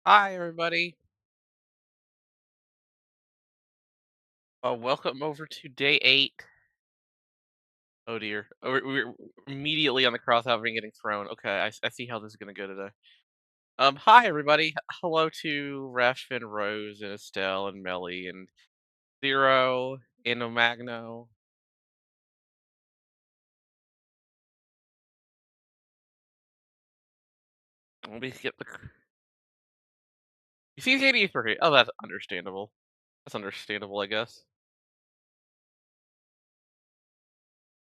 Hi, everybody. Welcome over to day 8. Oh dear. We're immediately on the cross having getting thrown. Okay, I see how this is gonna go today. Hi, everybody. Hello to Ref and Rose and Estelle and Melly and Zero and Omagno. Let me get the. You see Katie for here. Oh, that's understandable. That's understandable, I guess.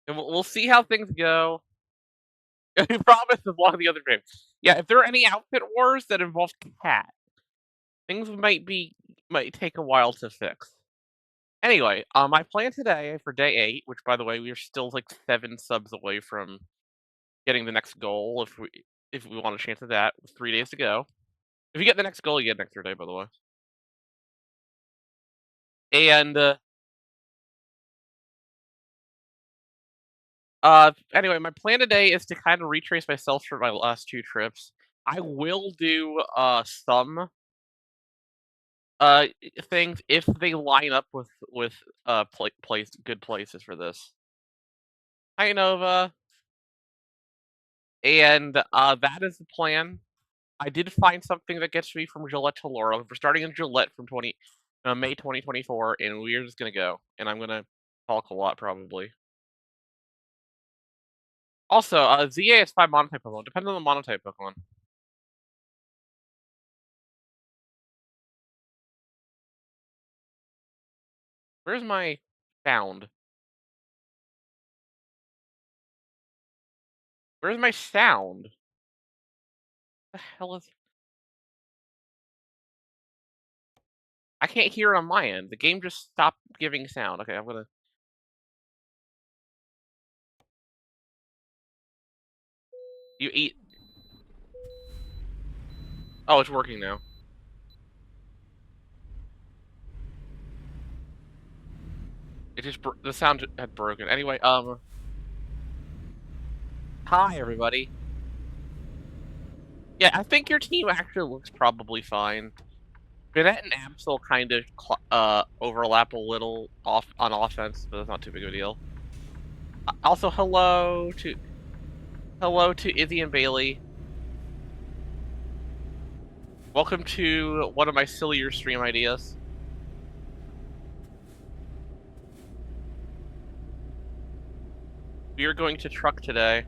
And we'll see how things go. I promise as long as the other game. Yeah, if there are any outfit wars that involve cat, things might take a while to fix. Anyway, my plan today for day 8, which by the way, we are still like 7 subs away from getting the next goal if we want a chance at that, with 3 days to go. If you get the next goal, you get an extra day, by the way. And anyway, my plan today is to kind of retrace myself for my last 2 trips. I will do some uh things if they line up with good places for this. Hi Nova. And that is the plan. I did find something that gets me from Gillette to Laurel. We're starting in Gillette from May 2024, and we're just gonna go. And I'm gonna talk a lot probably. Also, ZA is 5 monotype Pokemon. Depends on the monotype Pokemon. Where's my sound? Where's my sound? The hell is? I can't hear it on my end. The game just stopped giving sound. Okay, I'm gonna. You eat. Oh, it's working now. It just the sound had broken. Anyway, hi everybody. Yeah, I think your team actually looks probably fine. Gilette and Absol kind of overlap a little off on offense, but that's not too big of a deal. Also, hello to Izzy and Bailey. Welcome to one of my sillier stream ideas. We are going to truck today.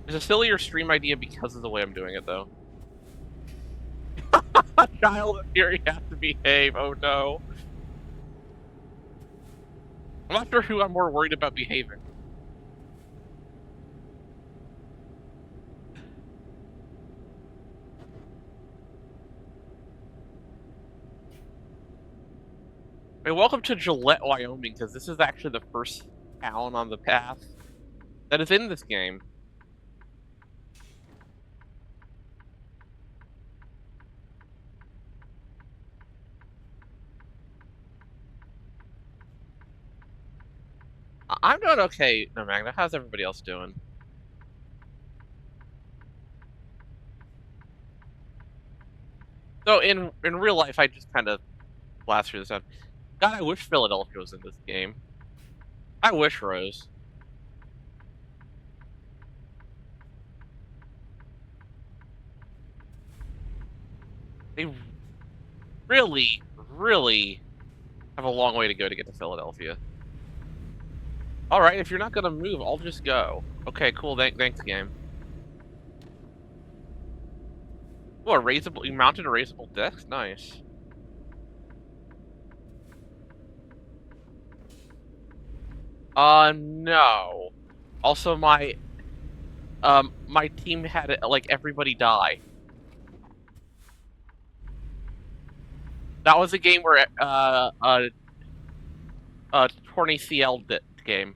It's a sillier stream idea because of the way I'm doing it, though. Child of Fury has to behave. Oh no. I'm not sure who I'm more worried about behaving. Hey, welcome to Gillette, Wyoming, because this is actually the first town on the path that is in this game. I'm doing okay, no Magna. How's everybody else doing? So in real life, I just kind of blast through this stuff. God, I wish Philadelphia was in this game. I wish Rose. They really, really have a long way to go to get to Philadelphia. All right, if you're not gonna move, I'll just go. Okay, cool. Thanks, game. Oh, you mounted a raisable desk. Nice. No. Also, my team had like everybody die. That was a game where Torny CL game.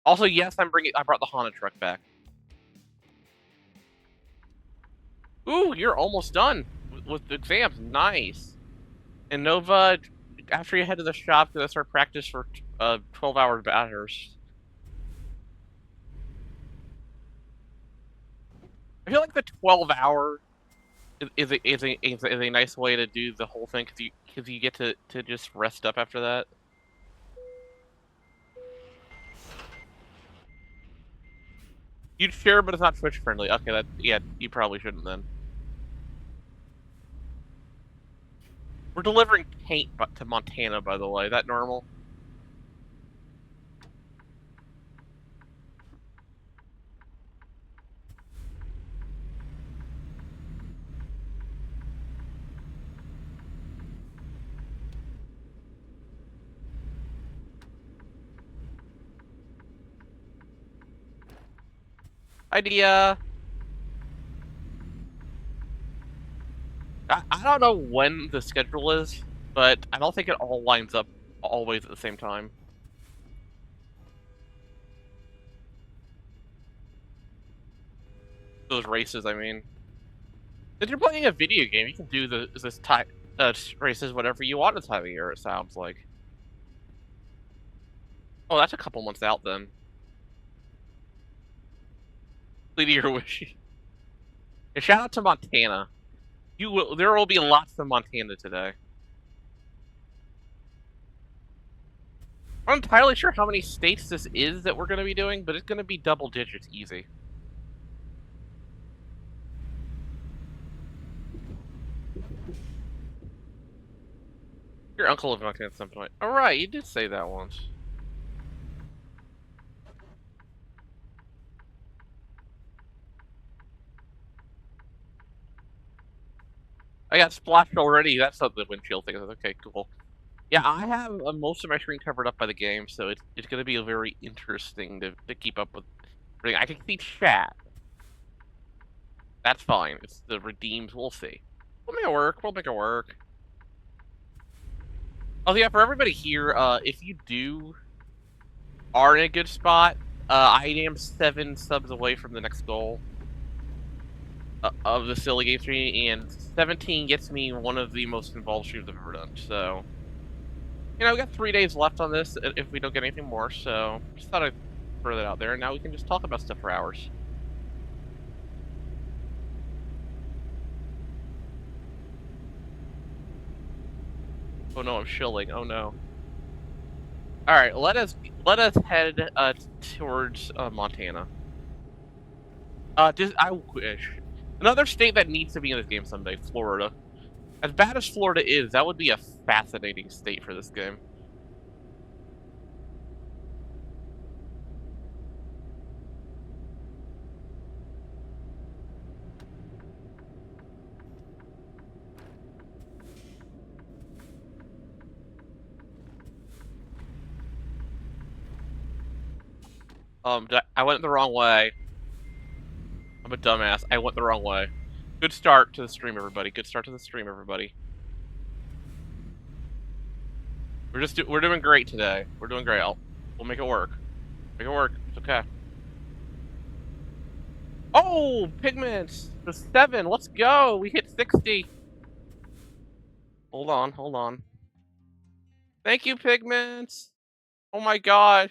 Also, yes, I brought the Honda truck back. Ooh, you're almost done with the exams. Nice. And Nova, after you head to the shop, you're gonna start practice for 12-hour batters. I feel like the 12-hour is a nice way to do the whole thing because you get to just rest up after that. You'd share, but it's not Twitch friendly. Okay, yeah, you probably shouldn't then. We're delivering paint to Montana, by the way. Is that normal? Idea. I don't know when the schedule is, but I don't think it all lines up always at the same time. Those races, I mean. If you're playing a video game, you can do this type races whatever you want this time of year, it sounds like. Oh, that's a couple months out then. Lead to your wish. And shout out to Montana. There will be lots of Montana today. I'm not entirely sure how many states this is that we're going to be doing, but it's going to be double digits easy. Your uncle lived in Montana at some point. Alright, you did say that once. I got splashed already. That's not the windshield thing. Okay, cool. Yeah, I have most of my screen covered up by the game, so it's going to be very interesting to keep up with everything. I can see chat. That's fine. It's the redeems. We'll see. We'll make it work. We'll make it work. Oh yeah, for everybody here, if you are in a good spot, I am 7 subs away from the next goal of the silly game stream, and 17 gets me one of the most involved streams I've ever done. So, you know, we got 3 days left on this if we don't get anything more. So, just thought I'd throw that out there. And now we can just talk about stuff for hours. Oh no, I'm shilling. Oh no. All right, let us head towards Montana. I wish another state that needs to be in this game someday, Florida. As bad as Florida is, that would be a fascinating state for this game. I went the wrong way. I'm a dumbass. I went the wrong way. Good start to the stream, everybody. Good start to the stream, everybody. We're doing great today. We're doing great. We'll make it work. Make it work. It's okay. Oh, pigments! The 7. Let's go. We hit 60. Hold on. Hold on. Thank you, pigments. Oh my god.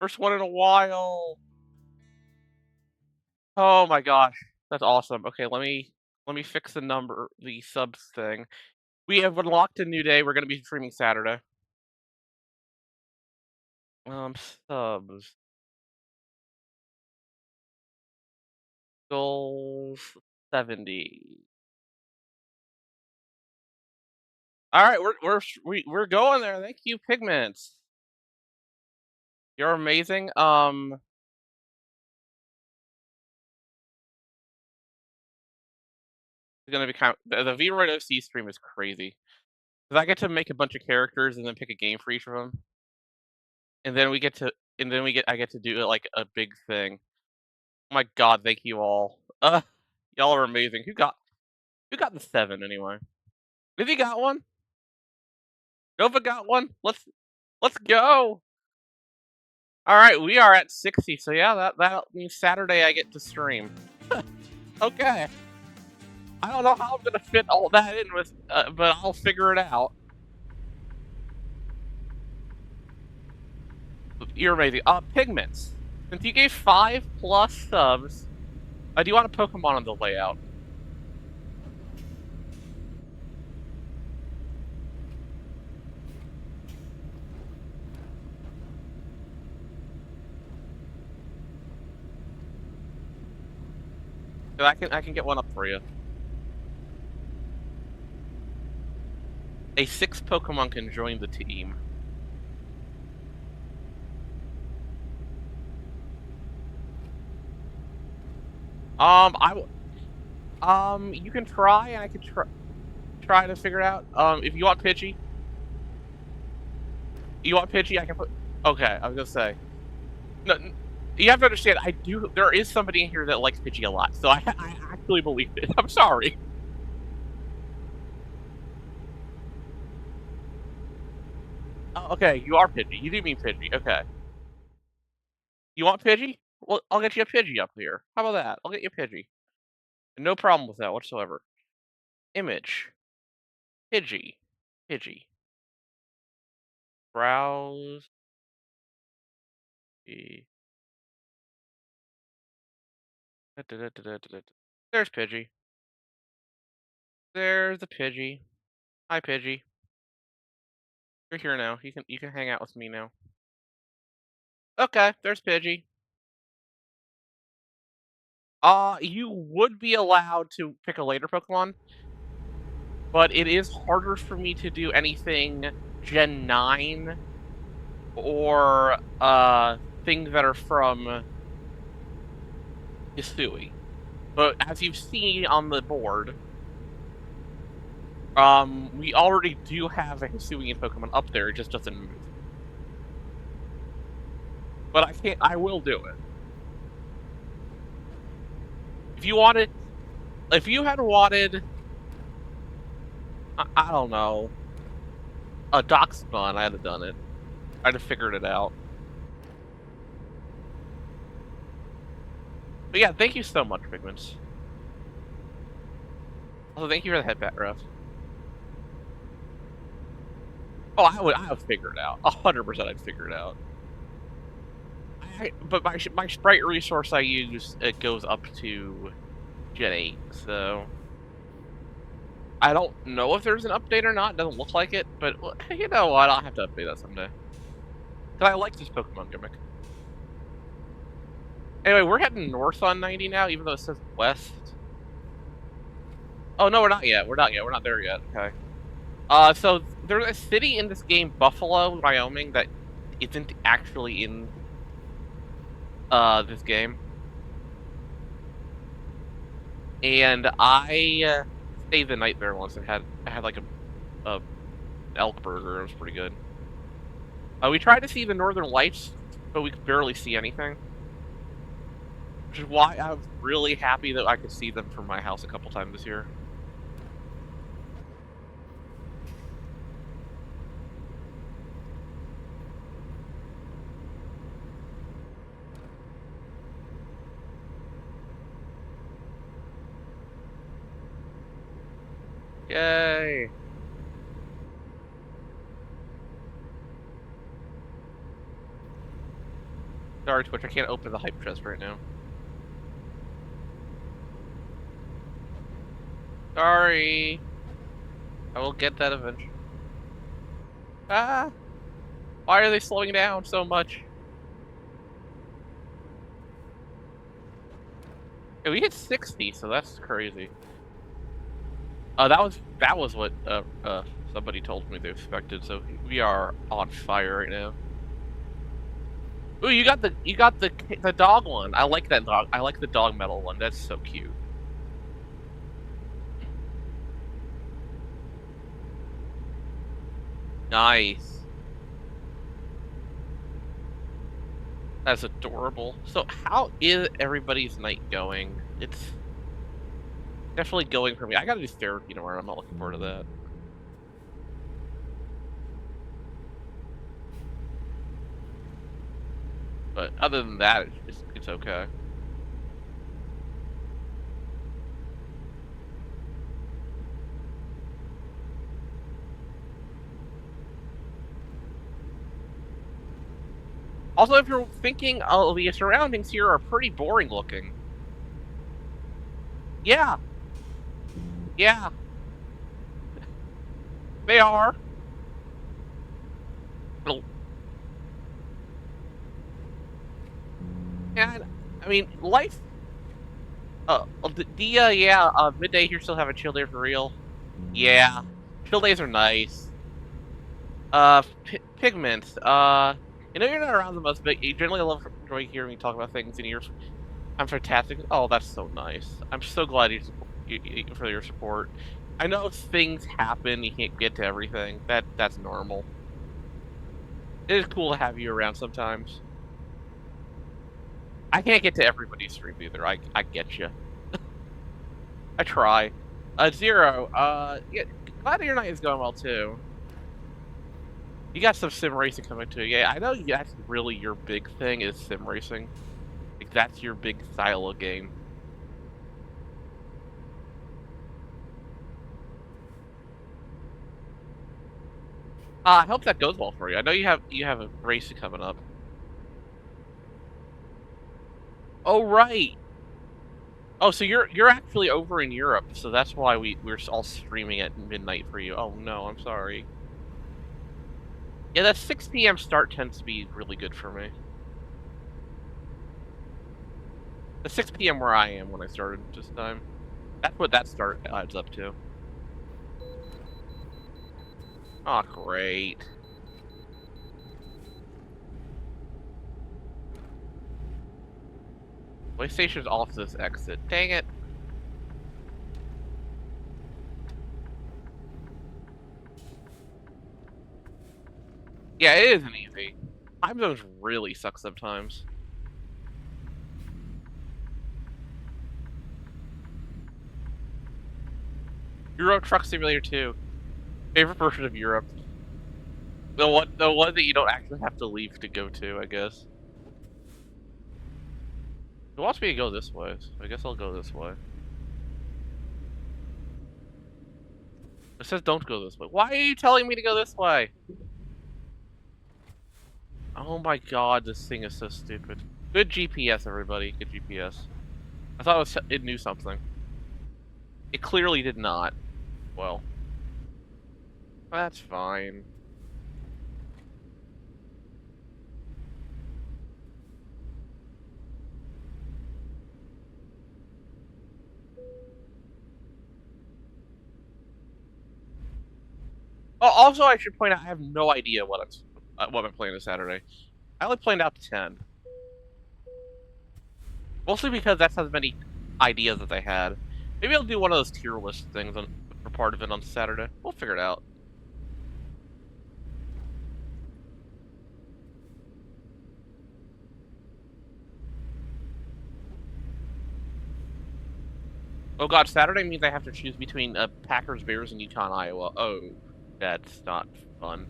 First one in a while. Oh my gosh. That's awesome. Okay, let me fix the subs thing. We have unlocked a new day. We're gonna be streaming Saturday. Subs. Goals 70. All right, we're going there. Thank you, pigments. You're amazing. It's gonna be the V-Roid OC stream is crazy because I get to make a bunch of characters and then pick a game for each of them, and then I get to do like a big thing. Oh my god, thank you all. Y'all are amazing. Who got the 7 anyway? If you got one, Nova got one. Let's go. All right, we are at 60. So yeah, that means Saturday I get to stream. Okay. I don't know how I'm gonna fit all that in with, but I'll figure it out. You're amazing. Pigments. Since you gave 5+ subs, do you want a Pokemon on the layout? I can get one up for you. A 6th Pokemon can join the team. You can try, and I can try to figure it out. If you want Pidgey, I can put. Okay, I was gonna say. No, you have to understand. There is somebody in here that likes Pidgey a lot, so I actually believe it. I'm sorry. Oh, okay, you are Pidgey. You do mean Pidgey. Okay. You want Pidgey? Well, I'll get you a Pidgey up here. How about that? I'll get you a Pidgey. No problem with that whatsoever. Image. Pidgey. Pidgey. Browse. There's Pidgey. There's the Pidgey. Hi, Pidgey. You're here now. You can hang out with me now. Okay, there's Pidgey. You would be allowed to pick a later Pokemon, but it is harder for me to do anything Gen 9 or things that are from Hisui. But as you've seen on the board, we already do have a Hisuian Pokemon up there, it just doesn't move. But I will do it. If you had wanted, I don't know, a Doxbun, I'd have done it. I'd have figured it out. But yeah, thank you so much, Pigments. Also, thank you for the headbat ref. Oh, I would figure it out. 100% I'd figure it out. But my sprite resource I use, it goes up to Gen 8, so I don't know if there's an update or not. It doesn't look like it, but you know what? I'll have to update that someday. Because I like this Pokemon gimmick. Anyway, we're heading north on 90 now, even though it says west. Oh, no, we're not yet. We're not there yet. Okay. So there's a city in this game, Buffalo, Wyoming, that isn't actually in this game. And I stayed the night there once and I had like a elk burger. It was pretty good. We tried to see the northern lights, but we could barely see anything. Which is why I was really happy that I could see them from my house a couple times this year. Yay! Sorry, Twitch, I can't open the hype chest right now. Sorry. I will get that eventually. Ah! Why are they slowing down so much? Yeah, we hit 60, so that's crazy. That was what somebody told me they expected. So we are on fire right now. Ooh, you got the dog one. I like that dog. I like the dog metal one. That's so cute. Nice. That's adorable. So how is everybody's night going? It's definitely going for me. I gotta do therapy tomorrow. I'm not looking forward to that. But other than that, it's okay. Also, if you're thinking, oh, the surroundings here are pretty boring looking. Yeah, yeah, they are. Well, and I mean, life. Yeah, midday here still have a chill day for real. Yeah, chill days are nice. Pigment. I know you're not around the most, but you generally love enjoy hearing me talk about things, and I'm fantastic. Oh, that's so nice. I'm so glad for your support. I know things happen. You can't get to everything. That's normal. It is cool to have you around sometimes. I can't get to everybody's streams either. I get you. I try. Zero. Yeah. Glad your night is going well too. You got some sim racing coming too. Yeah, I know that's really your big thing is sim racing. Like that's your big style of game. I hope that goes well for you. I know you have a race coming up. Oh right. Oh, so you're actually over in Europe, so that's why we're all streaming at midnight for you. Oh no, I'm sorry. Yeah, that 6 p.m. start tends to be really good for me. The 6 p.m. where I am when I started this time. That's what that start adds up to. Oh, great. PlayStation's off this exit. Dang it. Yeah, it isn't easy. Time zones really suck sometimes. Euro Truck Simulator 2. Favorite version of Europe. The one that you don't actually have to leave to go to, I guess. It wants me to go this way, so I guess I'll go this way. It says don't go this way. Why are you telling me to go this way? Oh my god, this thing is so stupid. Good GPS, everybody. Good GPS. I thought it knew something. It clearly did not. Well, that's fine. Oh, also, I should point out I have no idea what I'm playing this Saturday. I only planned out to 10. Mostly because that's as many ideas as I had. Maybe I'll do one of those tier list things for part of it on Saturday. We'll figure it out. Oh god, Saturday means I have to choose between Packers, Bears, and Yukon, Iowa. Oh, that's not fun.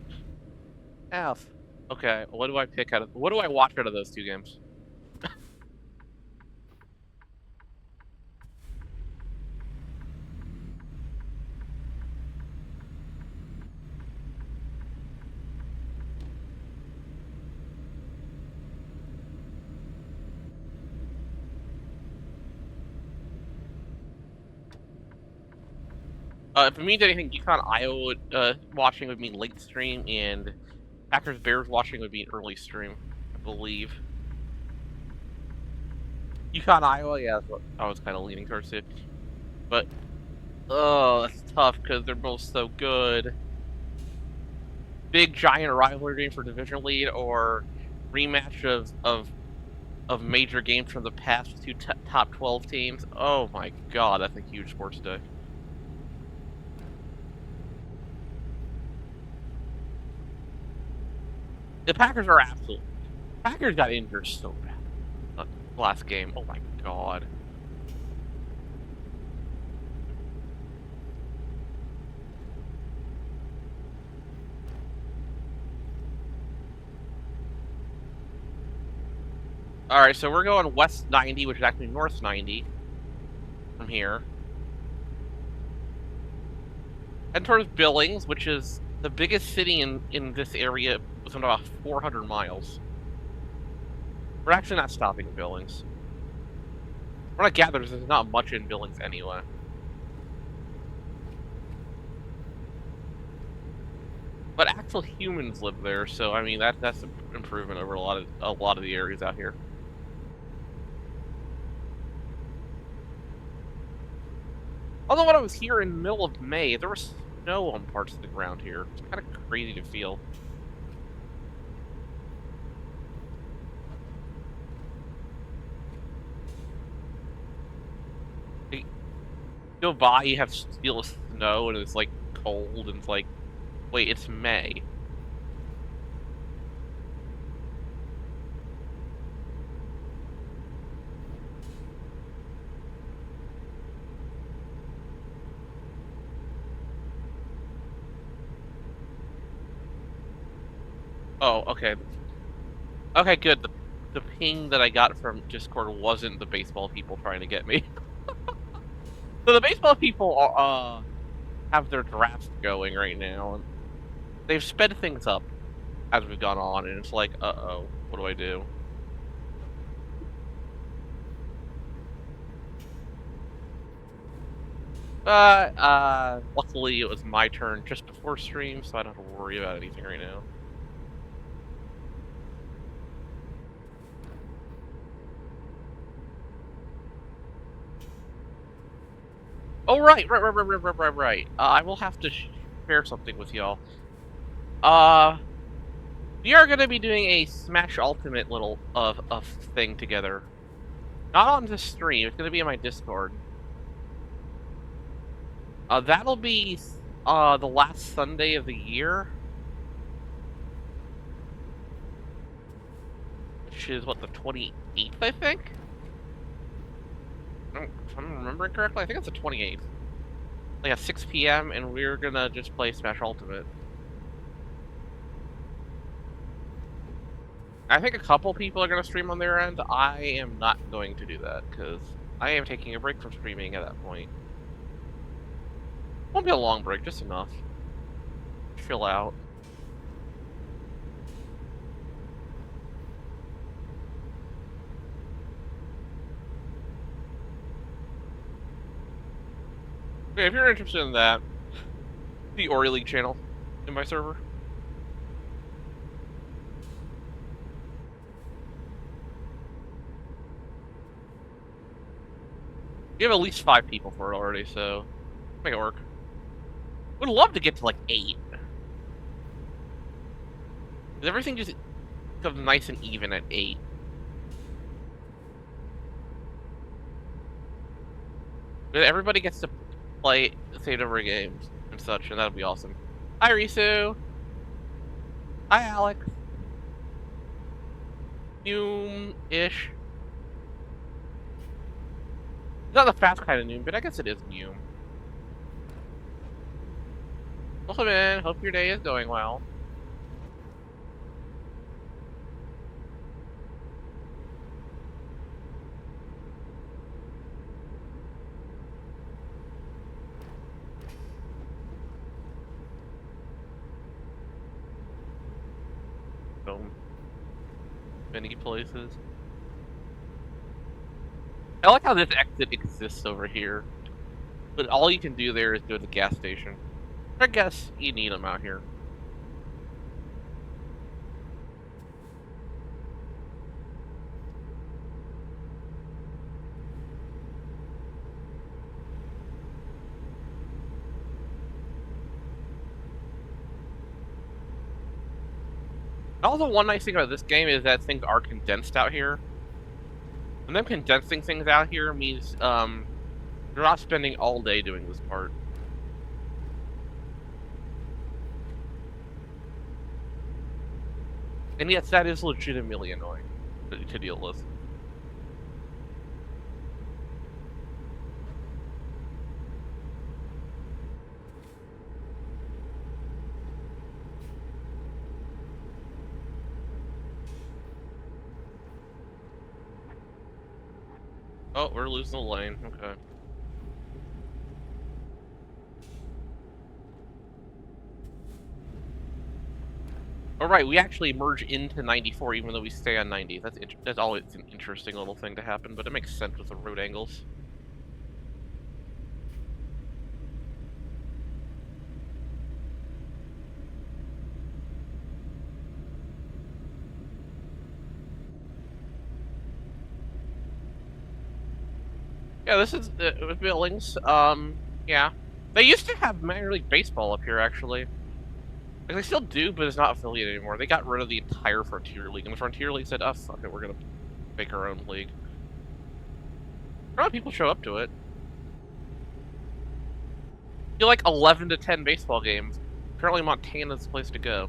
F. Okay, what do I pick out of? What do I watch out of those two games? If it means anything, Yukon, Iowa watching would mean late stream, and Packers, Bears watching would be early stream, I believe. Yukon, Iowa, yeah, that's what I was kind of leaning towards it. But, oh, that's tough because they're both so good. Big giant rivalry game for division lead, or rematch of major games from the past with two top 12 teams. Oh my god, that's a huge sports day. The Packers are absolute. Packers got injured so bad last game. Oh my god. Alright, so we're going west 90, which is actually north 90 from here. And towards Billings, which is the biggest city in this area, with about 400 miles. We're actually not stopping in Billings. What I gather is there's not much in Billings anyway. But actual humans live there, so I mean that's an improvement over a lot of the areas out here. Although when I was here in the middle of May, there was snow on parts of the ground here. It's kind of crazy to feel. Like, go by, you have feel snow, and it's like cold, and it's like, wait, it's May. Oh, okay. Okay, good. The ping that I got from Discord wasn't the baseball people trying to get me. So the baseball people have their draft going right now, and they've sped things up as we've gone on, and it's like, uh-oh, what do I do? Luckily it was my turn just before stream, so I don't have to worry about anything right now. Oh, right. I will have to share something with y'all. We are gonna be doing a Smash Ultimate little of thing together. Not on this stream, it's gonna be in my Discord. That'll be the last Sunday of the year. Which is what, the 28th, I think? If I'm remembering correctly, I think it's the 28th. Like at 6 PM, and we're gonna just play Smash Ultimate. I think a couple people are gonna stream on their end. I am not going to do that, because I am taking a break from streaming at that point. Won't be a long break, just enough. Chill out. Okay, if you're interested in that, the Ori League channel in my server. You have at least 5 people for it already, so make it work. Would love to get to like 8. Everything just becomes nice and even at 8. Everybody gets to play saved over games and such, and that'll be awesome. Hi, Risu. Hi, Alex. Noom-ish. It's not the fast kind of Noom, but I guess it is Noom. Welcome in. Hope your day is going well. Many places. I like how this exit exists over here, but all you can do there is go to the gas station. I guess you need them out here. Also, one nice thing about this game is that things are condensed out here. And them condensing things out here means you're not spending all day doing this part. And yes, that is legitimately annoying to deal with. Oh, we're losing the lane. Okay. Oh, right, we actually merge into 94 even though we stay on 90. That's always an interesting little thing to happen, but it makes sense with the road angles. Yeah, this is with Billings. Yeah. They used to have Minor League Baseball up here, actually. Like, they still do, but it's not affiliated anymore. They got rid of the entire Frontier League, and the Frontier League said, oh, fuck it, we're gonna make our own league. A lot of people show up to it. You like 11 to 10 baseball games. Apparently Montana's the place to go.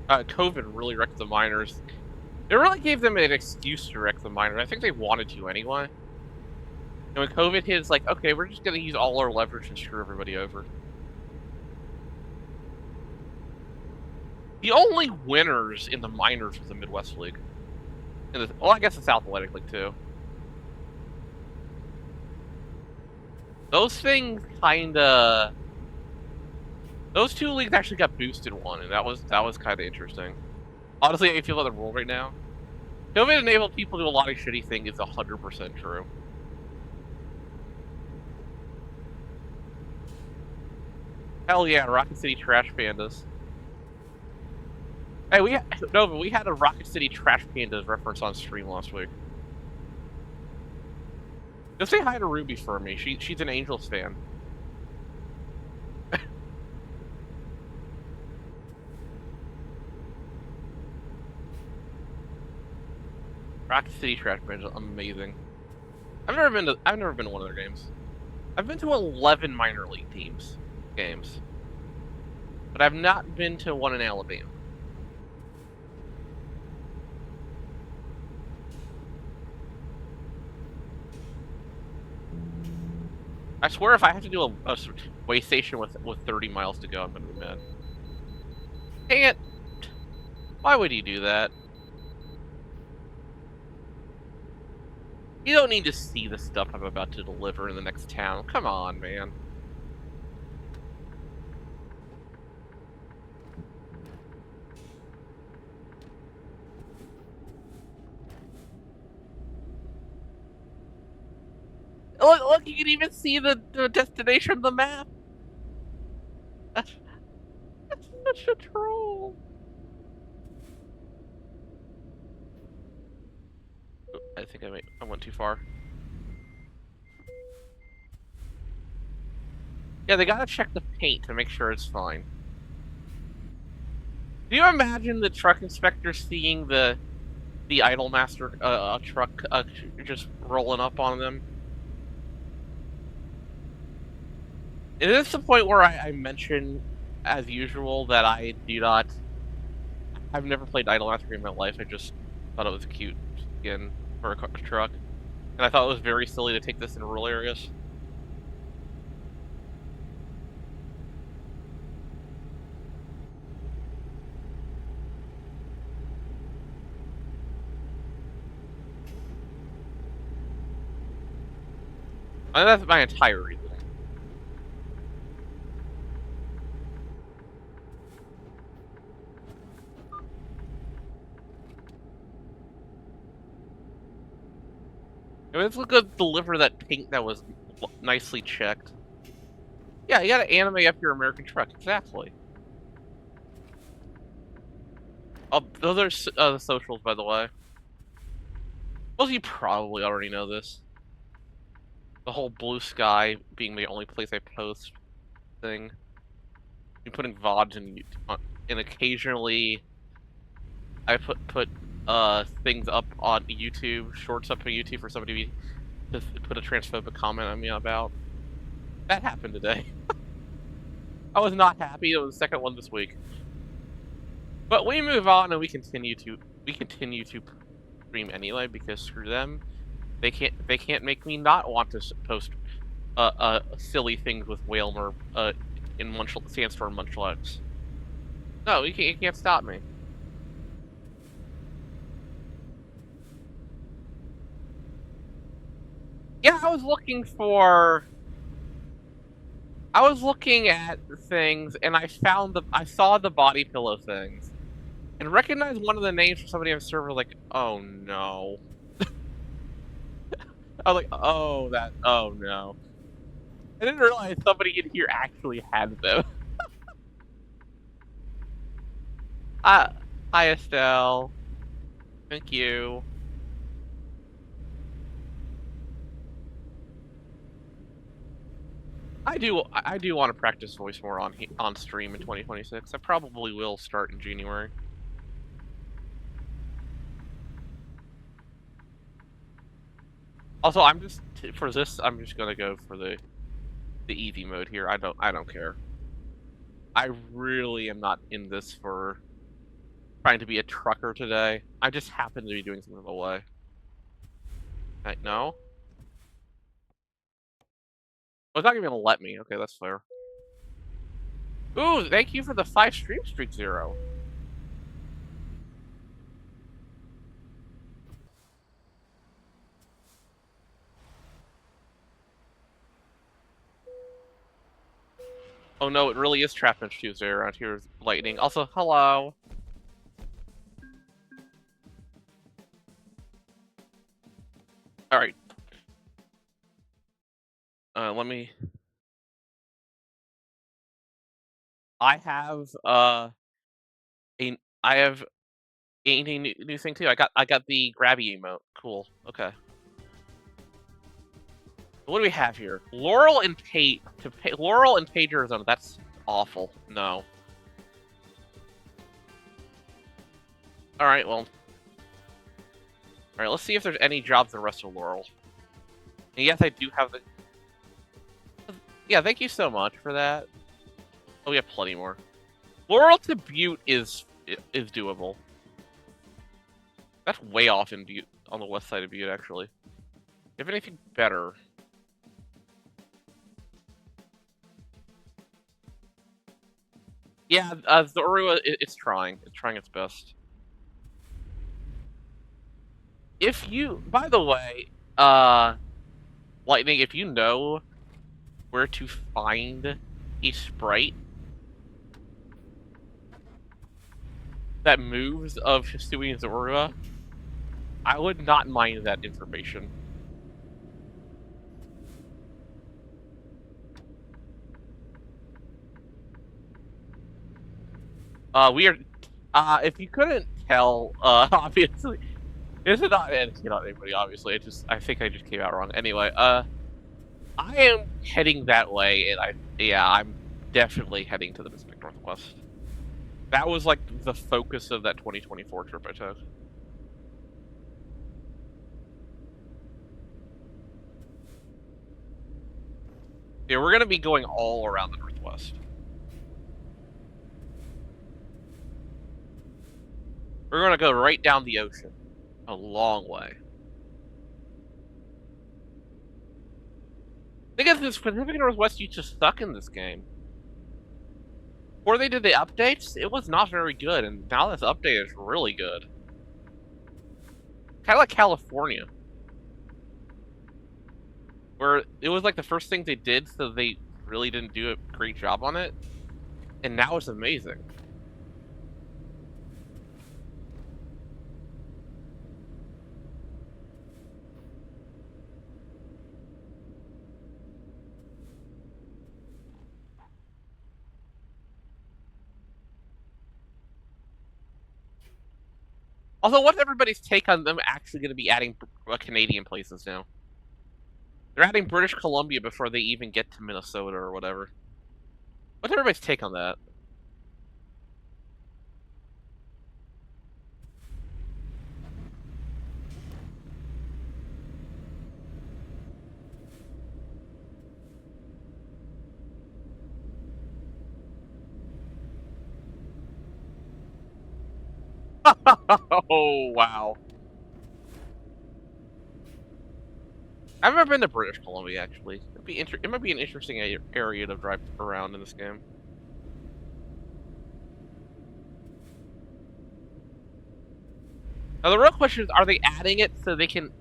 COVID really wrecked the minors. It really gave them an excuse to wreck the minors. I think they wanted to anyway. And when COVID hit, it's like, okay, we're just gonna use all our leverage and screw everybody over. The only winners in the minors was the Midwest League. Well, I guess the South Atlantic League too. Those things kinda... Those two leagues actually got boosted one, and that was kind of interesting. Honestly, if you look at the rule right now, COVID enabled people to do a lot of shitty things is 100% true. Hell yeah, Rocket City Trash Pandas. Hey, we had a Rocket City Trash Pandas reference on stream last week. Go say hi to Ruby for me. She's an Angels fan. Rocket City Trash Pandas, amazing. I've never been to one of their games. I've been to 11 minor league games, but I've not been to one in Alabama. I swear, if I have to do a way station with 30 miles to go, I'm gonna be mad. Dang it! Why would you do that? You don't need to see the stuff I'm about to deliver in the next town. Come on, man. Look, you can even see the destination of the map. That's such a troll. I think I went too far. Yeah, they gotta check the paint to make sure it's fine. Do you imagine the truck inspector seeing the Idolmaster truck just rolling up on them? It is the point where I mention, as usual, that I've never played Idolmaster in my life. I just thought it was a cute skin for a truck, and I thought it was very silly to take this in rural areas. And that's my entire reasoning. I mean, let's look at deliver that paint that was nicely checked. Yeah, you gotta animate up your American truck, exactly. Those are the socials, by the way. Most of you probably already know this. The whole blue sky being the only place I post thing. You're putting VODs and occasionally I put things up on YouTube, shorts up on YouTube for somebody to put a transphobic comment on me about. That happened today. I was not happy. It was the second one this week. But we move on and we continue to stream anyway because screw them. They can't make me not want to post silly things with Whalmer in Sandstorm Munchlax. No, you can't stop me. Yeah, I was looking at things and I saw the body pillow things and recognized one of the names for somebody on the server. Like, oh no. I was like, oh no. I didn't realize somebody in here actually had them. Uh, Hi Estelle. Thank you. I do want to practice voice more on stream in 2026. I probably will start in January. Also, I'm just gonna go for the easy mode here. I don't care. I really am not in this for trying to be a trucker today. I just happen to be doing something in the way. No? Oh, it's not even gonna let me. Okay, that's fair. Ooh, thank you for the 5 stream streak 0. Oh no, it really is Trapinch Tuesday around here with lightning. Also, hello. Alright. Let me... I have a new thing too. I got the grabby emote. Cool. Okay. What do we have here? Laurel and Pager Zone. That's awful. No. All right. Well. All right. Let's see if there's any jobs in the rest of Laurel. And yes, I do have the. Yeah. Thank you so much for that. Oh, we have plenty more. Laurel to Butte is doable. That's way off in Butte, on the west side of Butte, actually. Do you have anything better? Yeah, the Urua, it's trying. It's trying its best. If you, by the way, Lightning, if you know where to find a sprite that moves of Hisui and Zorua, I would not mind that information. We are, if you couldn't tell, obviously, this is not anything on anybody, obviously. I think I just came out wrong. Anyway, I am heading that way, and I'm definitely heading to the Pacific Northwest. That was like the focus of that 2024 trip I took. Yeah, we're gonna be going all around the Northwest. We're gonna go right down the ocean. A long way. I think the Pacific Northwest used to suck in this game. Before they did the updates, it was not very good, and now this update is really good. Kind of like California. Where it was like the first thing they did, so they really didn't do a great job on it. And now it's amazing. Also, what's everybody's take on them actually going to be adding Canadian places now? They're adding British Columbia before they even get to Minnesota or whatever. What's everybody's take on that? Oh, wow. I've never been to British Columbia, actually. It might be an interesting area to drive around in this game. Now the real question is, are they adding it so they can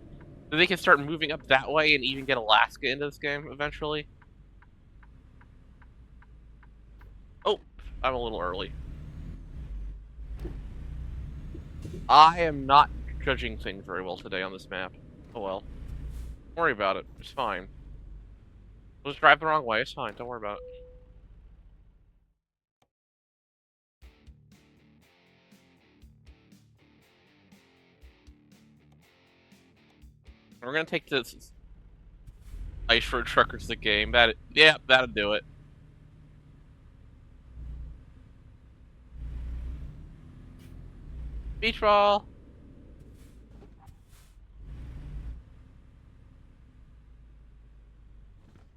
start moving up that way and even get Alaska into this game eventually? Oh, I'm a little early. I am not judging things very well today on this map. Oh well. Don't worry about it. It's fine. We'll just drive the wrong way. It's fine. Don't worry about it. We're gonna take this Ice Road Truckers the game. Yeah, that'll do it. Beach ball.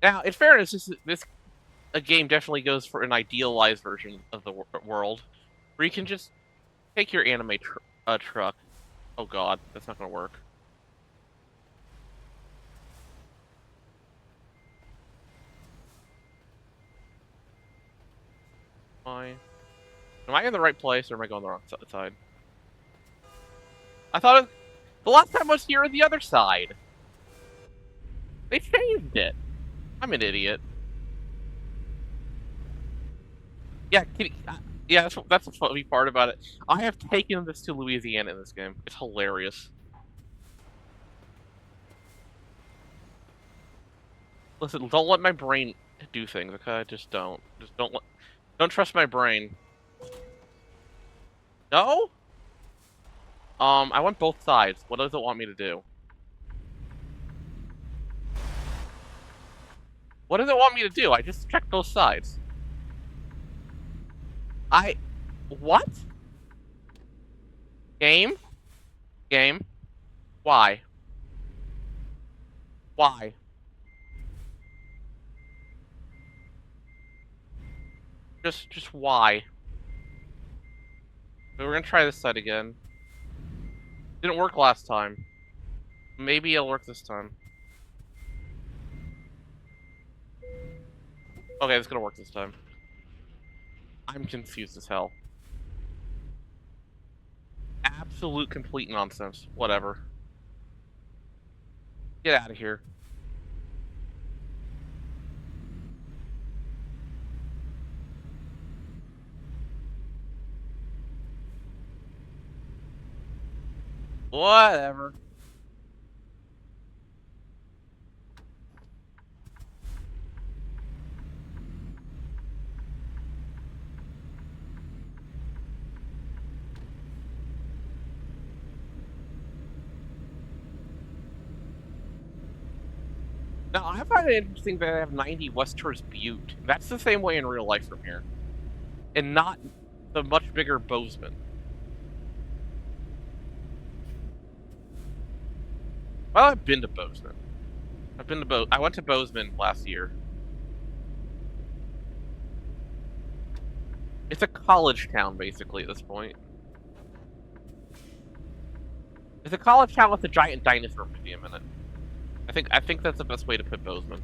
Now, in fairness, this a game definitely goes for an idealized version of the world, where you can just take your anime truck. Oh god, that's not gonna work. Fine. Am I in the right place, or am I going the wrong side? I thought the last time I was here on the other side. They changed it. I'm an idiot. Yeah, yeah, that's the funny part about it. I have taken this to Louisiana in this game. It's hilarious. Listen, don't let my brain do things, okay? Just don't. Don't trust my brain. No? I want both sides. What does it want me to do? What does it want me to do? I just checked both sides. What? Game? Game? Why? Why? Just why? We're gonna try this side again. Didn't work last time. Maybe it'll work this time. Okay, it's gonna work this time. I'm confused as hell. Absolute complete nonsense. Whatever. Get out of here. Whatever. Now, I find it interesting that I have 90 west towards Butte. That's the same way in real life from here. And not the much bigger Bozeman. Well, I've been to Bozeman. I went to Bozeman last year. It's a college town, basically, at this point. It's a college town with a giant dinosaur museum in it. I think that's the best way to put Bozeman.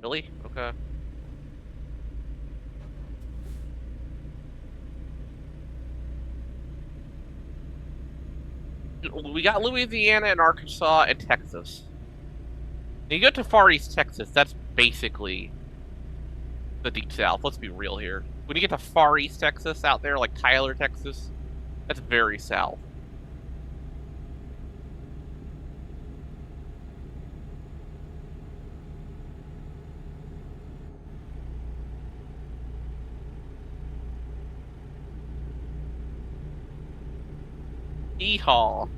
Really? Okay. We got Louisiana and Arkansas and Texas. When you go to Far East Texas, that's basically the Deep South. Let's be real here. When you get to Far East Texas out there, like Tyler, Texas, that's very south. Yeehaw.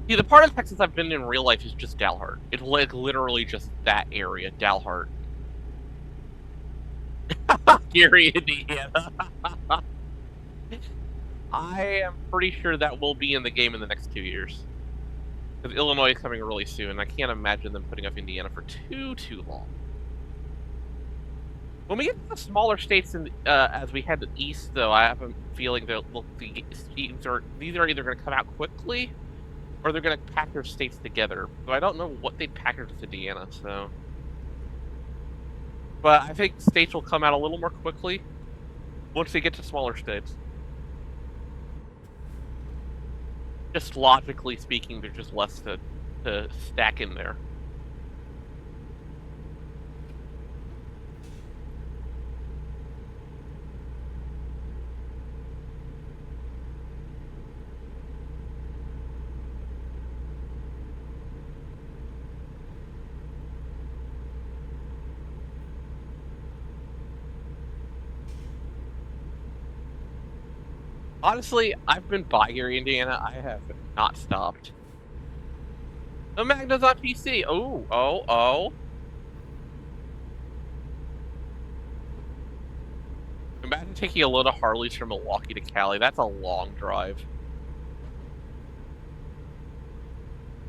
See, the part of Texas I've been in real life is just Dalhart. It's like literally just that area, Dalhart. Gary, Indiana. I am pretty sure that will be in the game in the next 2 years. Because Illinois is coming really soon. I can't imagine them putting up Indiana for too long. When we get to the smaller states as we head east, though, I have a feeling that these are either going to come out quickly or they're going to pack their states together. So I don't know what they'd package with Indiana. So, but I think states will come out a little more quickly once they get to smaller states. Just logically speaking, there's just less to stack in there. Honestly, I've been by Gary, Indiana. I have not stopped. The Magna's on PC. Oh. Imagine taking a load of Harleys from Milwaukee to Cali. That's a long drive.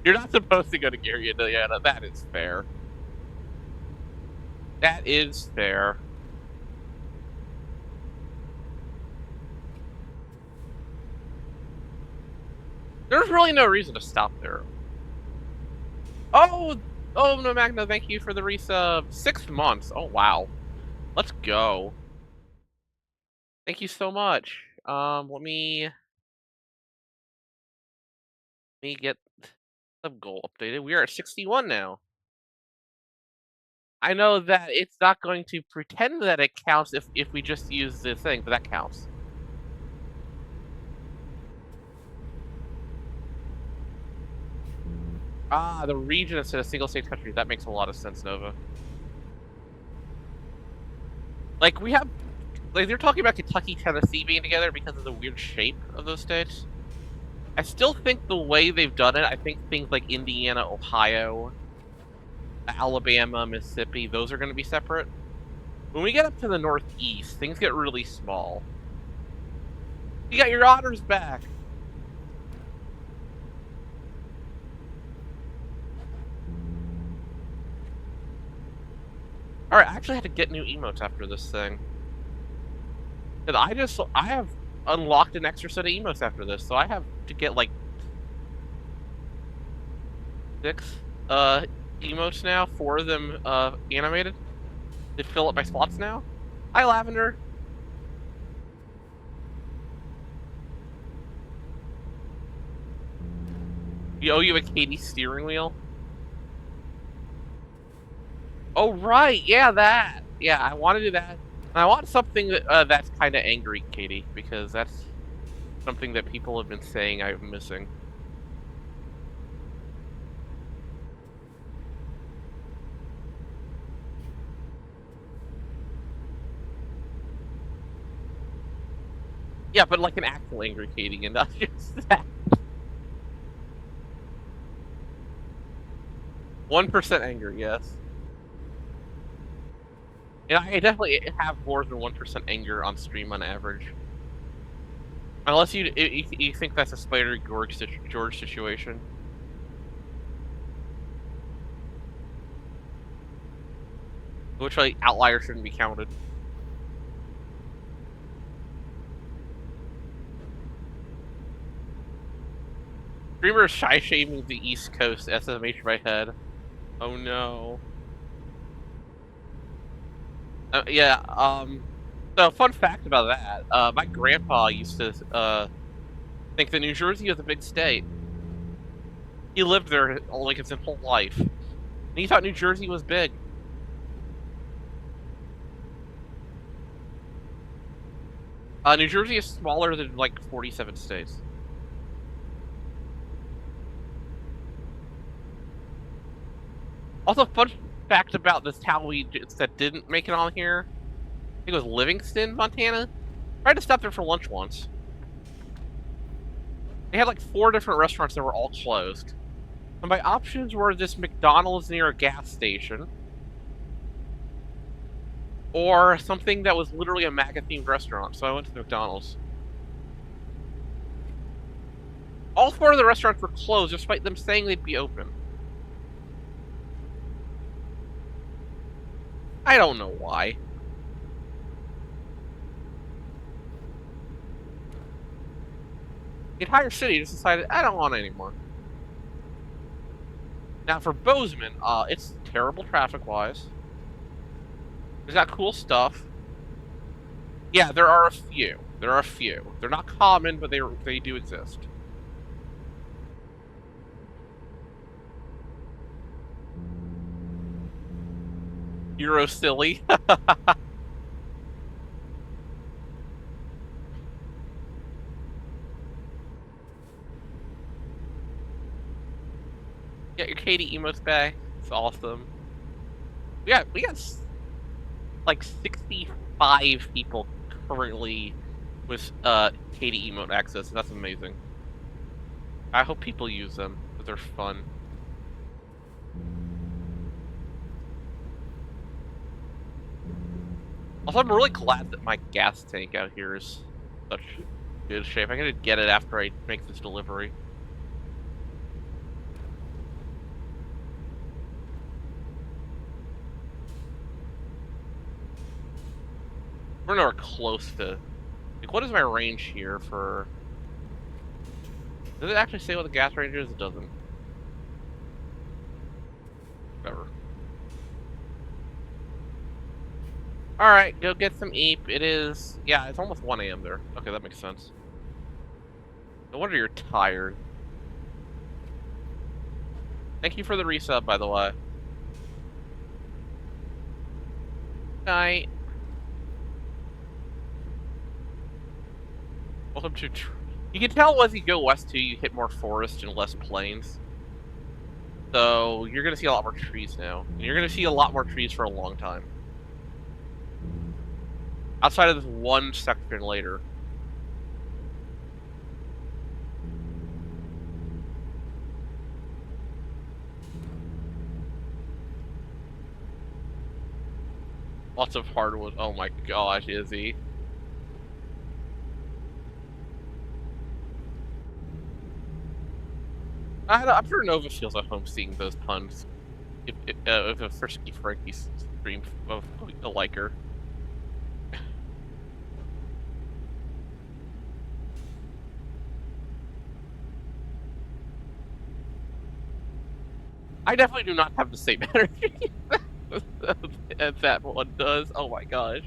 You're not supposed to go to Gary, Indiana. That is fair. That is fair. There's really no reason to stop there. Oh, no, Magna, thank you for the resub. 6 months. Oh, wow. Let's go. Thank you so much. Let me get the goal updated. We are at 61 now. I know that it's not going to pretend that it counts if we just use the thing, but that counts. Ah, the region instead of single state country. That makes a lot of sense, Nova. Like, they're talking about Kentucky, Tennessee being together because of the weird shape of those states. I still think the way they've done it, I think things like Indiana, Ohio, Alabama, Mississippi, those are going to be separate. When we get up to the northeast, things get really small. You got your otters back. Alright, I actually had to get new emotes after this thing. And I have unlocked an extra set of emotes after this, so I have to get like 6 emotes now, 4 of them animated to fill up my slots now. Hi, Lavender. You have a Katie steering wheel? Oh, right, yeah, that. Yeah, I want to do that. And I want something that's kind of angry, Katie, because that's something that people have been saying I'm missing. Yeah, but like an actual angry Katie and not just that. 1% anger, yes. Yeah, I definitely have more than 1% anger on stream on average. Unless you think that's a Spider George situation. Which, like, outlier shouldn't be counted. Streamer shy-shaming the East Coast, SMH my head. Oh no. So fun fact about that, my grandpa used to think that New Jersey was a big state. He lived there like his whole life. And he thought New Jersey was big. New Jersey is smaller than like 47 states. Also, fun fact about this town that didn't make it on here. I think it was Livingston, Montana. Tried to stop there for lunch once. They had like 4 different restaurants that were all closed. And my options were this McDonald's near a gas station, or something that was literally a MAGA-themed restaurant, so I went to McDonald's. All 4 of the restaurants were closed, despite them saying they'd be open. I don't know why. The entire city just decided, I don't want it anymore. Now for Bozeman, it's terrible traffic-wise. It's got cool stuff. Yeah, there are a few. There are a few. They're not common, but they do exist. Euro silly. Get your Katie emotes back. It's awesome. We got like 65 people currently with Katie emote access. That's amazing. I hope people use them, because they're fun. Also, I'm really glad that my gas tank out here is such good shape. I'm gonna get it after I make this delivery. We're nowhere close to... Like, what is my range here for... Does it actually say what the gas range is? It doesn't. Whatever. Alright, go get some EAP. It is... Yeah, it's almost 1 AM there. Okay, that makes sense. No wonder you're tired. Thank you for the resub, by the way. Night. Welcome to... You can tell as you go west, too, you hit more forest and less plains. So, you're gonna see a lot more trees now. And you're gonna see a lot more trees for a long time. Outside of this one section later. Lots of hardwood. Oh my gosh, Izzy. I'm sure Nova feels at home seeing those puns. If a Frisky Frankie stream of a liker. I definitely do not have the same energy as that one does. Oh my gosh.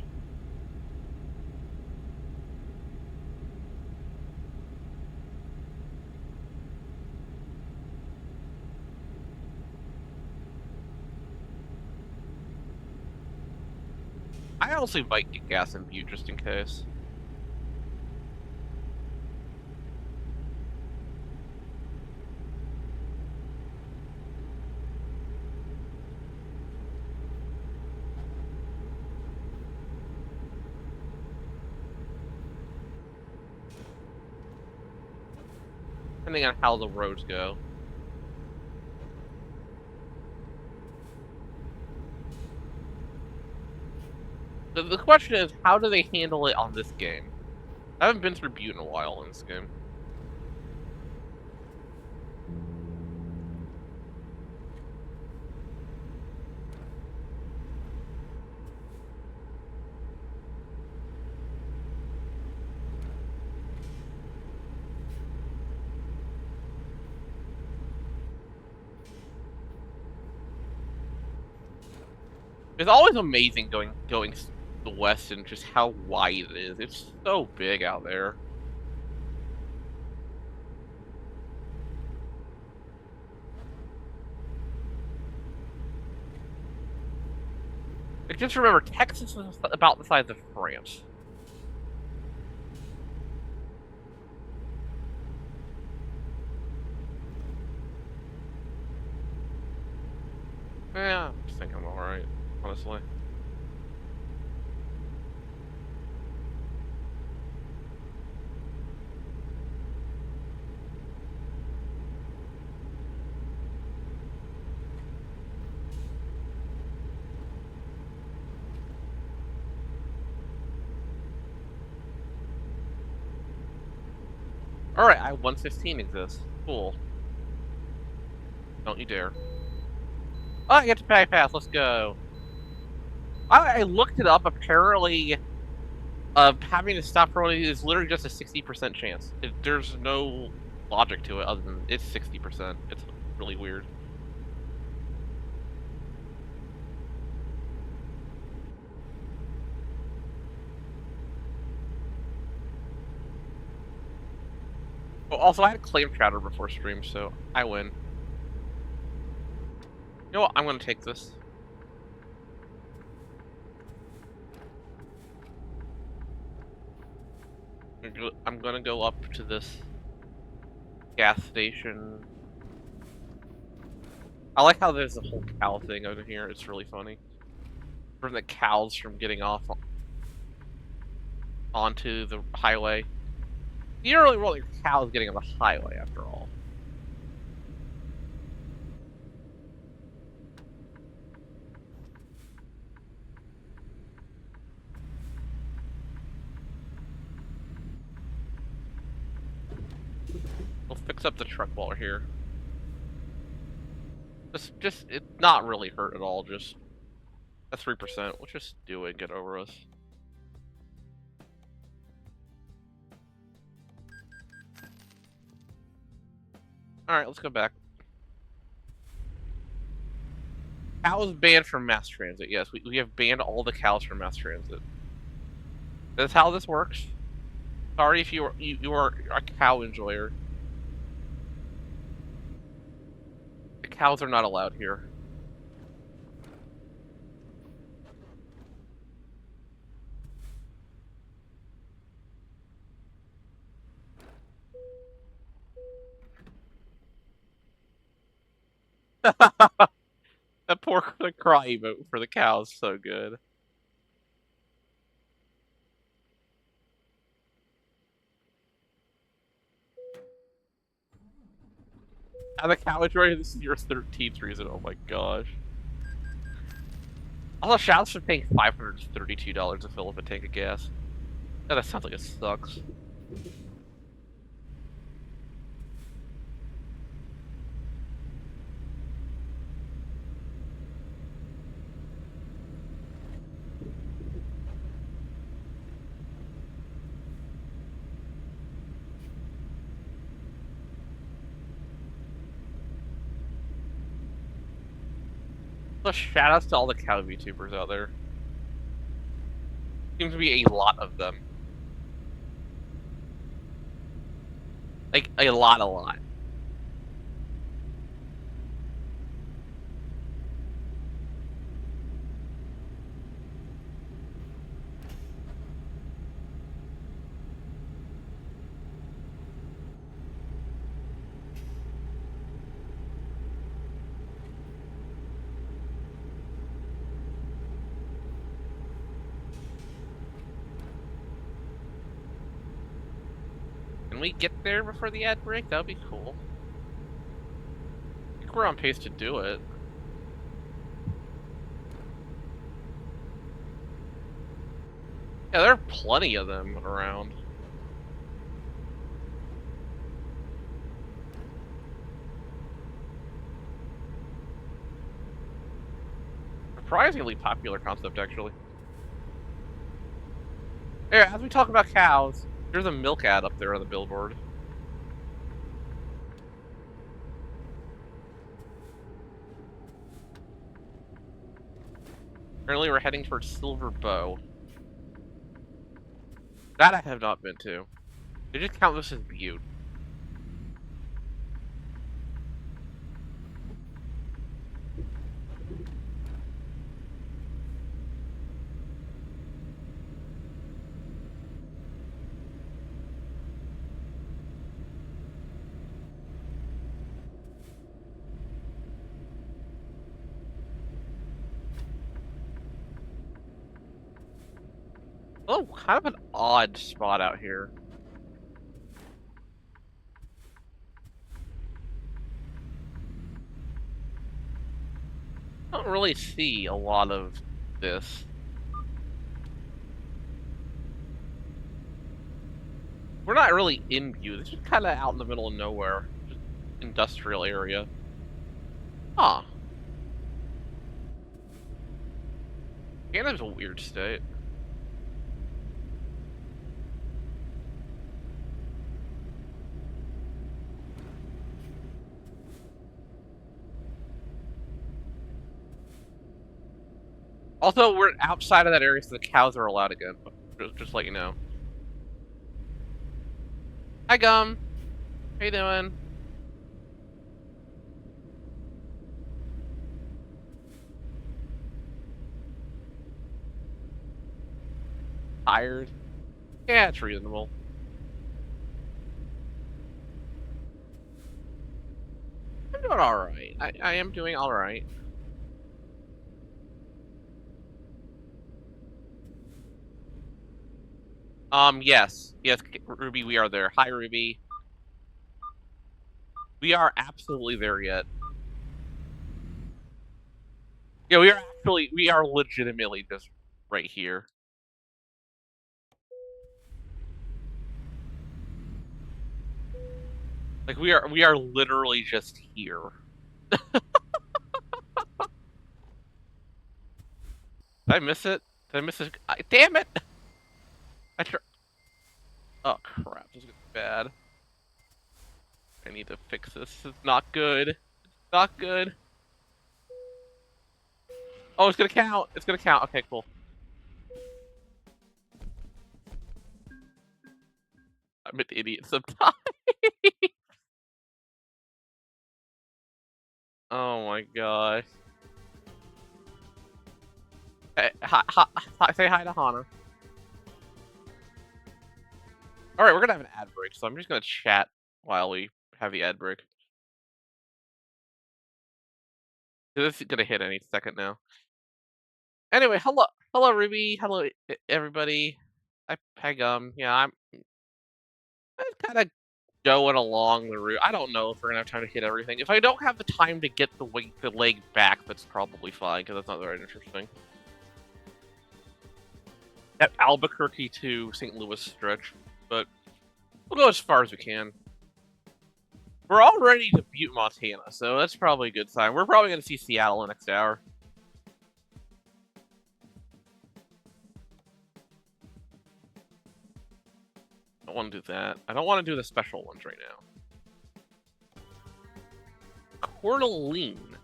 I honestly might get gas and Butte just in case. Depending on how the roads go. The question is, how do they handle it on this game? I haven't been through Butte in a while in this game. It's always amazing going the west and just how wide it is. It's so big out there. Like, just remember, Texas is about the size of France. Yeah, I think I'm alright, honestly. Alright, I-115 exists. Cool. Don't you dare. Oh, I get to bypass, let's go. I looked it up, apparently Having to stop rolling is literally just a 60% chance. There's no logic to it other than it's 60%. It's really weird. Oh, also, I had clam chowder before stream, so I win. You know what? I'm gonna take this. I'm gonna go up to this gas station. I like how there's a whole cow thing over here. It's really funny. From the cows from getting off onto the highway. You don't really want your cows getting on the highway after all. We'll fix up the truck while we're here. Just it's not really hurt at all. Just a 3%. We'll just do it and get over with. Alright, let's go back. Cows banned from mass transit. Yes, we have banned all the cows from mass transit. That's how this works. Sorry if you are a cow enjoyer. The cows are not allowed here. That poor cry emote for the cows, so good. And the cow enjoyer, this is your 13th reason. Oh my gosh. Also, shouts for paying $532 to fill up a tank of gas. Yeah, that sounds like it sucks. So shoutouts to all the cow VTubers out there. Seems to be a lot of them. Like, a lot. Can we get there before the ad break? That would be cool. I think we're on pace to do it. Yeah, there are plenty of them around. Surprisingly popular concept, actually. Yeah, as we talk about cows, there's a milk ad up there on the billboard. Currently, we're heading towards Silver Bow. That I have not been to. They just count this as Butte. Oh, kind of an odd spot out here. I don't really see a lot of this. We're not really in Butte. It's just kind of out in the middle of nowhere. Just industrial area. Huh. Canada's a weird state. Also, we're outside of that area, so the cows are allowed again. Just let you know. Hi, Gum. How you doing? Tired? Yeah, it's reasonable. I'm doing all right. I am doing all right. Yes, Ruby, we are there. Hi, Ruby. We are absolutely there yet. Yeah, we are legitimately just right here. Like we are literally just here. Did I miss it? Did I miss it? Damn it! I tr Oh crap! This is gonna be bad. I need to fix this. It's not good. Not good. Oh, it's gonna count. It's gonna count. Okay, cool. I'm an idiot sometimes. Oh my gosh. Hey, say hi to Hana. All right, we're gonna have an ad break, so I'm just gonna chat while we have the ad break. This is gonna hit any second now. Anyway, hello, Ruby. Hello, everybody. Hi, Gum. Yeah, I'm kind of going along the route. I don't know if we're gonna have time to hit everything. If I don't have the time to get the leg back, that's probably fine because that's not very interesting. That Albuquerque to St. Louis stretch, but we'll go as far as we can. We're already to Butte, Montana, so that's probably a good sign. We're probably gonna see Seattle in the next hour. I don't want to do that. I don't want to do the special ones right now. Coeur d'Alene.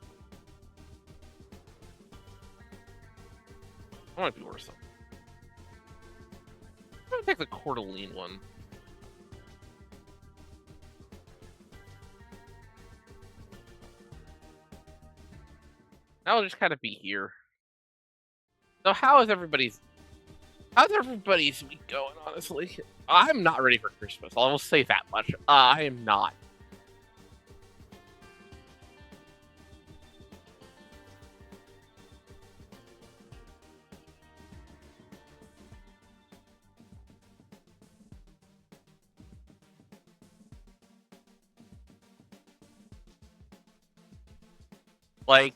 That might be worse. I'm gonna take the Coeur d'Alene one. I'll just kind of be here. So how's everybody's week going, honestly? I'm not ready for Christmas. I will say that much. I am not. Like,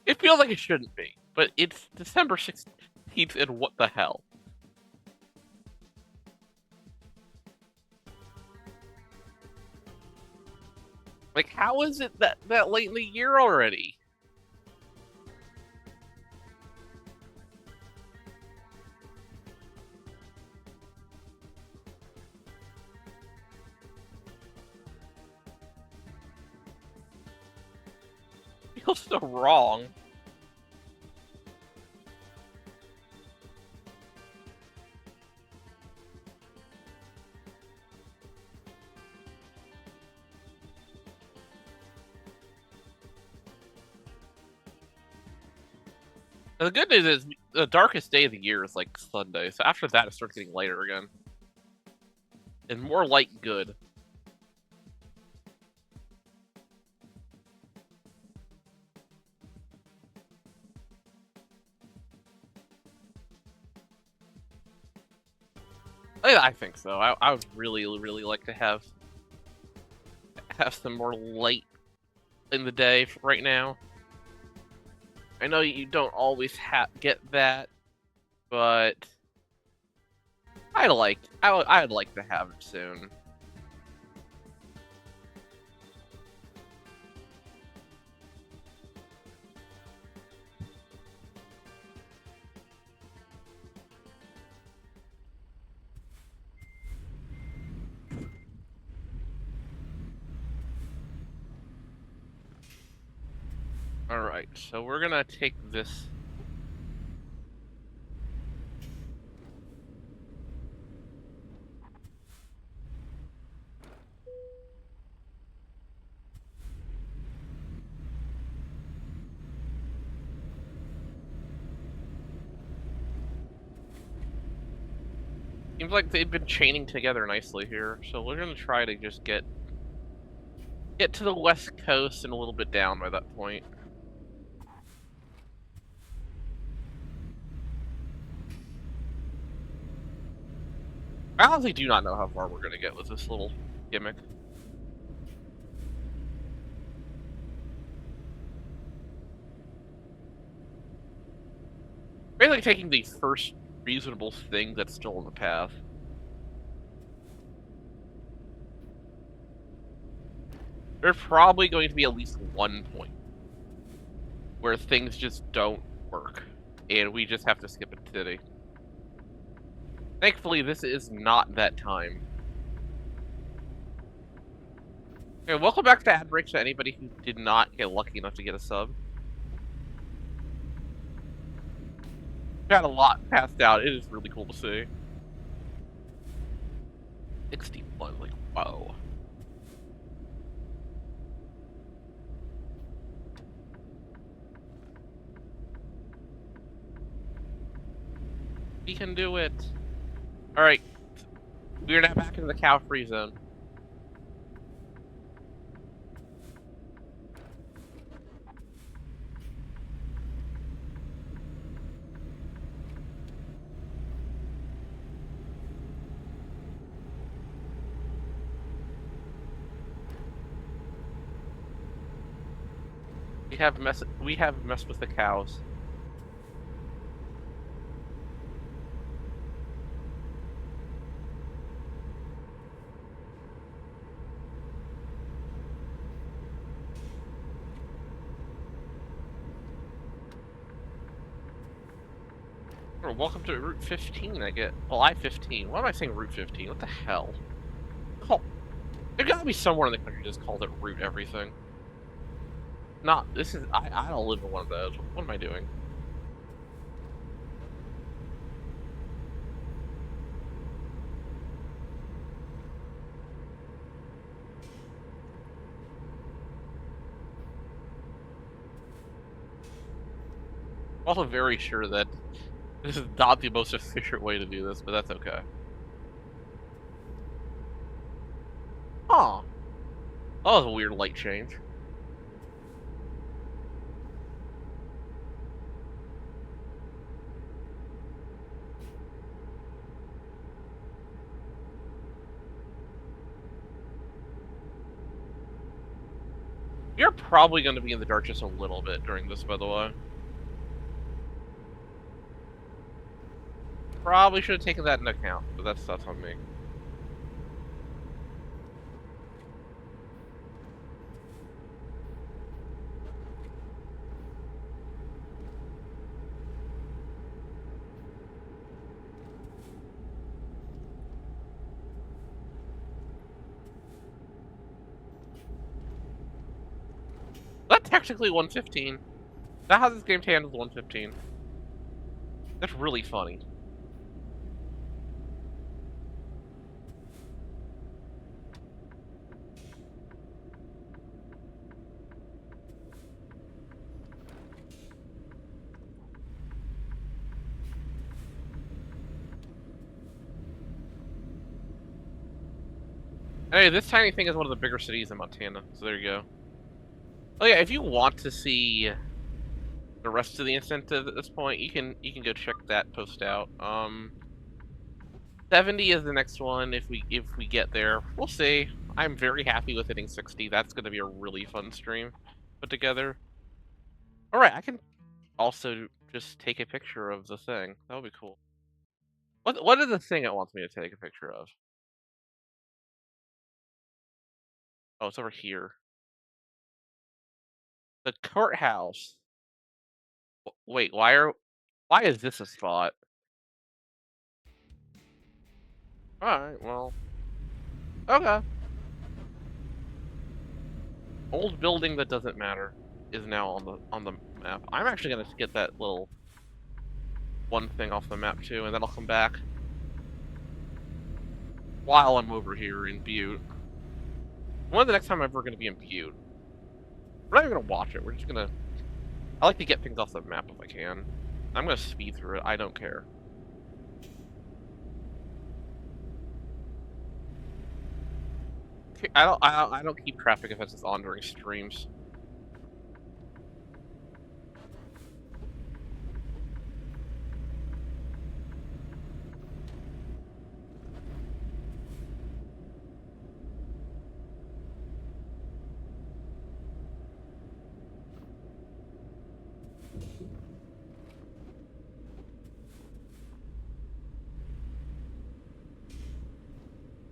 it feels like it shouldn't be, but it's December 16th, and what the hell? Like, how is it that late in the year already? It feels so wrong. The good news is the darkest day of the year is like Sunday, so after that it starts getting lighter again. And more light good. I think so. I would really, really like to have some more light in the day right now. I know you don't always get that, but I'd like to have it soon. All right, so we're gonna take this Seems like they've been chaining together nicely here, so we're gonna try to just get to the west coast and a little bit down by that point. I honestly do not know how far we're gonna get with this little gimmick. Basically taking the first reasonable thing that's still on the path. There's probably going to be at least one point where things just don't work, and we just have to skip a city. Thankfully, this is not that time. Okay, welcome back to Ad Breaks to anybody who did not get lucky enough to get a sub. Got a lot passed out. It is really cool to see. 61, like, whoa. We can do it. Alright. We are now back in the cow-free zone. We have messed with the cows. Oh, welcome to Route 15, I get. Well, I-15. Why am I saying Route 15? What the hell? Oh, there's gotta be somewhere in the country just called it Route everything. Not, this is, I don't live in one of those. What am I doing? I'm also very sure that this is not the most efficient way to do this, but that's okay. Huh. That was a weird light change. You're probably going to be in the dark just a little bit during this, by the way. Probably should have taken that into account, but that's on me. That's technically 115. That how this game handles 115. That's really funny. Hey, this tiny thing is one of the bigger cities in Montana, so there you go. Oh yeah, if you want to see the rest of the incentive at this point, you can go check that post out. 70 is the next one if we get there. We'll see. I'm very happy with hitting 60. That's going to be a really fun stream put together. All right, I can also just take a picture of the thing. That would be cool. What is the thing it wants me to take a picture of? Oh, it's over here. The courthouse. Wait, why is this a spot? Alright, well. Okay. Old building that doesn't matter is now on the map. I'm actually gonna get that little one thing off the map too, and then I'll come back while I'm over here in Butte. When the next time I'm ever gonna be in Butte? We're not even gonna watch it. We're just gonna. I like to get things off the map if I can. I'm gonna speed through it. I don't care. I don't keep traffic offenses on during streams.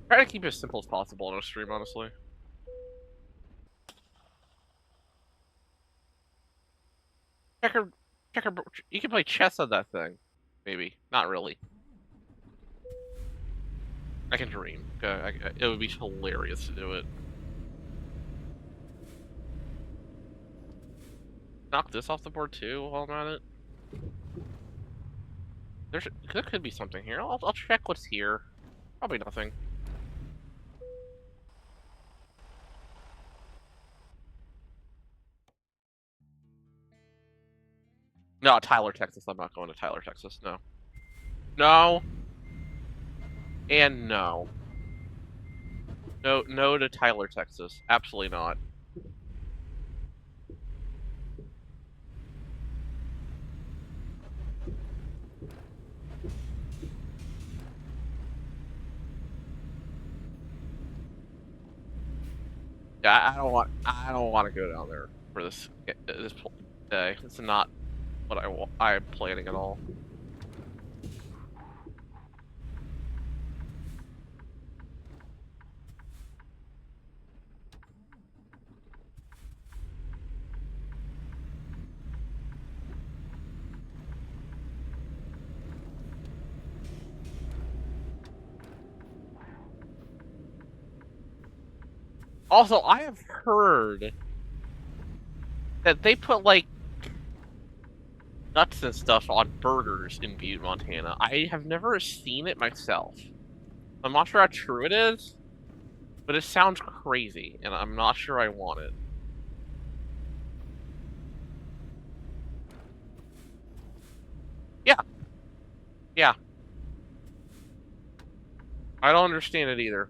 Try to keep it as simple as possible on a stream, honestly. Checker, checker. You can play chess on that thing, maybe. Not really. I can dream. Okay, it would be hilarious to do it. Knock this off the board too while I'm at it. There could be something here. I'll check what's here. Probably nothing. No, Tyler, Texas. I'm not going to Tyler, Texas. No. No. And no. No to Tyler, Texas. Absolutely not. Yeah, I don't want to go down there for this day. It's not what I'm planning at all. Also, I have heard that they put like nuts and stuff on burgers in Butte, Montana. I have never seen it myself. I'm not sure how true it is, but it sounds crazy, and I'm not sure I want it. Yeah. Yeah. I don't understand it either.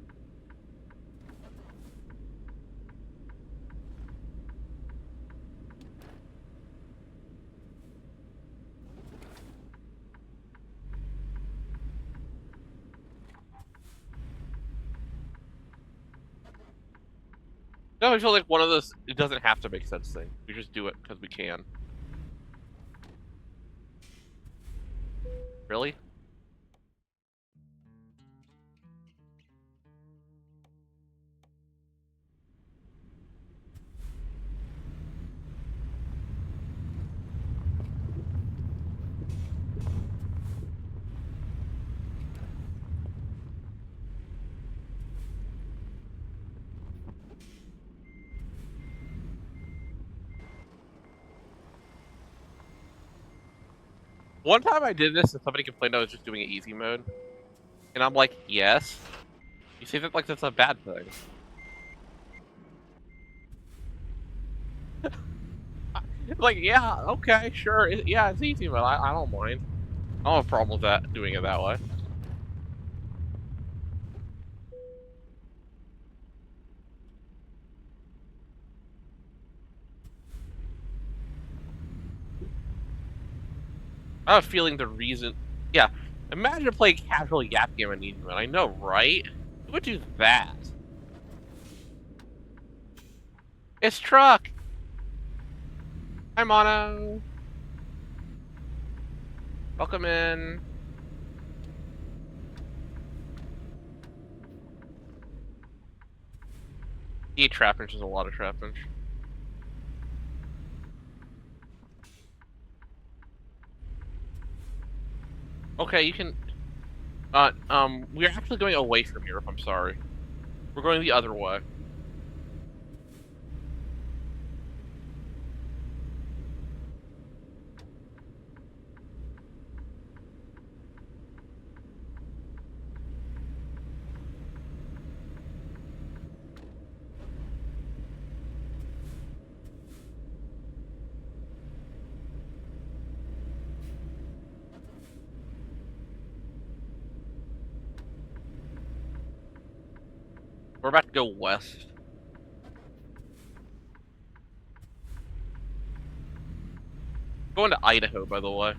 No, I feel like one of those, it doesn't have to make sense thing. We just do it because we can. Really? One time I did this and somebody complained I was just doing it easy mode. And I'm like, yes. You say that like that's a bad thing. Like, yeah, okay, sure. Yeah, it's easy mode. I don't mind. I don't have a problem with that, doing it that way. I have a feeling the reason... Yeah, imagine playing casual Yap game on easy mode. I know, right? Who would do that? It's Truck! Hi, Mono! Welcome in. He trap inch is a lot of trap inch. Okay, you can... we're actually going away from Europe, I'm sorry. We're going the other way. We're about to go west. Going to Idaho, by the way.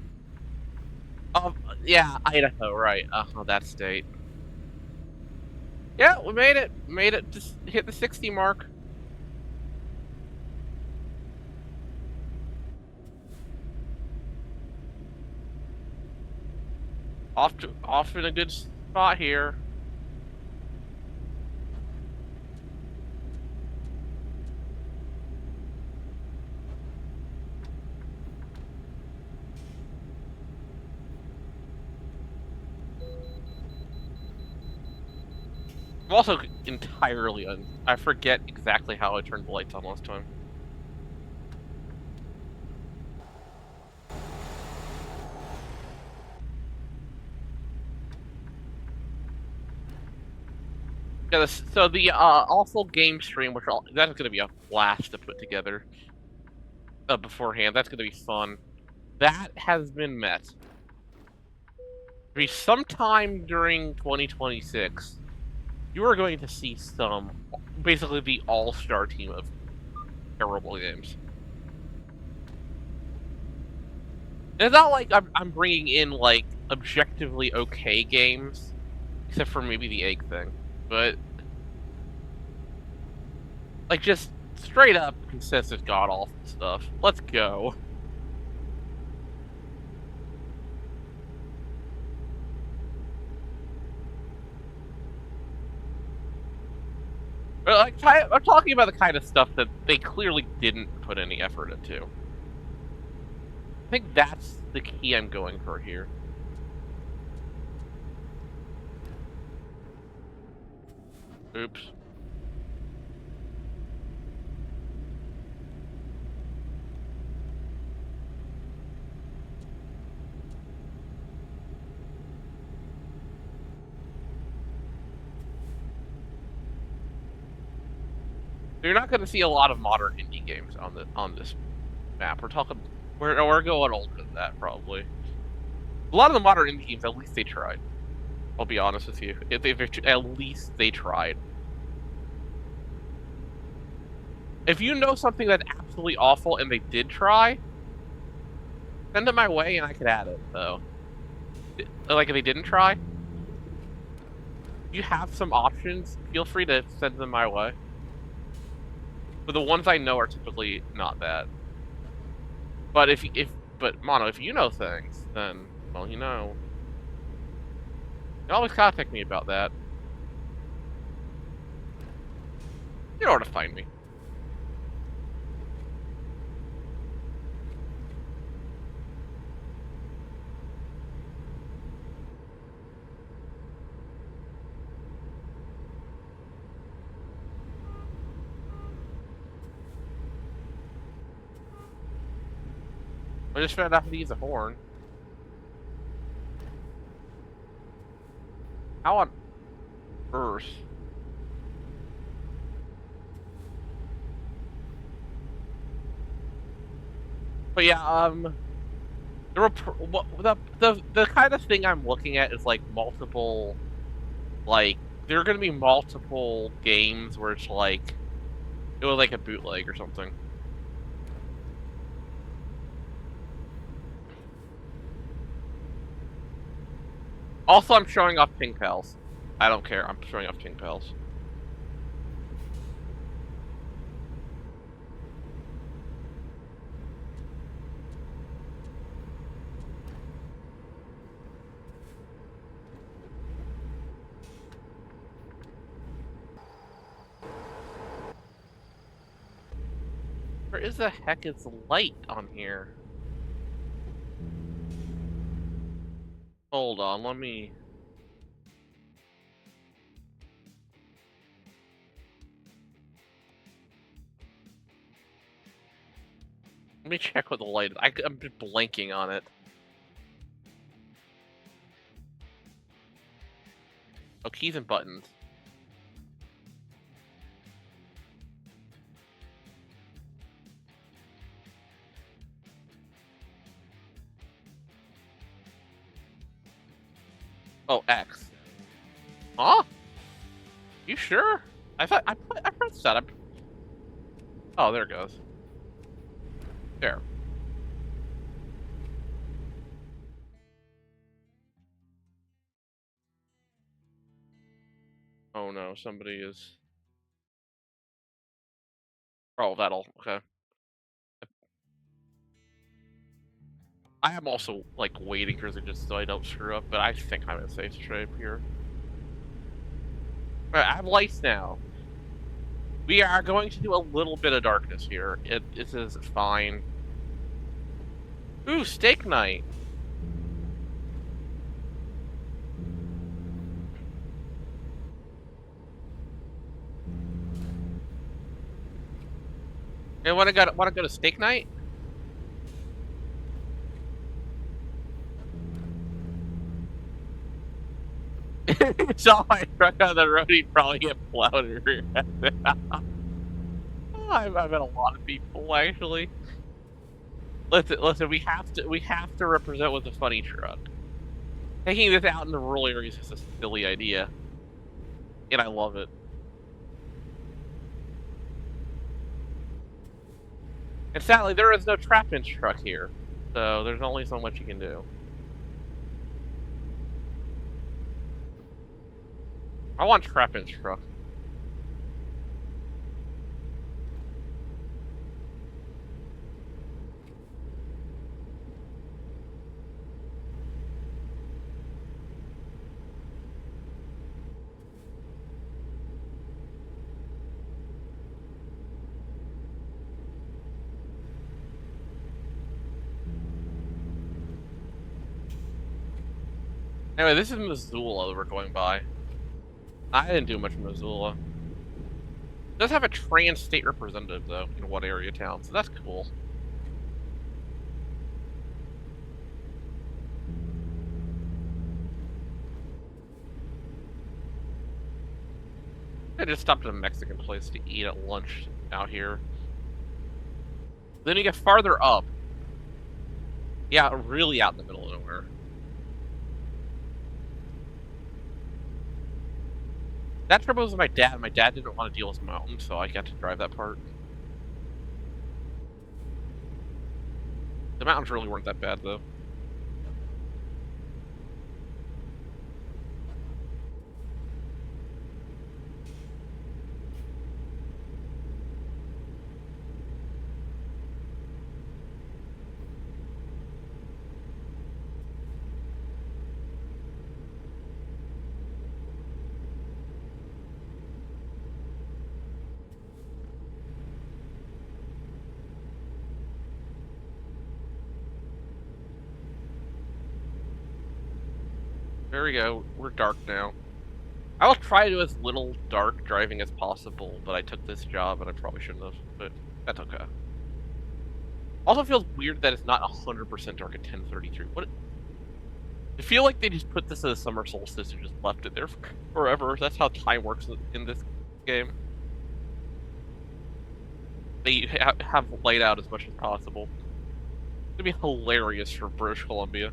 Yeah, Idaho, right. That state. Yeah, we made it. Made it. Just hit the 60 mark. Off in a good spot here. I'm also entirely I forget exactly how I turned the lights on last time. Yeah, so the awful game stream, that's gonna be a blast to put together beforehand. That's gonna be fun. That has been met. Be sometime during 2026, you are going to see basically the all-star team of terrible games. And it's not like I'm bringing in like objectively okay games, except for maybe the egg thing, but like just straight up consistent god awful stuff. Let's go. Like, I'm talking about the kind of stuff that they clearly didn't put any effort into. I think that's the key I'm going for here. Oops. You're not going to see a lot of modern indie games on this map. We're going older than that probably. A lot of the modern indie games, at least they tried. I'll be honest with you. At least they tried. If you know something that's absolutely awful and they did try, send it my way and I could add it, though. Like, if they didn't try, if you have some options, feel free to send them my way. But the ones I know are typically not bad. But but Mono, if you know things, then, well, you know. You can always contact me about that. You know where to find me. I just found out how to use a horn. How on earth? But yeah, the kind of thing I'm looking at is like multiple, like there are going to be multiple games where it's like it was like a bootleg or something. Also, I'm showing off Ping Pals. I don't care. I'm showing off Ping Pals. Where is the heck is light on here? Hold on, let me. Let me check what the light is. I'm just blanking on it. Oh, keys and buttons. Oh, X. Huh? You sure? I pressed that. Oh, there it goes. There. Oh no, somebody is. Oh, that'll okay. I am also like waiting for it just so I don't screw up, but I think I'm in a safe shape here. All right, I have lights now. We are going to do a little bit of darkness here. This is fine. Ooh, steak night. And want to go to steak night? Saw my truck on the road, he'd probably get plowed in your head. I've met a lot of people actually. Listen. We have to represent with a funny truck. Taking this out in the rural areas is a silly idea, and I love it. And sadly, there is no trap-in truck here, so there's only so much you can do. I want trap-in truck. Anyway, this is Missoula that we're going by. I didn't do much in Missoula. It does have a trans state representative, though, in one area of town, so that's cool. I just stopped at a Mexican place to eat at lunch out here. Then you get farther up. Yeah, really out in the middle of nowhere. That trip was with my dad. My dad didn't want to deal with mountains, so I got to drive that part. The mountains really weren't that bad, though. There we go. We're dark now. I will try to do as little dark driving as possible, but I took this job and I probably shouldn't have, but that's okay. Also feels weird that it's not 100% dark at 10:33. What? I feel like they just put this as a summer solstice and just left it there forever. That's how time works in this game. They have light out as much as possible. It's gonna be hilarious for British Columbia.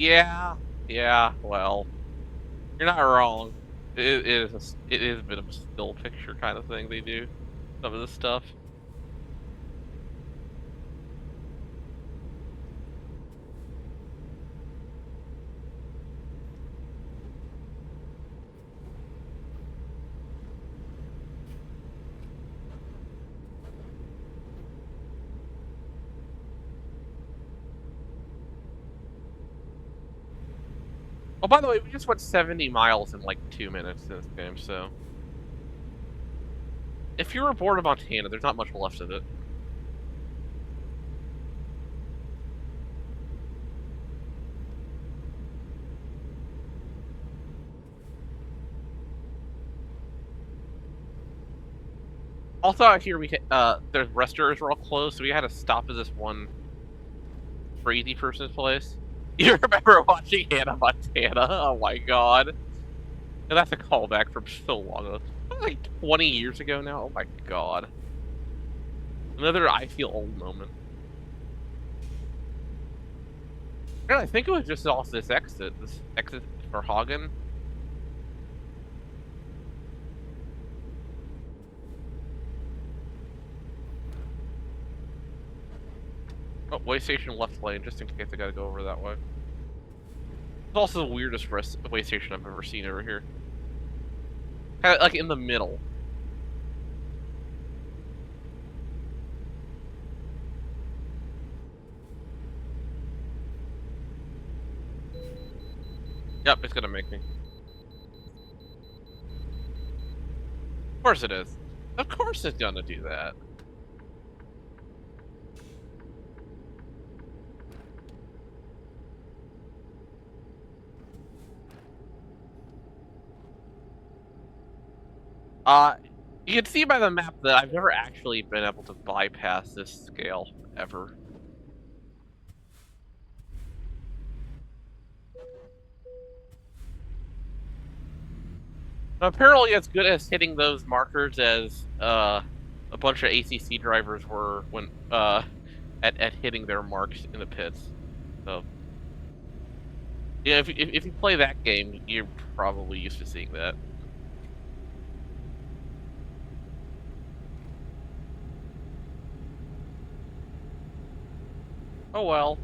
Yeah, well, you're not wrong. It is a bit of a still picture kind of thing they do, some of this stuff. Oh, by the way, we just went 70 miles in like 2 minutes in this game, so... If you were bored of Montana, there's not much left of it. Also out here, the restaurants were all closed, so we had to stop at this one crazy person's place. You remember watching Hannah Montana? Oh my god. And that's a callback from so long ago. That was like 20 years ago now. Oh my god. Another I feel old moment. Yeah, I think it was just off this exit. This exit for Hagen. Oh, way station left lane, just in case I gotta go over that way. It's also the weirdest way station I've ever seen over here. Kinda like in the middle. Yep, it's gonna make me. Of course it is. Of course it's gonna do that. Uh, you can see by the map that I've never actually been able to bypass this scale, ever. I'm apparently as good as hitting those markers as, a bunch of ACC drivers were when, at hitting their marks in the pits. So, yeah, if you play that game, you're probably used to seeing that. Oh well.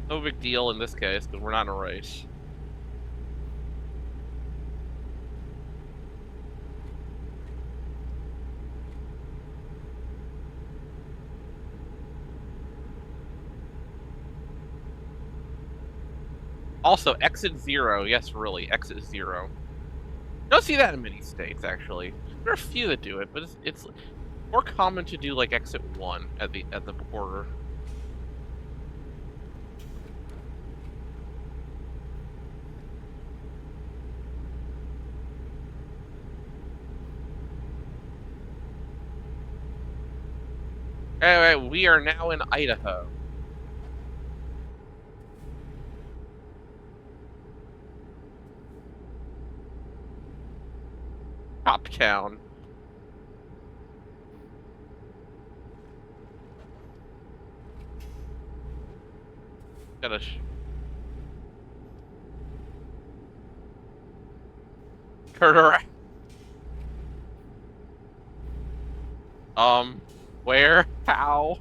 No big deal in this case, because we're not in a race. Also, exit 0. Yes, really, exit 0. You don't see that in many states, actually. There are a few that do it, but it's more common to do like exit 1 at the border. Anyway, we are now in Idaho. Top town. Gotta turn around. Where? How?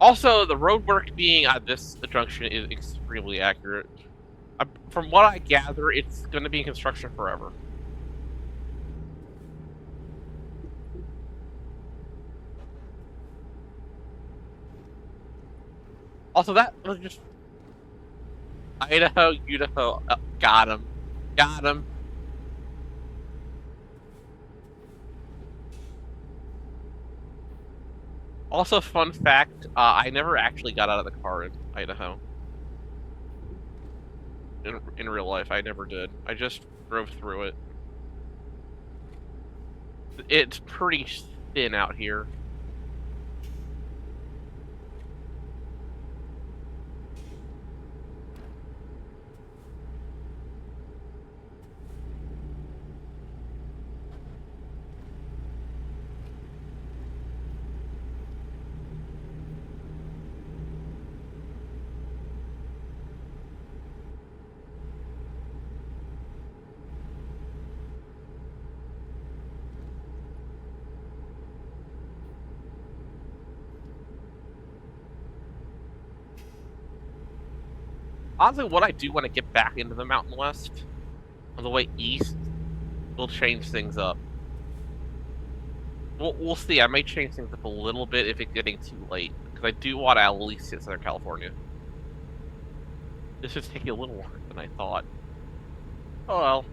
Also, the roadwork being at this junction is extremely accurate. From what I gather, it's going to be in construction forever. Also, that was just Idaho, Idaho. Got him. Got him. Also, fun fact, I never actually got out of the car in Idaho. In real life, I never did. I just drove through it. It's pretty thin out here. Honestly, what I do want to get back into the Mountain West on the way east will change things up. We'll see. I may change things up a little bit if it's getting too late, because I do want to at least hit Southern California. This is taking a little longer than I thought. Oh well.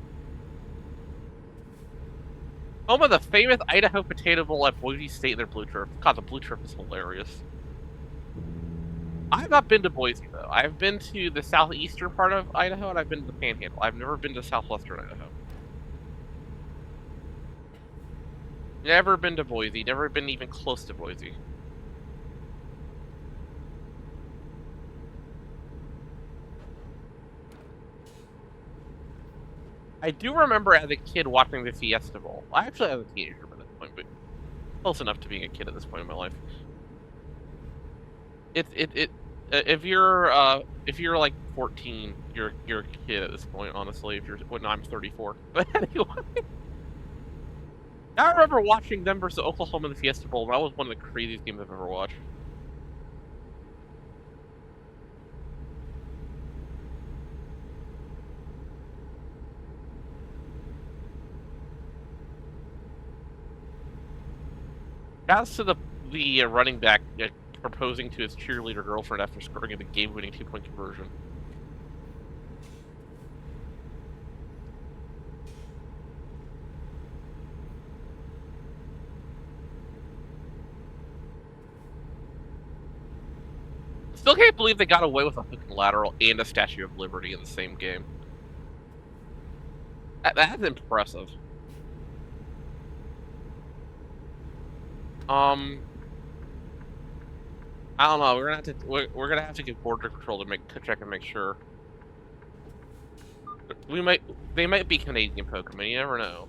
Home of the famous Idaho Potato Bowl at Boise State and their Blue Turf. God, the Blue Turf is hilarious. I've not been to Boise, though. I've been to the southeastern part of Idaho, and I've been to the Panhandle. I've never been to southwestern Idaho. Never been to Boise. Never been even close to Boise. I do remember as a kid watching the Fiesta Bowl. I actually was a teenager by this point, but close enough to being a kid at this point in my life. If you're like 14, you're a kid at this point, honestly. If you're well, no, I'm 34. But anyway, I remember watching them versus Oklahoma in the Fiesta Bowl. That was one of the craziest games I've ever watched. As to the running back proposing to his cheerleader girlfriend after scoring the game-winning 2-point conversion. Still can't believe they got away with a hook and lateral and a Statue of Liberty in the same game. That's impressive. I don't know. We're gonna have to get border control to check and make sure. They might be Canadian Pokemon. You never know.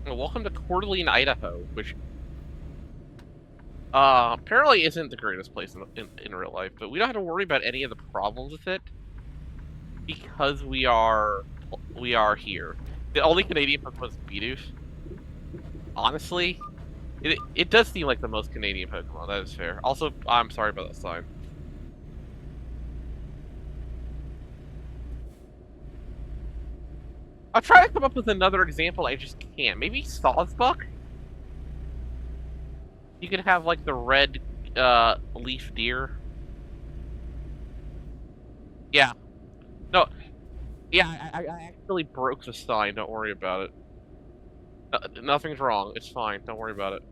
Well, welcome to Coeur d'Alene, Idaho, which apparently isn't the greatest place in real life, but we don't have to worry about any of the problems with it because we are here. The only Canadian Pokemon is Bidoof. Honestly, it does seem like the most Canadian Pokemon. That is fair. Also, I'm sorry about that sign. I'll try to come up with another example. I just can't. Maybe Sawsbuck? You could have like the red leaf deer. Yeah. No. Yeah, I actually broke the sign. Don't worry about it. Nothing's wrong. It's fine. Don't worry about it.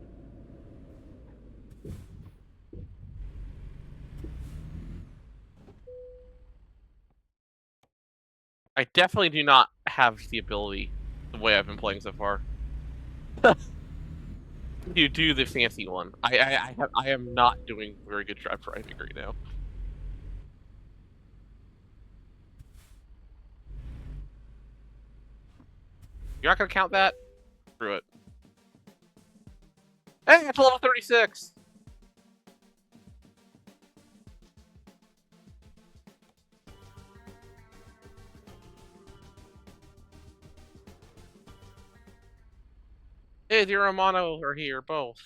I definitely do not have the ability, the way I've been playing so far, to do the fancy one. I am not doing very good drive driving right now. You're not gonna count that? Screw it. Hey, it's level 36! Hey, the Romano are here, both.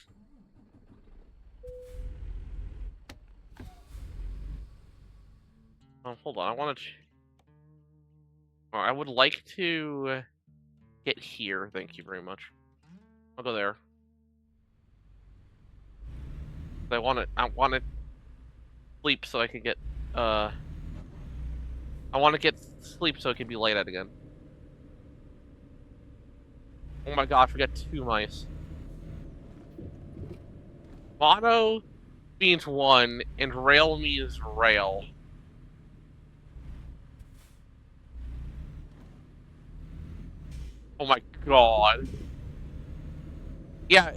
Oh, hold on, I want to... I would like to get here, thank you very much. I'll go there. I want to sleep so I can get, I want to get sleep so it can be light out again. Oh my god, I forgot 2 mice. Mono means 1, and rail means rail. Oh my god. Yeah,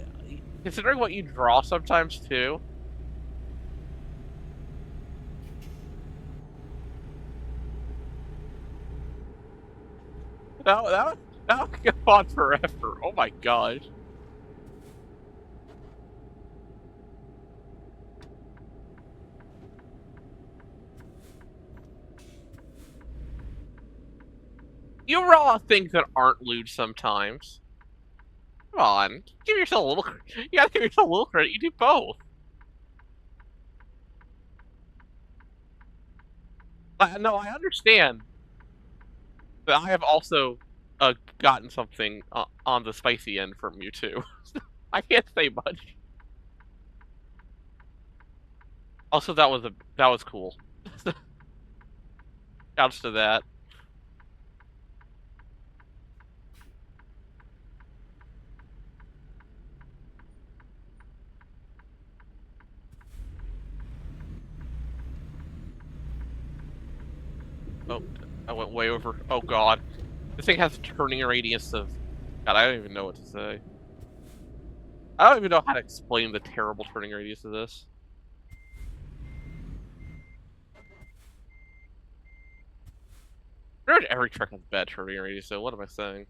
considering what you draw sometimes, too. That would go on forever. Oh my god. You draw things that aren't lewd sometimes. Come on, give yourself a little. You gotta give yourself a little credit. You do both. No, I understand, but I have also gotten something on the spicy end from you too. I can't say much. Also, that was cool. Shouts to that. Oh, I went way over. Oh god. This thing has a turning radius of... God, I don't even know what to say. I don't even know how to explain the terrible turning radius of this. Pretty much every truck has bad turning radius, so what am I saying?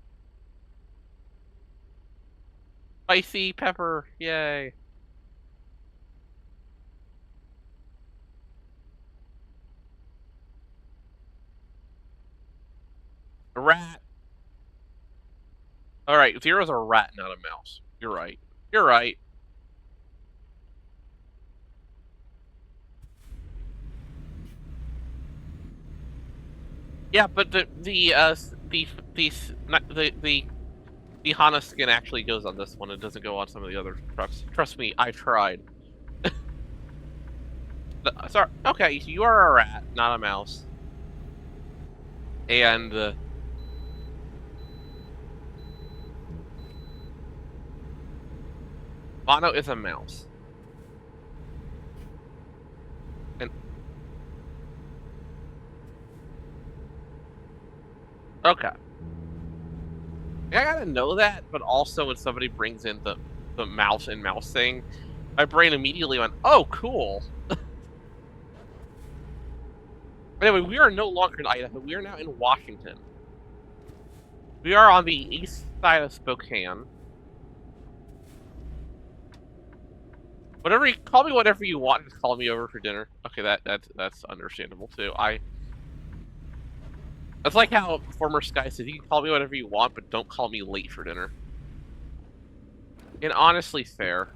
Spicy pepper, yay. A rat. Alright, Zero's a rat, not a mouse. You're right. You're right. Yeah, but the Hana skin actually goes on this one. It doesn't go on some of the other trucks. Trust me, I tried. Sorry. Okay, so you are a rat, not a mouse. And Mono is a mouse. And okay, I gotta know that, but also when somebody brings in the mouse and mouse thing, my brain immediately went, "Oh, cool." Anyway, we are no longer in Idaho. We are now in Washington. We are on the east side of Spokane. Call me whatever you want. Just call me over for dinner. Okay, that's understandable too. That's like how former Sky said, you can call me whatever you want, but don't call me late for dinner. And honestly, fair.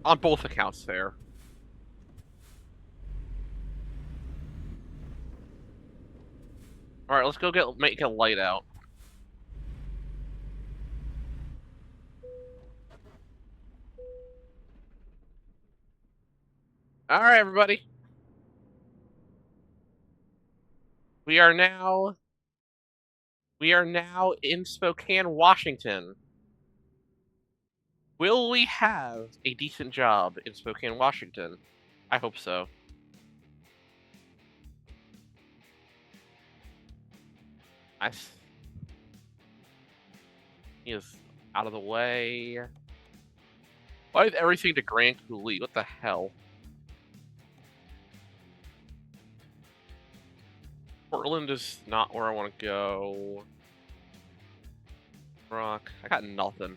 On both accounts, fair. All right, let's go make a light out. All right, everybody. We are now in Spokane, Washington. Will we have a decent job in Spokane, Washington? I hope so. He is out of the way. Why is everything to Grand Coulee? What the hell? Portland is not where I want to go. Rock. I got nothing.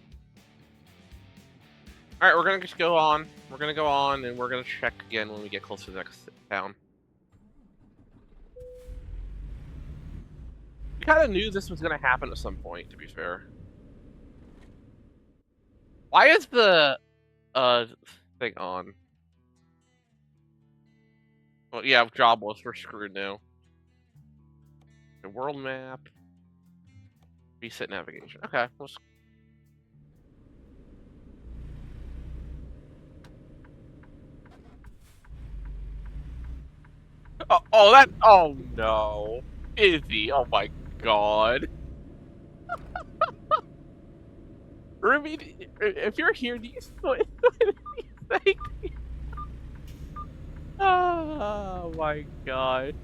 Alright, we're gonna just go on. We're gonna go on, and we're gonna check again when we get close to the next town. We kind of knew this was gonna happen at some point, to be fair. Why is the thing on? Well, yeah, jobless. We're screwed now. The world map. Reset navigation. Okay, let's... Oh no. Izzy, oh my god. Ruby, if you're here, do you still think? Oh my god.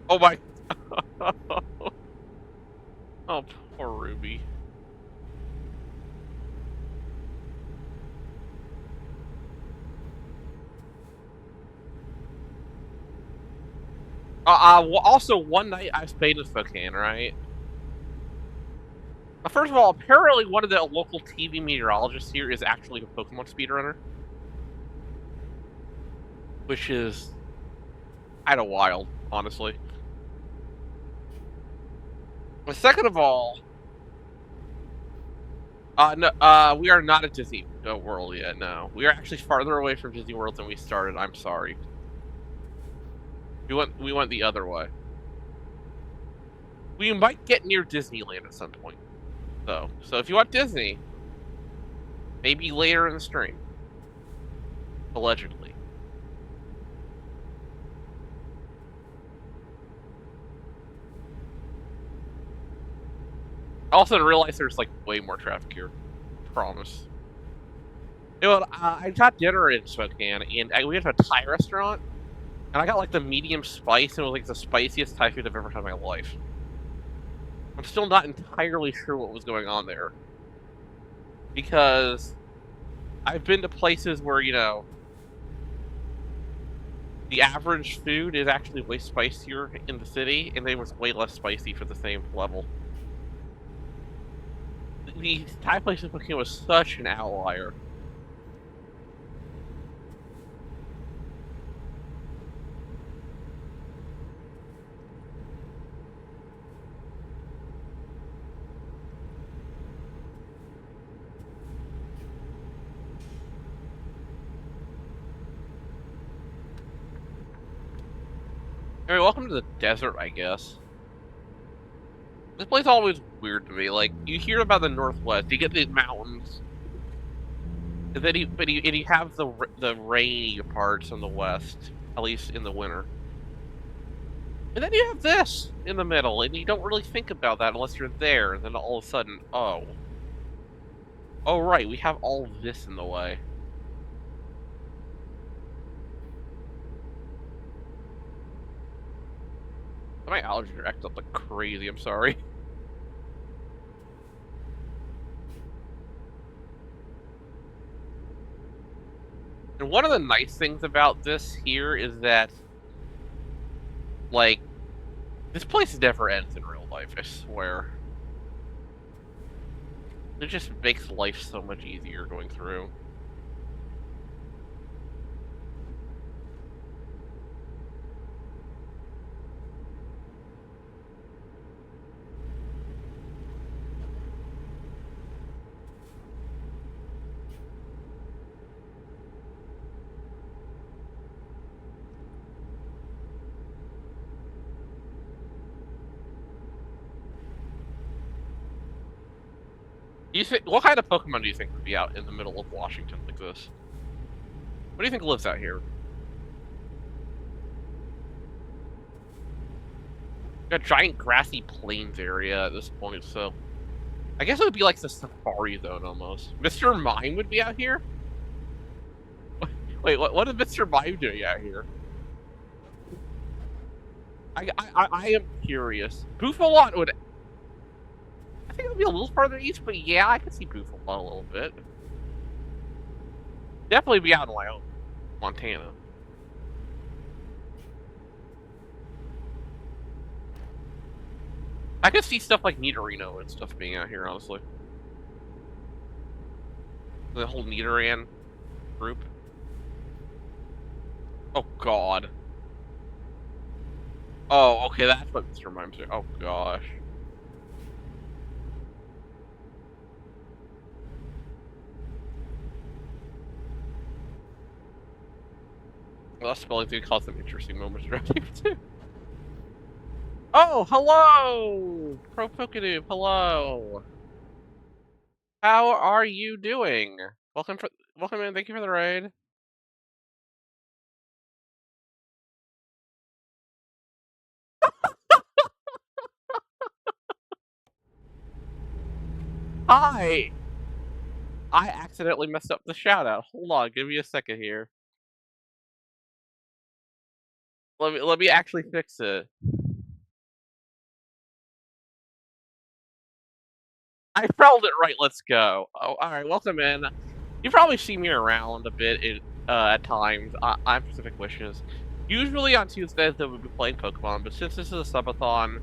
Oh my... Oh, poor Ruby. Also, one night I stayed in Spokane, right? First of all, apparently one of the local TV meteorologists here is actually a Pokemon speedrunner. Which is kind of wild, honestly. But second of all, no, we are not at Disney World yet, no. We are actually farther away from Disney World than we started, I'm sorry. We went the other way. We might get near Disneyland at some point, though. So if you want Disney, maybe later in the stream, allegedly. I also realized there's like way more traffic here. Promise. You know, I got dinner in Spokane, and we went to a Thai restaurant, and I got like the medium spice, and it was like the spiciest Thai food I've ever had in my life. I'm still not entirely sure what was going on there, because I've been to places where, the average food is actually way spicier in the city, and it was way less spicy for the same level. The Thai place in Spokane was such an outlier. Anyway, welcome to the desert, I guess. This place is always weird to me. Like, you hear about the Northwest, you get these mountains, and then you have the rainy parts in the West, at least in the winter. And then you have this in the middle, and you don't really think about that unless you're there, and then all of a sudden, oh. Oh, right, we have all this in the way. My allergies are acting up like crazy, I'm sorry. And one of the nice things about this here is that, like, this place never ends in real life, I swear. It just makes life so much easier going through. What kind of Pokemon do you think would be out in the middle of Washington like this? What do you think lives out here? Got a giant grassy plains area at this point, so I guess it would be like the Safari Zone almost. Mr. Mime would be out here? Wait, what is Mr. Mime doing out here? I am curious. Buffalon would... I think it would be a little farther east, but yeah, I could see Buffalon a little bit. Definitely be out in Wyoming, Montana. I could see stuff like Nidorino and stuff being out here, honestly. The whole Nidoran group. Oh, God. Oh, okay, that's what this reminds me. Oh, gosh. Well, that spelling's gonna cause some interesting moments around here, too. Oh, hello! Pro Pokedoob, hello! How are you doing? Welcome in, thank you for the raid. Hi! I accidentally messed up the shout-out. Hold on, give me a second here. Let me actually fix it. I spelled it right, let's go. Oh, alright, welcome in. You probably see me around a bit at times. I'm Pacific Wishes. Usually on Tuesdays they would be playing Pokemon, but since this is a subathon,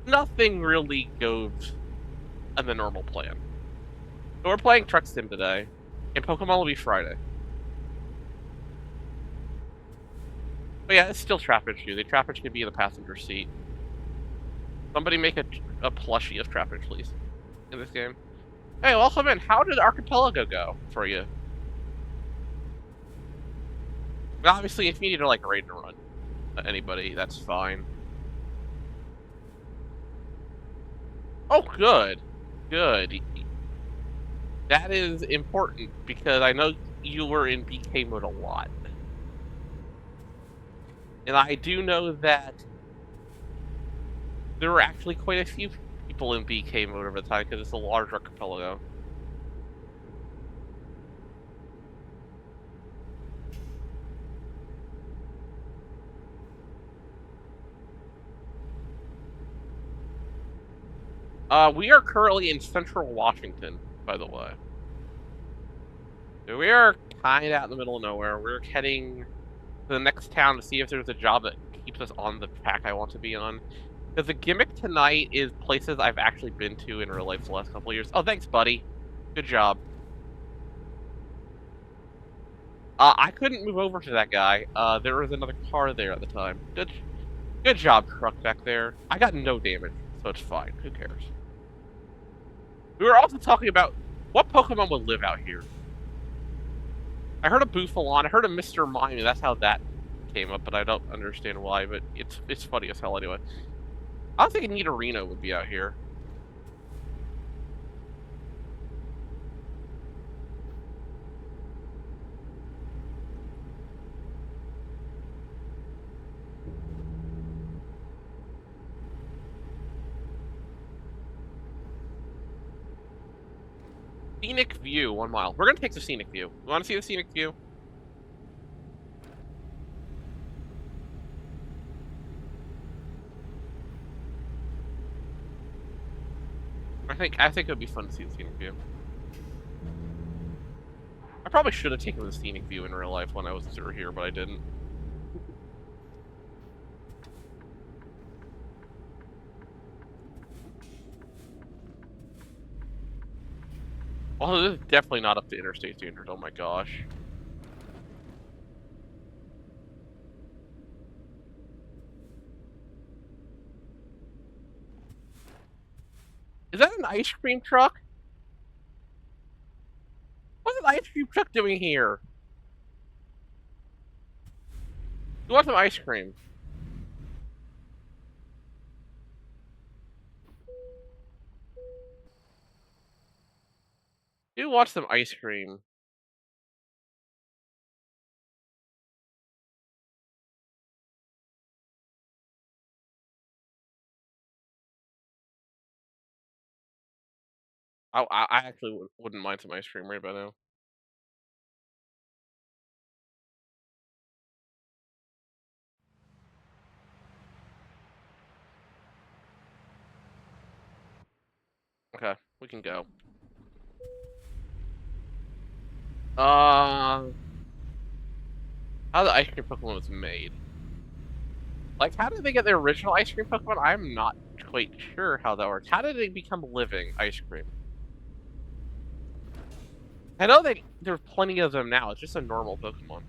nothing really goes on the normal plan. So we're playing Truck Sim today, and Pokemon will be Friday. But yeah, it's still Trapinch too. The Trapinch can be in the passenger seat. Somebody make a plushie of Trapinch, please, in this game. Hey, welcome in. How did Archipelago go for you? Obviously, if you need to, like, raid and run anybody, that's fine. Oh, good. Good. That is important because I know you were in BK mode a lot. And I do know that there were actually quite a few people in BK mode over the time because it's a large archipelago. We are currently in central Washington, by the way. So we are kind of out in the middle of nowhere. We're heading to the next town to see if there's a job that keeps us on the track I want to be on. Because the gimmick tonight is places I've actually been to in real life the last couple of years. Oh, thanks, buddy. Good job. I couldn't move over to that guy. There was another car there at the time. Good job, truck back there. I got no damage, so it's fine. Who cares? We were also talking about what Pokemon would live out here. I heard of Bouffalant, I heard of Mr. Mime, and that's how that came up, but I don't understand why, but it's funny as hell anyway. I was thinking Nidorino would be out here. Scenic view, 1 mile. We're gonna take the scenic view. You wanna see the scenic view? I think it would be fun to see the scenic view. I probably should have taken the scenic view in real life when I was through here, but I didn't. Although this is definitely not up to interstate standards, oh my gosh. Is that an ice cream truck? What's an ice cream truck doing here? You want some ice cream? You want some ice cream? I actually wouldn't mind some ice cream right about now. Okay, we can go. Uh, how the ice cream Pokemon was made? Like, how did they get the original ice cream Pokemon? I'm not quite sure how that works. How did they become living ice cream? I know that there's plenty of them now. It's just a normal Pokemon.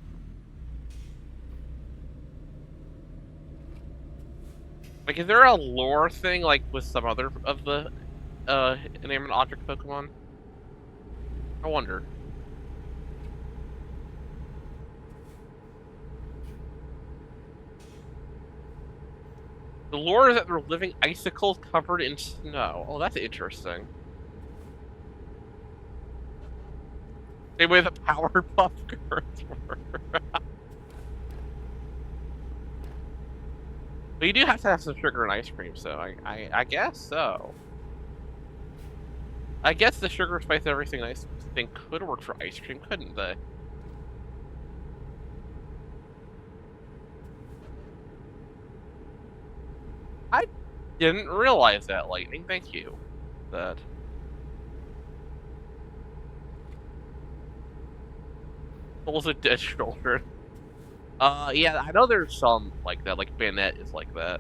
Like, is there a lore thing like with some other of the inanimate object Pokemon? I wonder. The lore is that they're living icicles covered in snow. Oh, that's interesting. Same way the Powerpuff Girls were. But you do have to have some sugar and ice cream, so I guess so. I guess the sugar, spice, everything nice thing could work for ice cream, couldn't they? I didn't realize that, Lightning. Thank you. That. Pulls a dead shoulder. Yeah, I know there's some like that, like Banette is like that.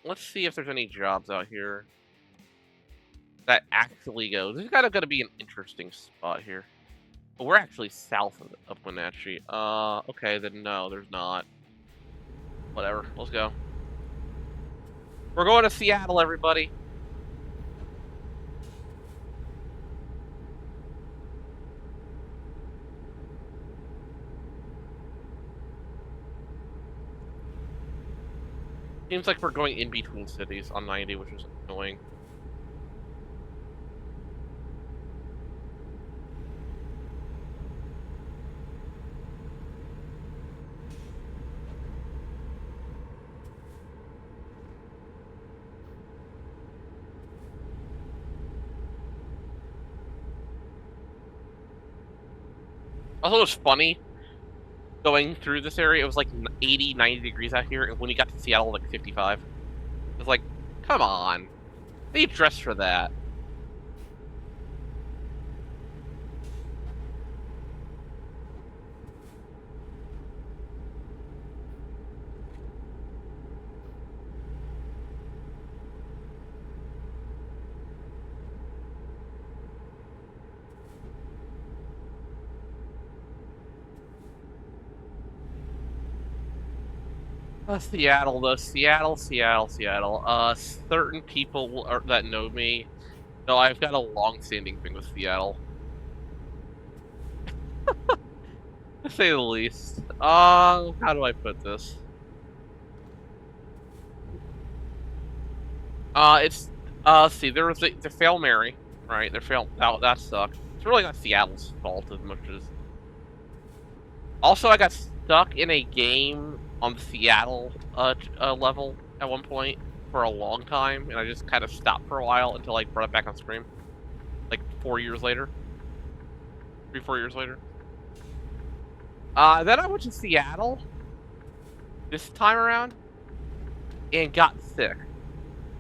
Let's see if there's any jobs out here that actually go. This is kind of going to be an interesting spot here. But we're actually south of Wenatchee. Okay, then no, there's not. Whatever, let's go. We're going to Seattle, everybody. Seems like we're going in between cities on 90, which is annoying. Also, it was funny going through this area. It was like 80, 90 degrees out here, and when you got to Seattle, like 55. It's like, come on. They dress for that. Seattle, though. Seattle, Seattle, Seattle. Certain people that know me know I've got a long-standing thing with Seattle, to say the least. How do I put this? It's let's see. There was the Fail Mary, right? The fail that sucked. It's really not Seattle's fault as much as. Also, I got stuck in a game on the Seattle level at one point for a long time, and I just kind of stopped for a while until I brought it back on stream, like 4 years later, 3, 4 years later. Then I went to Seattle this time around and got sick.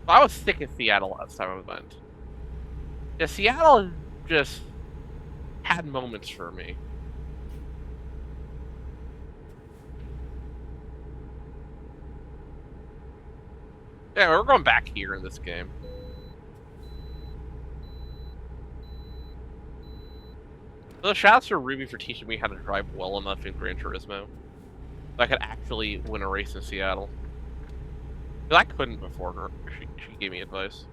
I was sick in Seattle last time I went. Yeah, Seattle just had moments for me. Yeah, we're going back here in this game. So shouts to Ruby for teaching me how to drive well enough in Gran Turismo, so I could actually win a race in Seattle. Because I couldn't before her. She gave me advice.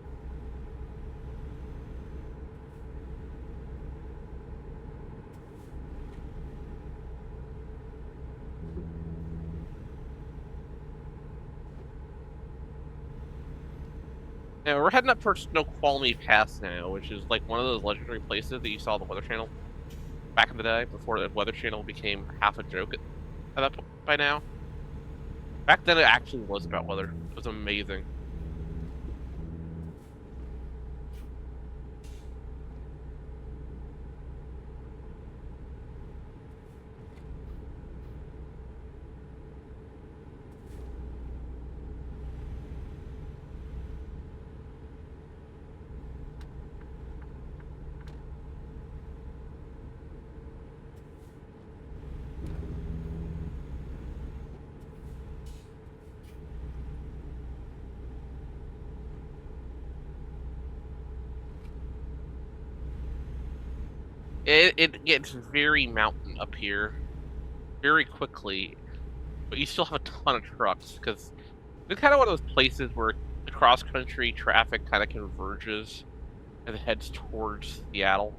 Yeah, we're heading up towards Snoqualmie Pass now, which is like one of those legendary places that you saw on the Weather Channel back in the day, before the Weather Channel became half a joke at that point by now. Back then, it actually was about weather. It was amazing. It gets very mountain up here very quickly, but you still have a ton of trucks because it's kind of one of those places where the cross-country traffic kind of converges and heads towards Seattle.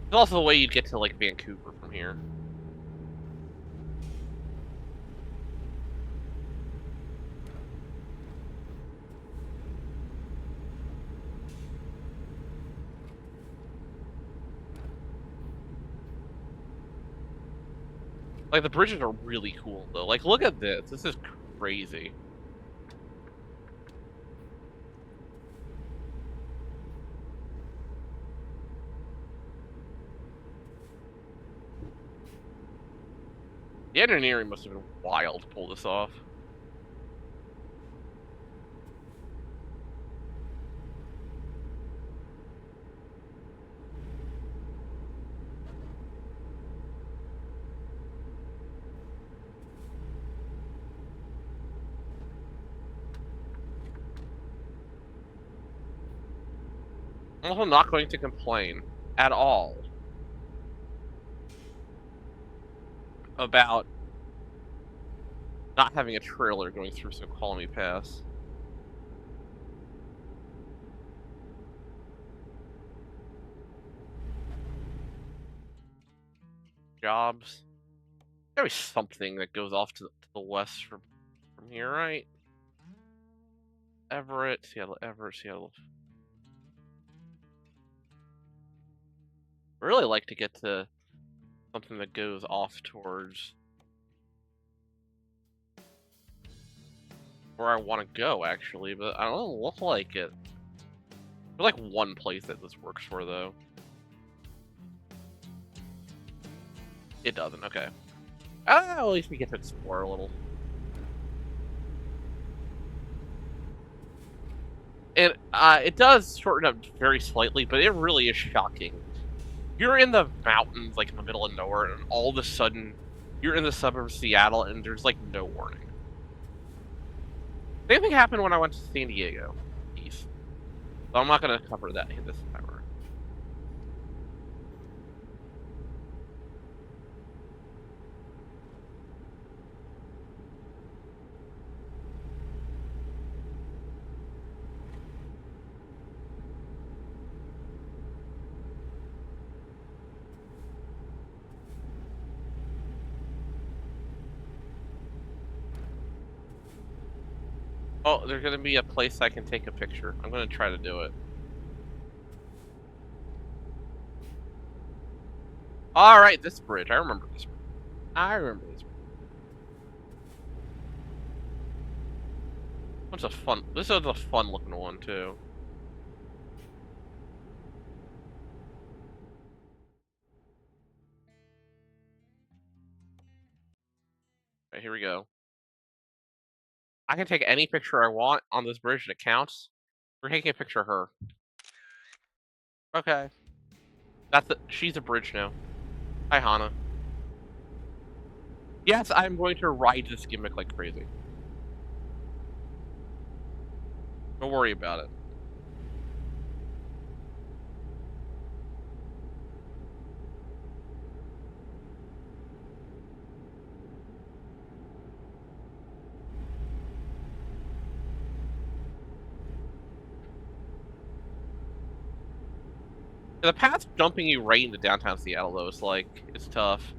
It's also the way you'd get to like Vancouver from here. Like the bridges are really cool though. Like look at this. This is crazy. The engineering must have been wild to pull this off. I'm also not going to complain at all about not having a trailer going through Snoqualmie Pass. Jobs. There's something that goes off to the west from You're right. Everett, Seattle, Everett, Seattle. I really like to get to something that goes off towards where I want to go, actually, but I don't look like it. There's like one place that this works for, though. It doesn't, okay. At least we get to explore a little. And it does shorten up very slightly, but it really is shocking. You're in the mountains, like in the middle of nowhere, and all of a sudden, you're in the suburbs of Seattle, and there's like no warning. Same thing happened when I went to San Diego East. So I'm not going to cover that this time around. Oh, there's going to be a place I can take a picture. I'm going to try to do it. Alright, this bridge. I remember this bridge. I remember this bridge. What's a fun... This is a fun-looking one, too. Alright, here we go. I can take any picture I want on this bridge and it counts. We're taking a picture of her. Okay. She's a bridge now. Hi, Hana. Yes, I'm going to ride this gimmick like crazy. Don't worry about it. The path jumping you right into downtown Seattle, though, is like, it's tough.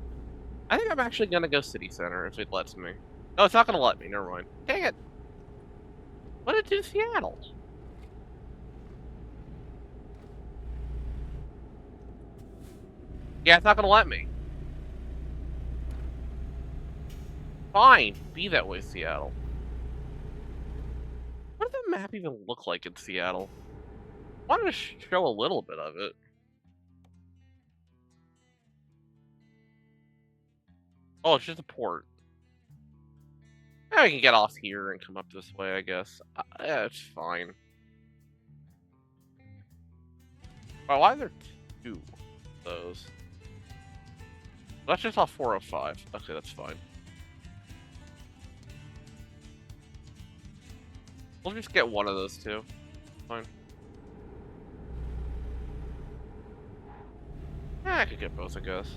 I think I'm actually gonna go City Center if it lets me. Oh, it's not gonna let me, never mind. Dang it! What did it do to Seattle? Yeah, it's not gonna let me. Fine, be that way, Seattle. What does the map even look like in Seattle? I wanted to show a little bit of it. Oh, it's just a port. I can get off here and come up this way, I guess. Yeah, it's fine. Well, why are there two of those? That's just off 405. Okay, that's fine. We'll just get one of those two. Fine. I could get both, I guess.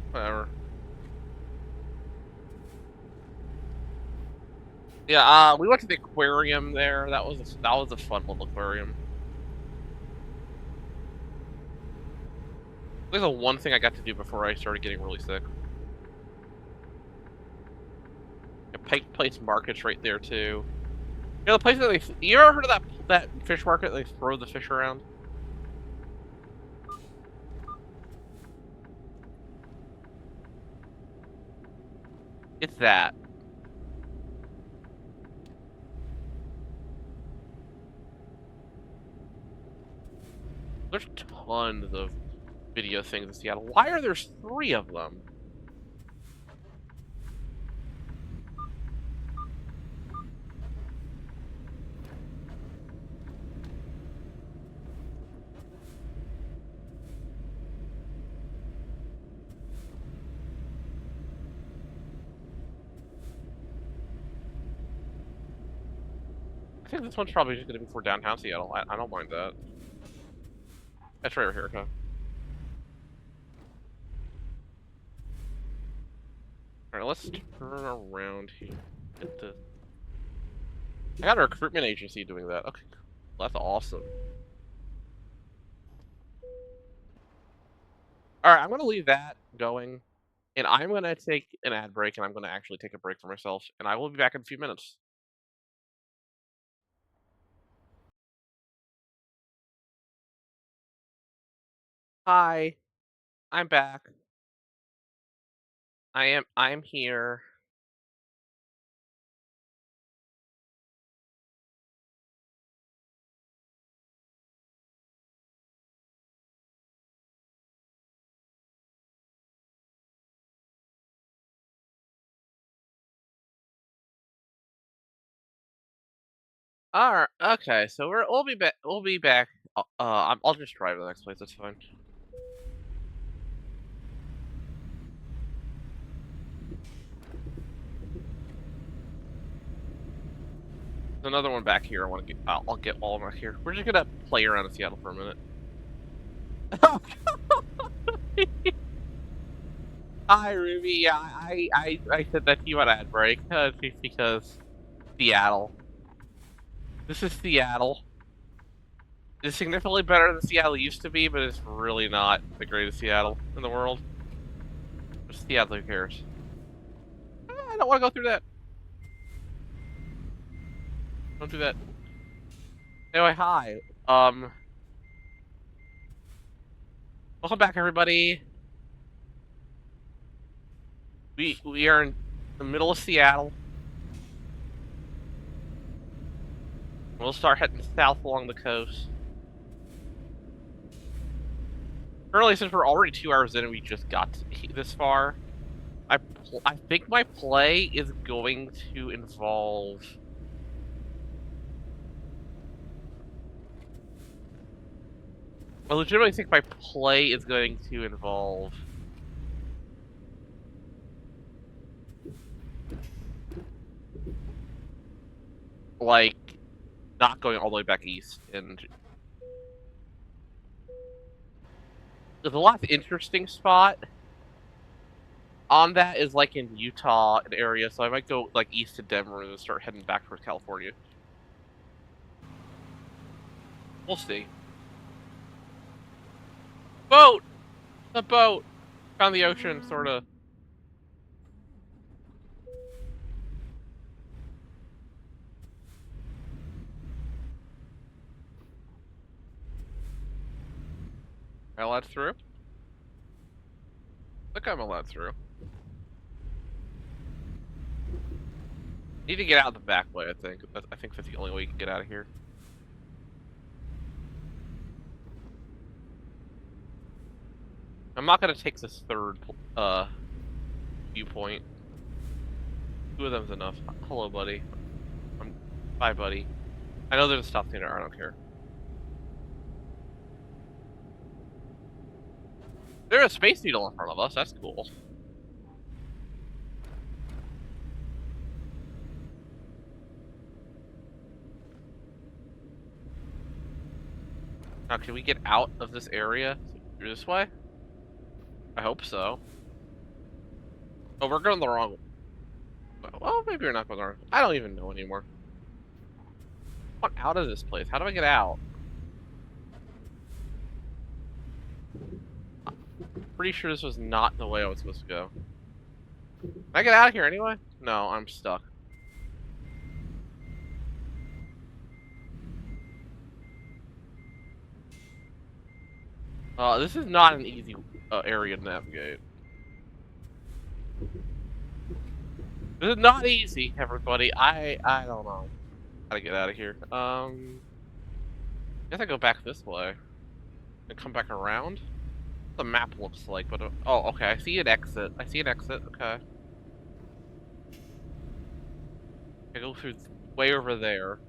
Whatever. Yeah, we went to the aquarium there. That was a fun little aquarium. There's the one thing I got to do before I started getting really sick. And Pike Place Market's right there too. You know the place that you ever heard of that fish market? They throw the fish around. It's that. There's tons of video things in Seattle. Why are there 3 of them? I think this one's probably just going to be for downtown Seattle. I don't mind that. That's right over here, okay. Alright, let's turn around here. I got a recruitment agency doing that. Okay, that's awesome. Alright, I'm gonna leave that going. And I'm gonna take an ad break, and I'm gonna actually take a break for myself, and I will be back in a few minutes. Hi, I'm back. I am here. Alright, okay, so we'll be back. We'll be back. I'll just drive to the next place. That's fine. There's another one back here. I want to get. I'll get all of them here. We're just gonna play around in Seattle for a minute. Hi, Ruby. Yeah, I said that to you on ad break because Seattle. This is Seattle. It's significantly better than Seattle used to be, but it's really not the greatest Seattle in the world. Just Seattle, who cares? I don't want to go through that. Don't do that. Anyway, hi. Welcome back, everybody. We are in the middle of Seattle. We'll start heading south along the coast. Currently, since we're already 2 hours in and we just got this far, I think my play is going to involve. I legitimately think my play is going to involve. Like, not going all the way back east. And there's a lot of interesting spot on that is like in Utah, an area, so I might go like east to Denver and then start heading back towards California. We'll see. Boat! The boat! Found the ocean, sorta. Am I allowed through? I think I'm allowed through. Need to get out the back way, I think. I think that's the only way you can get out of here. I'm not gonna take this third, viewpoint. 2 of them's enough. Hello, buddy. Bye, buddy. I know there's a stop theater, I don't care. There's a Space Needle in front of us, that's cool. Now, can we get out of this area through this way? I hope so. Oh, we're going the wrong way. Well, maybe we're not going the wrong way. I don't even know anymore. I want out of this place. How do I get out? Pretty sure this was not the way I was supposed to go. Can I get out of here anyway? No, I'm stuck. This is not an easy area to navigate. This is not easy, everybody. I don't know how to get out of here. I guess I go back this way and come back around. What the map looks like, but oh, okay. I see an exit. I see an exit. Okay. I go through way over there.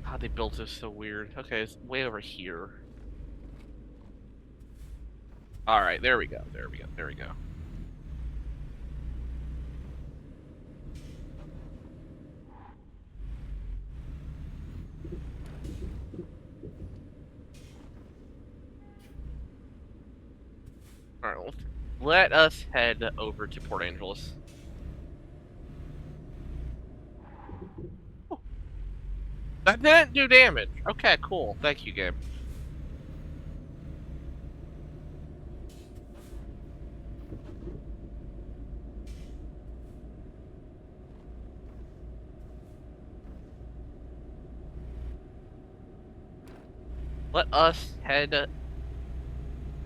God, they built this so weird. Okay, it's way over here. All right, there we go. There we go. There we go. All right, let us head over to Port Angeles. Oh, that didn't do damage. Okay, cool. Thank you, game. Let us head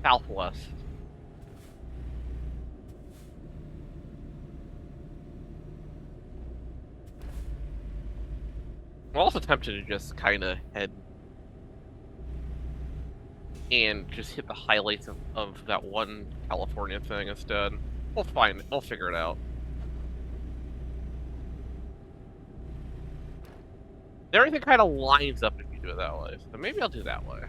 southwest. I'm also tempted to just kind of head and just hit the highlights of that one California thing instead. We'll find it. We'll figure it out. Everything kind of lines up if you do it that way, so maybe I'll do that way.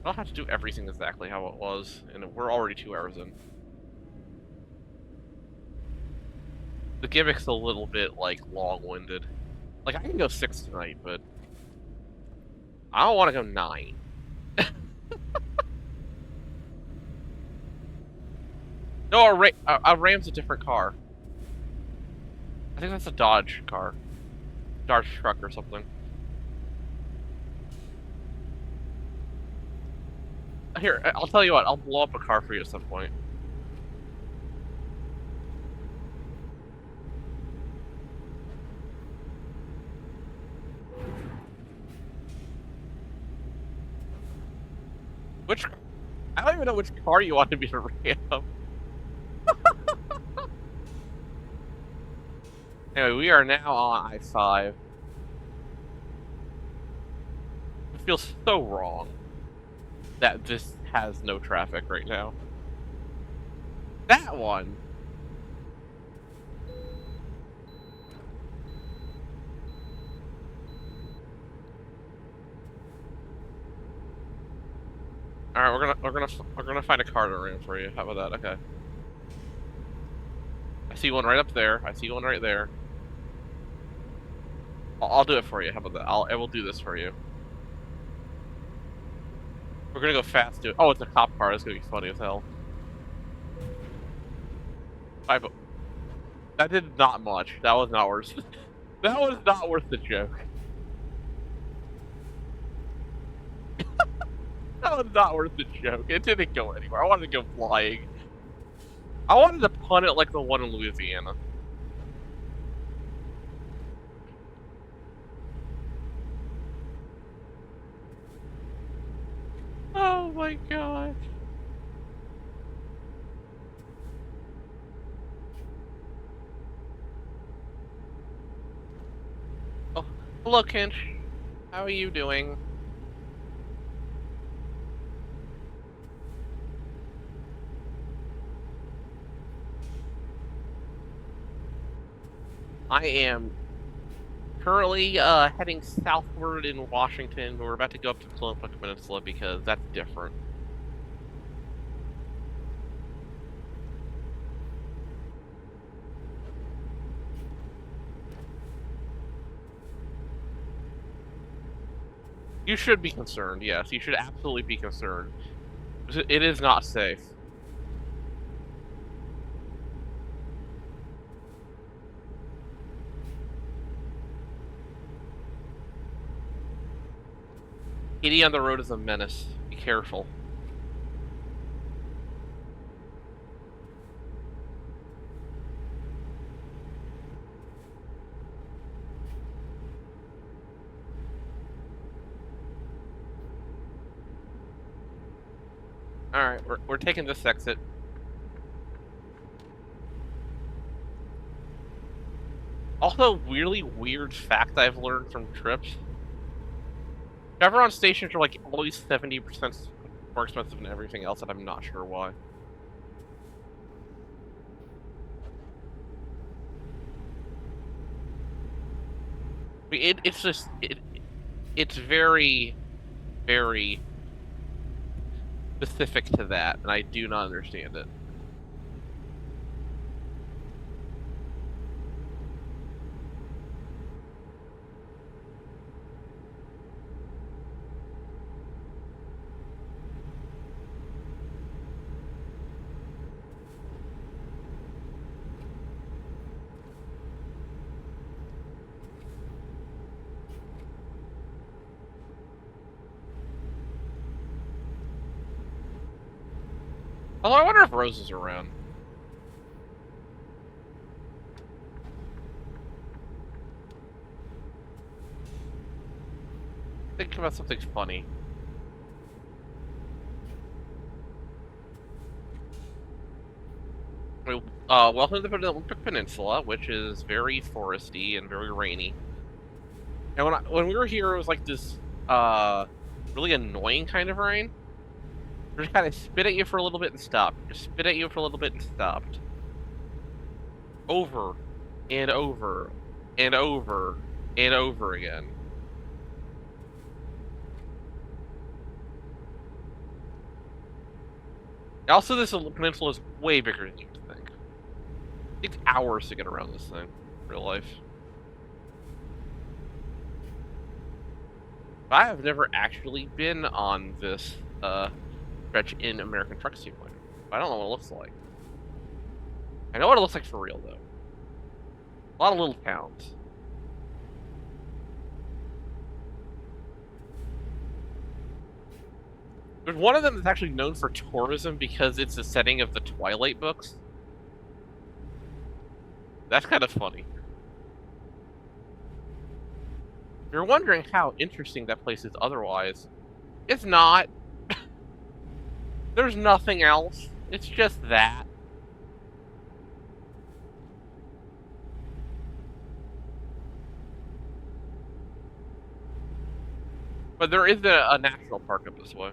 I don't have to do everything exactly how it was, and we're already 2 hours in. The gimmick's a little bit, like, long-winded. Like, I can go 6 tonight, but I don't want to go 9. No, a Ram's a different car. I think that's a Dodge car. Dodge truck or something. Here, I'll tell you what, I'll blow up a car for you at some point. I don't even know which car you wanted me to ram. Anyway, we are now on I-5. It feels so wrong that this has no traffic right now. That one! Alright, we're gonna find a car to ram for you. How about that? Okay. I see one right up there. I see one right there. I'll do it for you. How about that? I will do this for you. We're gonna go fast too. Oh, it's a cop car. It's gonna be funny as hell. That did not much. That was not worth. That was not worth the joke. That was not worth the joke. It didn't go anywhere. I wanted to go flying. I wanted to punt it like the one in Louisiana. Oh my gosh. Oh, hello, Kinch. How are you doing? I am currently heading southward in Washington. We're about to go up to Santa Peninsula because that's different. You should be concerned, yes. You should absolutely be concerned. It is not safe. Kitty on the road is a menace. Be careful. Alright, we're taking this exit. Also, really weird fact I've learned from trips. Chevron stations are like always 70% more expensive than everything else, and I'm not sure why. I mean, it's just it's very, very specific to that, and I do not understand it. Although I wonder if Rose is around. Think about something funny. Welcome to the Olympic Peninsula, which is very foresty and very rainy. And when we were here, it was like this really annoying kind of rain. It just kind of spit at you for a little bit and stopped. Just spit at you for a little bit and stopped. Over and over and over and over again. Also, this peninsula is way bigger than you would think. It takes hours to get around this thing, in real life. I have never actually been on this stretch in American Truck Simulator. I don't know what it looks like. I know what it looks like for real, though. A lot of little towns. There's one of them that's actually known for tourism because it's the setting of the Twilight books. That's kind of funny. You're wondering how interesting that place is otherwise. It's not. There's nothing else. It's just that. But there is a national park up this way.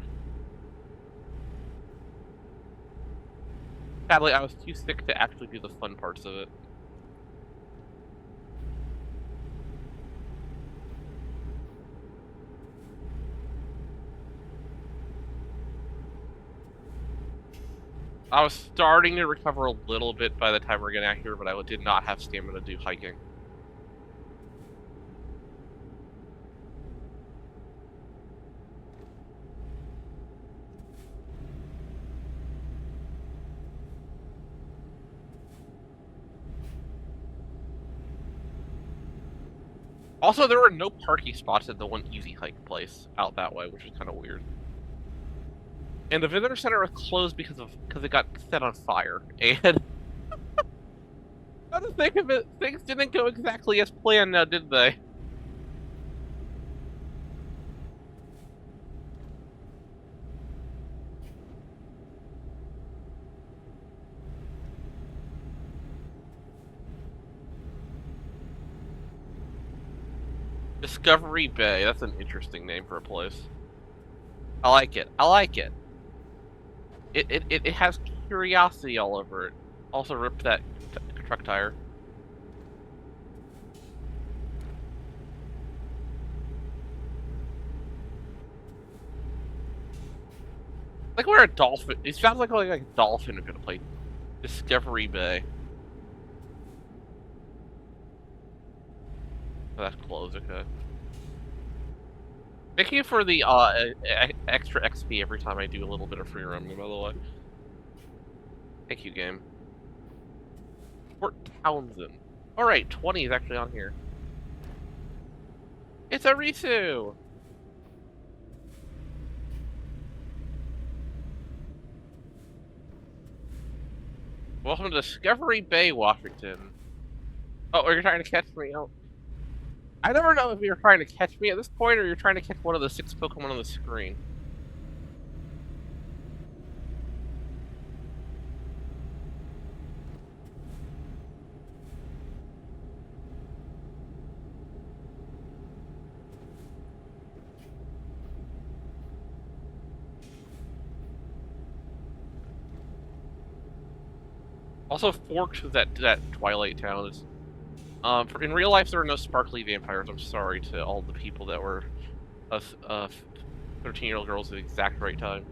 Sadly, I was too sick to actually do the fun parts of it. I was starting to recover a little bit by the time we were getting out here, but I did not have stamina to do hiking. Also, there were no parking spots at the one easy hike place out that way, which is kind of weird. And the visitor center was closed because it got set on fire. And come to think of it, things didn't go exactly as planned now, did they? Discovery Bay. That's an interesting name for a place. I like it. I like it. It has curiosity all over it. Also, rip that truck tire. Like where a dolphin. It sounds like a dolphin is gonna play Discovery Bay. Oh, that's closed. Okay. Thank you for the extra XP every time I do a little bit of free roaming, by the way. Thank you, game. Fort Townsend. Alright, 20 is actually on here. It's a Risu! Welcome to Discovery Bay, Washington. Oh, you're trying to catch me? Oh. I never know if you're trying to catch me at this point or you're trying to catch one of the 6 Pokemon on the screen. Also, Forks is that Twilight town. Is, in real life, there are no sparkly vampires. I'm sorry to all the people that were 13-year-old girls at the exact right time.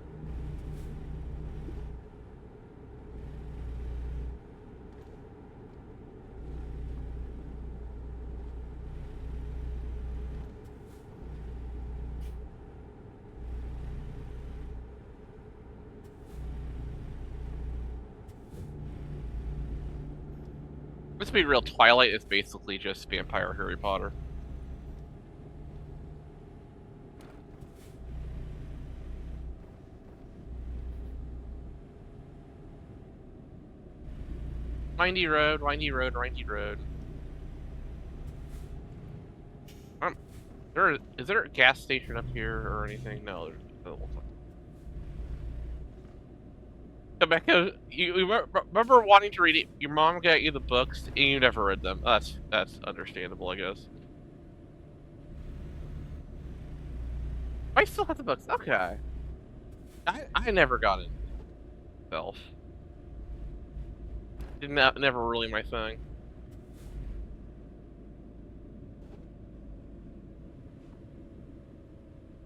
Let's be real, Twilight is basically just Vampire Harry Potter. Windy road, windy road, windy road. Is there a gas station up here or anything? No, there's no. Rebecca, you remember wanting to read it? Your mom got you the books and you never read them. That's understandable, I guess. I still have the books. Okay. I never got it myself. Never really my thing.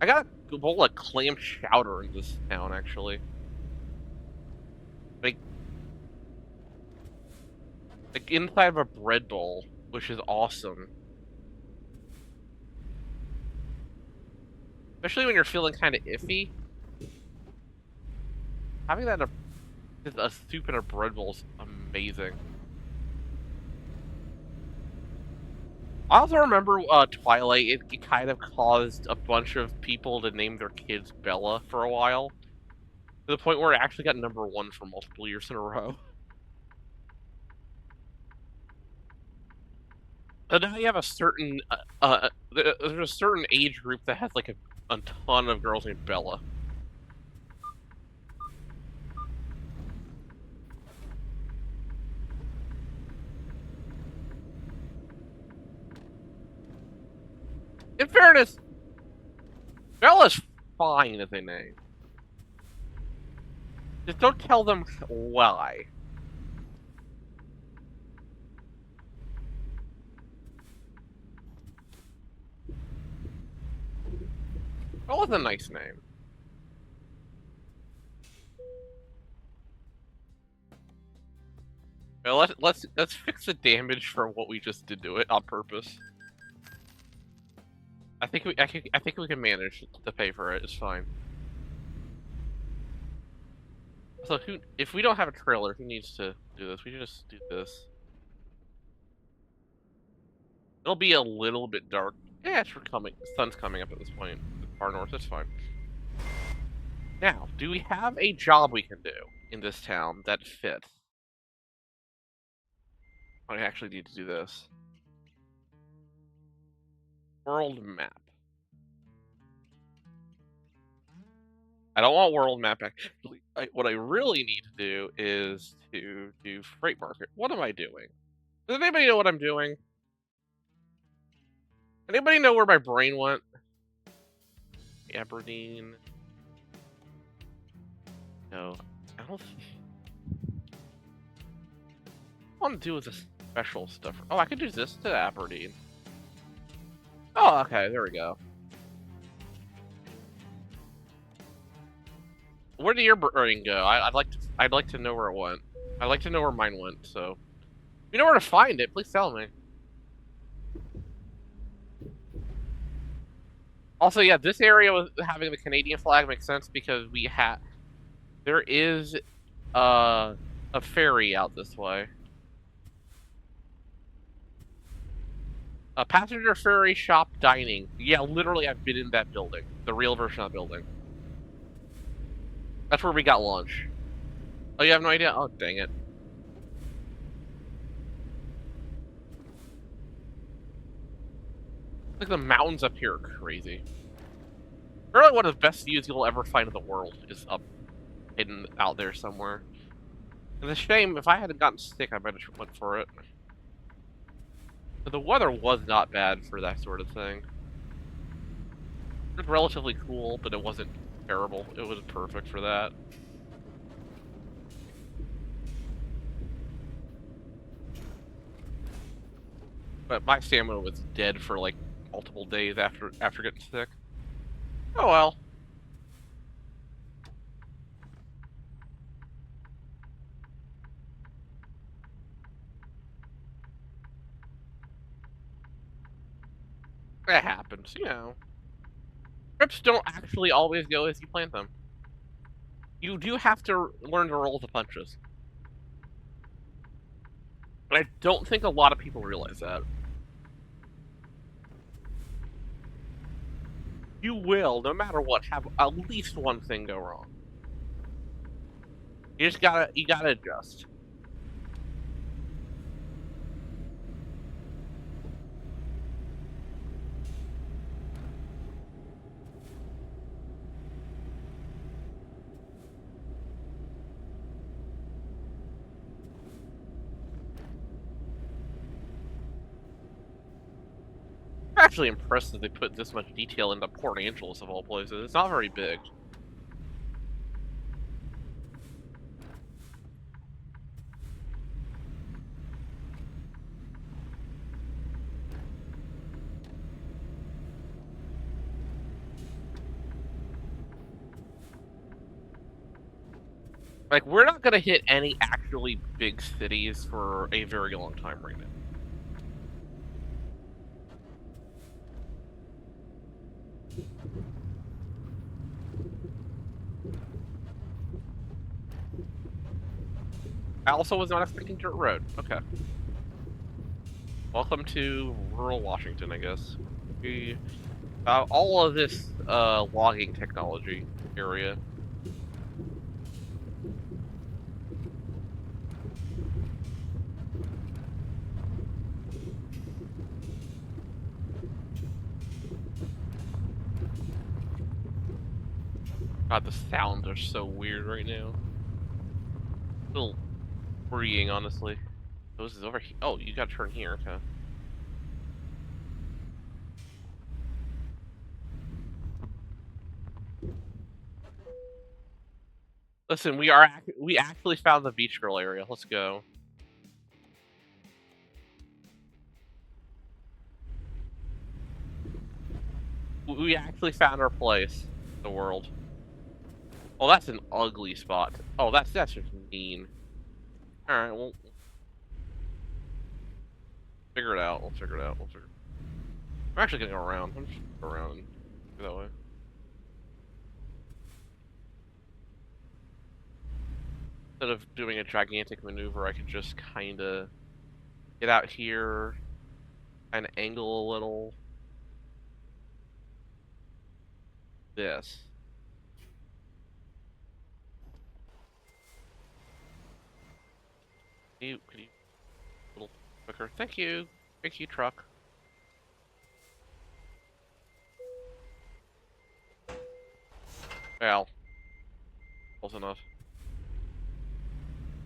I got a bowl of clam chowder in this town, actually. Like, like inside of a bread bowl, which is awesome. Especially when you're feeling kind of iffy. Having that a soup in a bread bowl is amazing. I also remember Twilight. It kind of caused a bunch of people to name their kids Bella for a while, to the point where it actually got #1 for multiple years in a row. And now you have a certain there's a certain age group that has like a ton of girls named Bella. In fairness, Bella's fine as a name. Just don't tell them why. Bella's a nice name. Well, let's fix the damage for what we just did to it on purpose. I think we can manage to pay for it. It's fine. So if we don't have a trailer, who needs to do this? We just do this. It'll be a little bit dark. Yeah, it's coming. The sun's coming up at this point. Far north, it's fine. Now, do we have a job we can do in this town that fits? I actually need to do this. World map. I don't want world map, actually. What I really need to do is to do freight market. What am I doing? Does anybody know what I'm doing? Anybody know where my brain went? Aberdeen. No. I don't want to do with the special stuff. Oh, I could do this to Aberdeen. Oh, okay, there we go. Where did your brain go? I'd like to know where it went. I'd like to know where mine went, so if you know where to find it, please tell me. Also, yeah, this area with having the Canadian flag makes sense because there is a ferry out this way. A passenger ferry shop dining. Yeah, literally, I've been in that building. The real version of the building. That's where we got lunch. Oh, you have no idea? Oh, dang it. Like the mountains up here are crazy. Really, one of the best views you'll ever find in the world is up, hidden out there somewhere. It's a shame. If I hadn't gotten sick, I might have went for it. But the weather was not bad for that sort of thing. It was relatively cool, but it wasn't terrible. It was perfect for that. But my stamina was dead for like multiple days after getting sick. Oh well. That happens, you know. Trips don't actually always go as you plan them. You do have to learn to roll the punches. But I don't think a lot of people realize that. You will, no matter what, have at least one thing go wrong. You gotta adjust. actually impressed that they put this much detail into Port Angeles of all places. It's not very big. Like, we're not gonna hit any actually big cities for a very long time right now. I also was not expecting dirt road. Okay. Welcome to rural Washington, I guess. We, all of this logging technology area. God, the sounds are so weird right now. A little worrying, honestly. Oh, this is over here. Oh, you gotta turn here, okay. Listen, we actually found the beach girl area. Let's go. We actually found our place in the world. Oh, that's an ugly spot. Oh, that's just mean. All right, well, figure it out. We'll figure it out. I'm actually gonna go around. I'm just gonna go around and go that way. Instead of doing a gigantic maneuver, I could just kind of get out here, kind of angle a little. This. Could you a little quicker? Thank you. Thank you, truck. Well, close enough.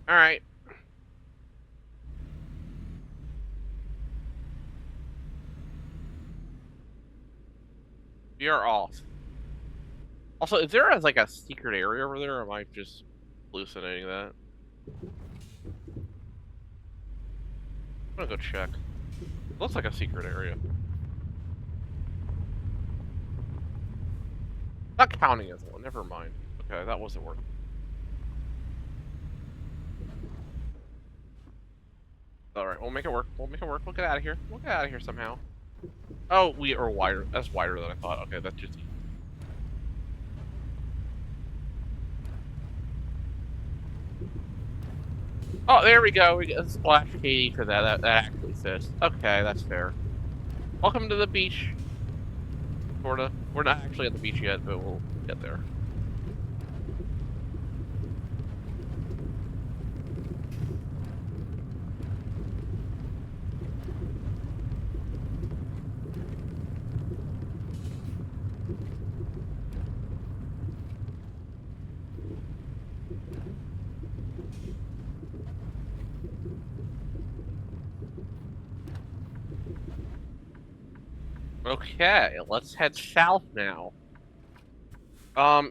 All right. We are off. Also, is there like a secret area over there, or am I just hallucinating that? I'm gonna go check. Looks like a secret area. Not counting as one. Never mind. Okay, that wasn't working. All right, we'll make it work. We'll make it work. We'll get out of here. We'll get out of here somehow. Oh, we are wider. That's wider than I thought. Okay, that's just. Oh, there we go. We get a splash Katie for that. That actually fits. Okay, that's fair. Welcome to the beach. Sorta. We're not actually at the beach yet, but we'll get there. Okay, let's head south now.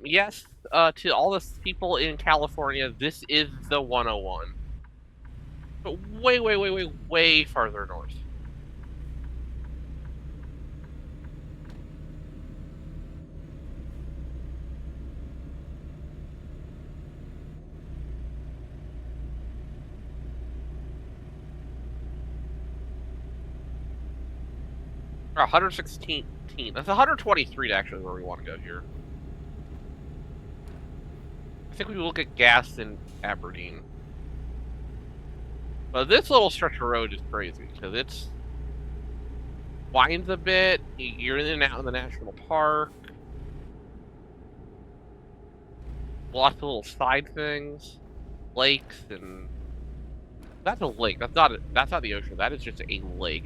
Yes, to all the people in California, this is the 101. But way farther north. Or 116th. That's 123 actually where we want to go here. I think we look at gas in Aberdeen. But this little stretch of road is crazy because it's winds a bit. You're in and out in the national park. Lots of little side things, lakes, and that's a lake. That's not the ocean. That is just a lake.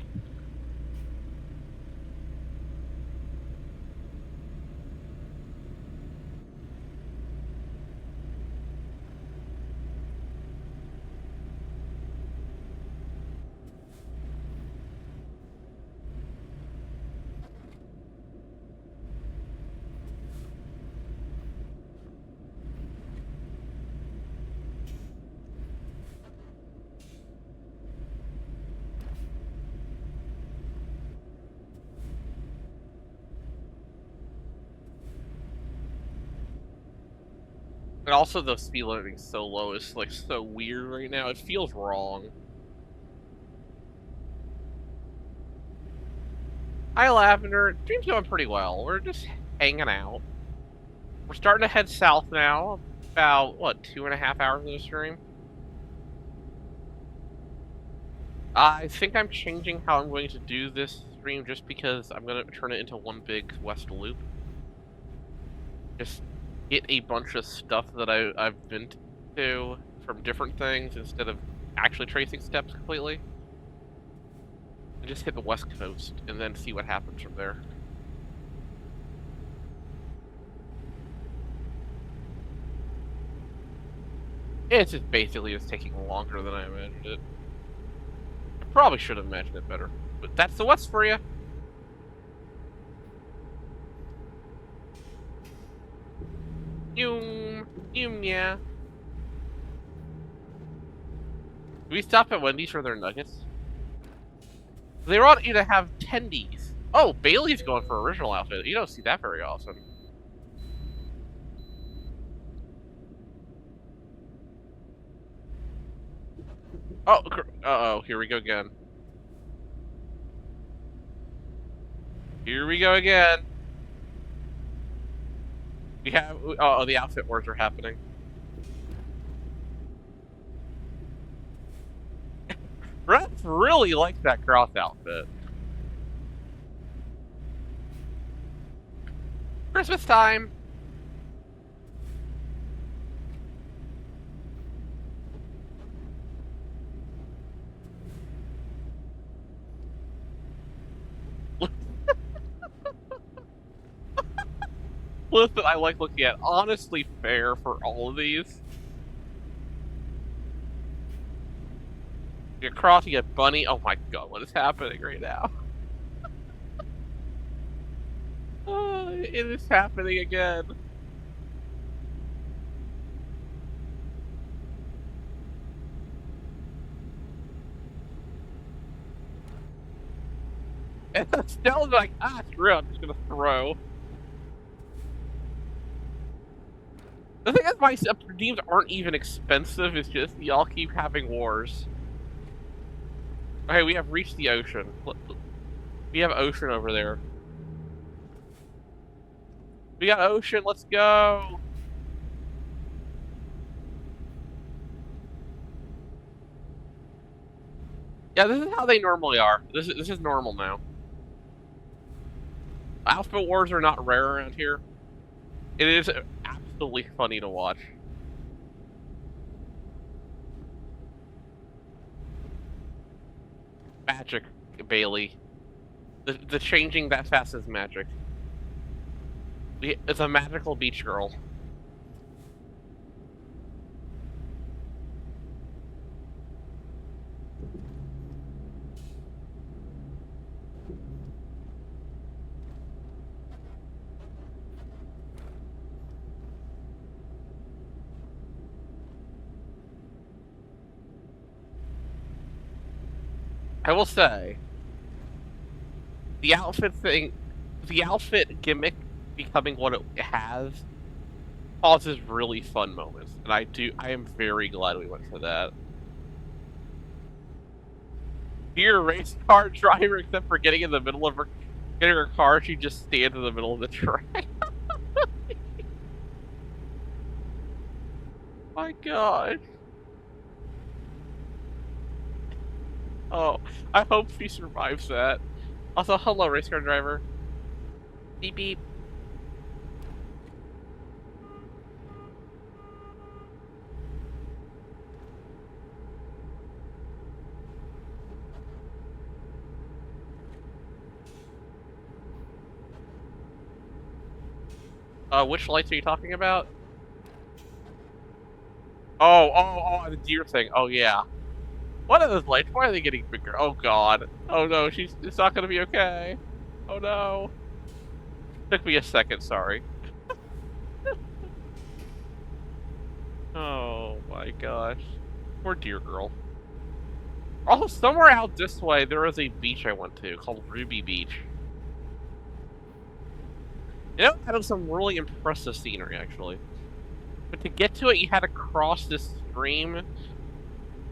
And also, the speed limit so low is like so weird right now. It feels wrong. Hi, Lavender. Stream's going pretty well. We're just hanging out. We're starting to head south now. About what, 2.5 hours of the stream. I think I'm changing how I'm going to do this stream just because I'm going to turn it into one big west loop. Just get a bunch of stuff that I've been to from different things instead of actually tracing steps completely. And just hit the west coast and then see what happens from there. It's just basically just taking longer than I imagined it. I probably should have imagined it better, but that's the west for you. Yeah. Do we stop at Wendy's for their nuggets? They want you to have tendies. Oh, Bailey's going for original outfit. You don't see that very often. Oh, uh-oh, here we go again. Here we go again. We have, oh, the outfit wars are happening. Brett really likes that cross outfit. Christmas time. Listen, I like looking at honestly fair for all of these. You're crossing a bunny. Oh my god, what is happening right now? It is happening again. And Stella's like, screw it, I'm just gonna throw. The thing is, my redeems aren't even expensive, it's just y'all keep having wars. Okay, we have reached the ocean. We have ocean over there. We got ocean, let's go! Yeah, this is how they normally are. This is normal now. Outfit wars are not rare around here. It is absolutely funny to watch. Magic, Bailey. The changing that fast is magic. It's a magical beach girl. I will say, the outfit thing, the outfit gimmick becoming what it has, causes really fun moments, and I am very glad we went for that. You're a race car driver, except for getting in the middle of getting her car, she just stands in the middle of the track. My god. Oh, I hope she survives that. Also, hello, race car driver. Beep beep. Which lights are you talking about? Oh, the deer thing. Oh, yeah. What are those lights? Why are they getting bigger? Oh, God. Oh, no, it's not gonna be okay. Oh, no. Took me a second, sorry. Oh, my gosh. Poor deer girl. Also, somewhere out this way, there is a beach I went to called Ruby Beach. You know, it had some really impressive scenery, actually. But to get to it, you had to cross this stream,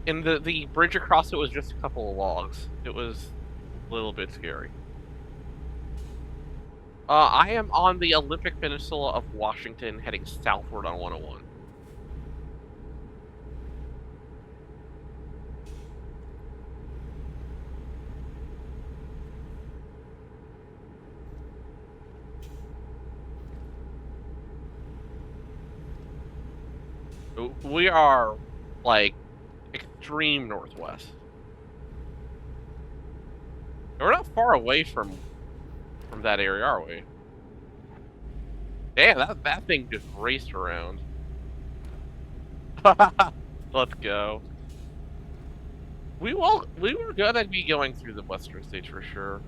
and the bridge across it was just a couple of logs. It was a little bit scary. I am on the Olympic Peninsula of Washington, heading southward on 101. We are, like, extreme northwest. We're not far away from that area, are we? Damn, that thing just raced around. Let's go. We were gonna be going through the western states for sure.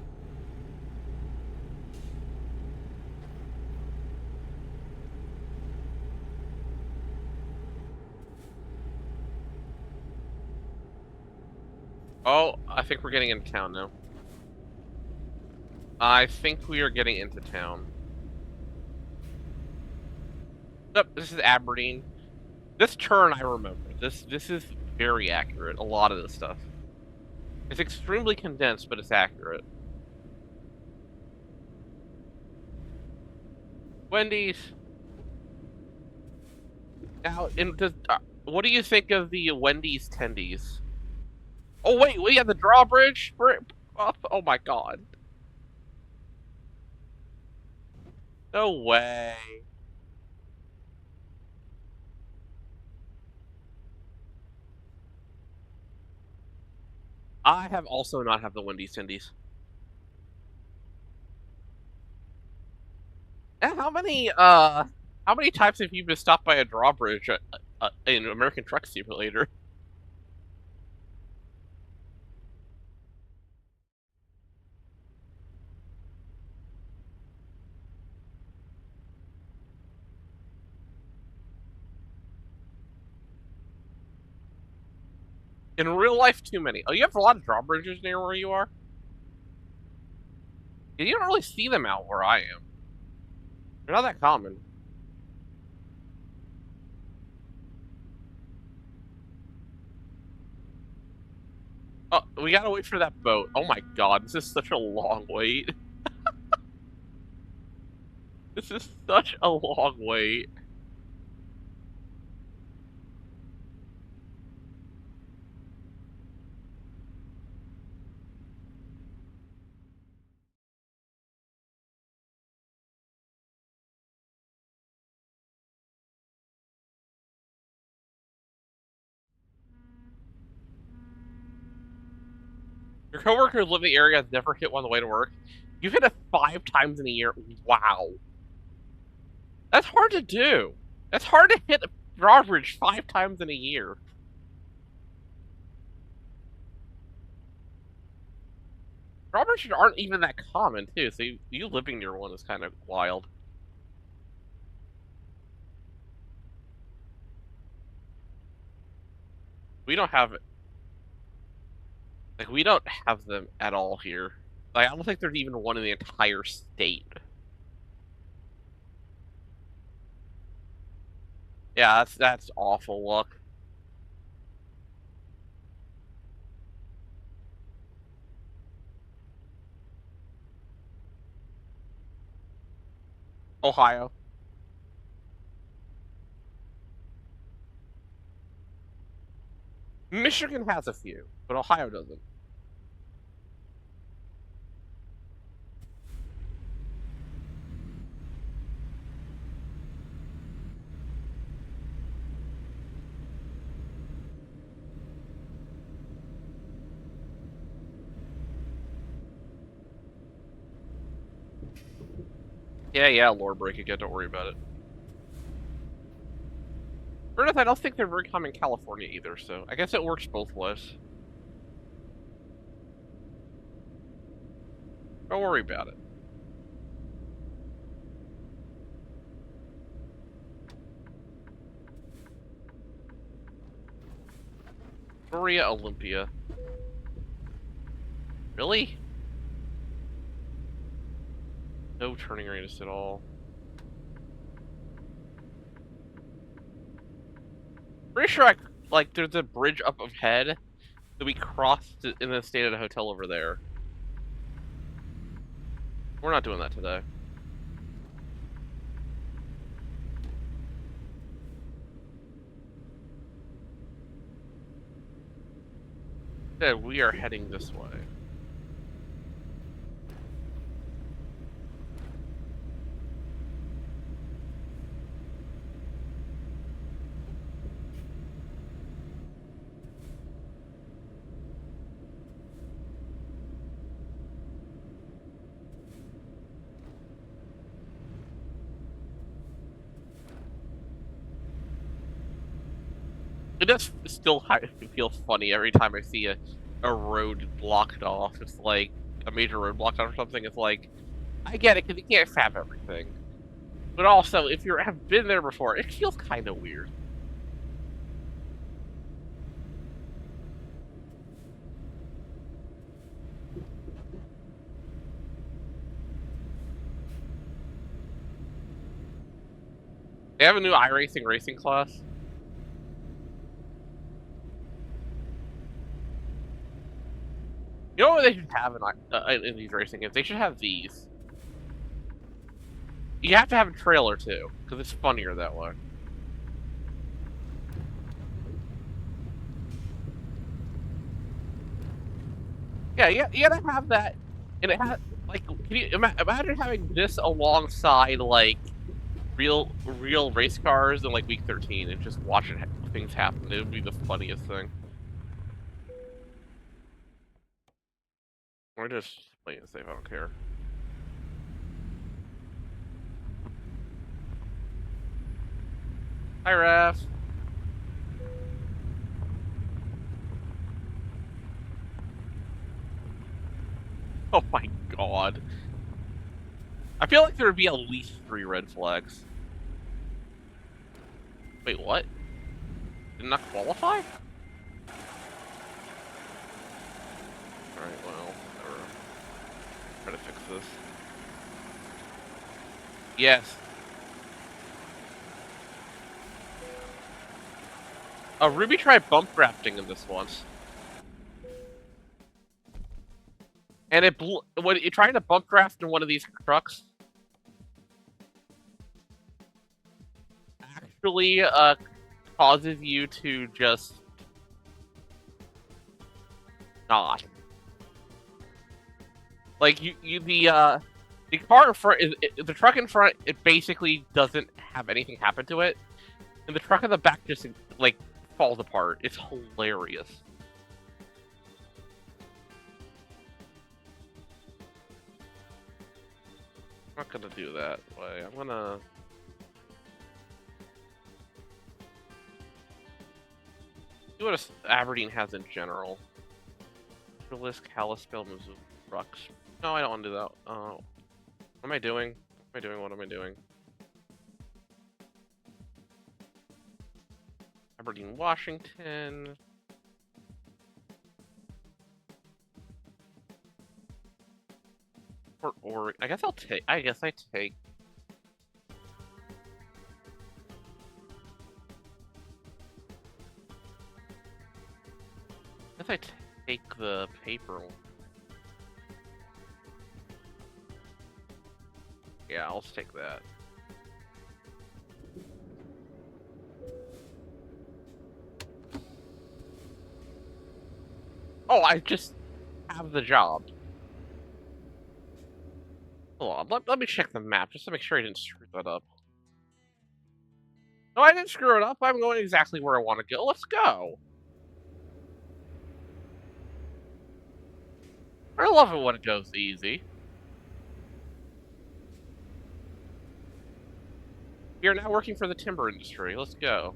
Oh, I think we're getting into town now. I think we are getting into town. Yep, this is Aberdeen. This turn I remember. This is very accurate. A lot of this stuff. It's extremely condensed, but it's accurate. Wendy's. Now, what do you think of the Wendy's tendies? Oh wait, we have the drawbridge. Oh my god. No way. I have also not have the Wendy's tendies. And how many times have you been stopped by a drawbridge in American Truck Simulator? In real life, too many. Oh, you have a lot of drawbridges near where you are? Yeah, you don't really see them out where I am. They're not that common. Oh, we gotta wait for that boat. Oh my god, this is such a long wait. This is such a long wait. Your coworkers live in the area has never hit one on the way to work. You've hit it 5 times in a year. Wow. That's hard to do. That's hard to hit a drawbridge 5 times in a year. Drawbridges aren't even that common, too, so you living near one is kind of wild. We don't have it. Like, we don't have them at all here. Like, I don't think there's even one in the entire state. Yeah, that's awful luck. Ohio. Michigan has a few, but Ohio doesn't. Yeah, lore break again, don't worry about it. Ernest, I don't think they're very common in California either, so I guess it works both ways. Don't worry about it. Maria Olympia. Really? No turning radius at all. Pretty sure like there's a bridge up ahead that we crossed and then stayed at a hotel over there. We're not doing that today. Instead, we are heading this way. It does still feel funny every time I see a road blocked off. It's like a major road blocked off or something. It's like, I get it, because you can't have everything. But also, if you have been there before, it feels kind of weird. They have a new iRacing racing class. You know what they should have in these racing games? They should have these. You have to have a trailer too, because it's funnier that way. Yeah, you gotta have that, and it has like, can you imagine having this alongside like real race cars in like week 13 and just watching things happen? It would be the funniest thing. We're just playing it safe. I don't care. Hi, Raf. Oh my god. I feel like there would be at least 3 red flags. Wait, what? Did not qualify? Alright, well, whatever. Try to fix this. Yes. Ruby tried bump drafting in this once. And it blew, when it tried to bump draft in one of these trucks, actually causes you to just not. Like the car in front the truck in front, it basically doesn't have anything happen to it. And the truck in the back just like falls apart. It's hilarious. I'm not gonna do that way. I'm gonna see what Aberdeen has in general. List Kalispell moves with trucks. No, I don't want to do that. What am I doing? What am I doing? What am I doing? Aberdeen, Washington. Port Oregon. I guess I take. I guess I take the paper one. Yeah, I'll just take that. Oh, I just have the job. Hold on, let me check the map just to make sure I didn't screw that up. No, I didn't screw it up. I'm going exactly where I want to go. Let's go. I love it when it goes easy. You're now working for the timber industry. Let's go.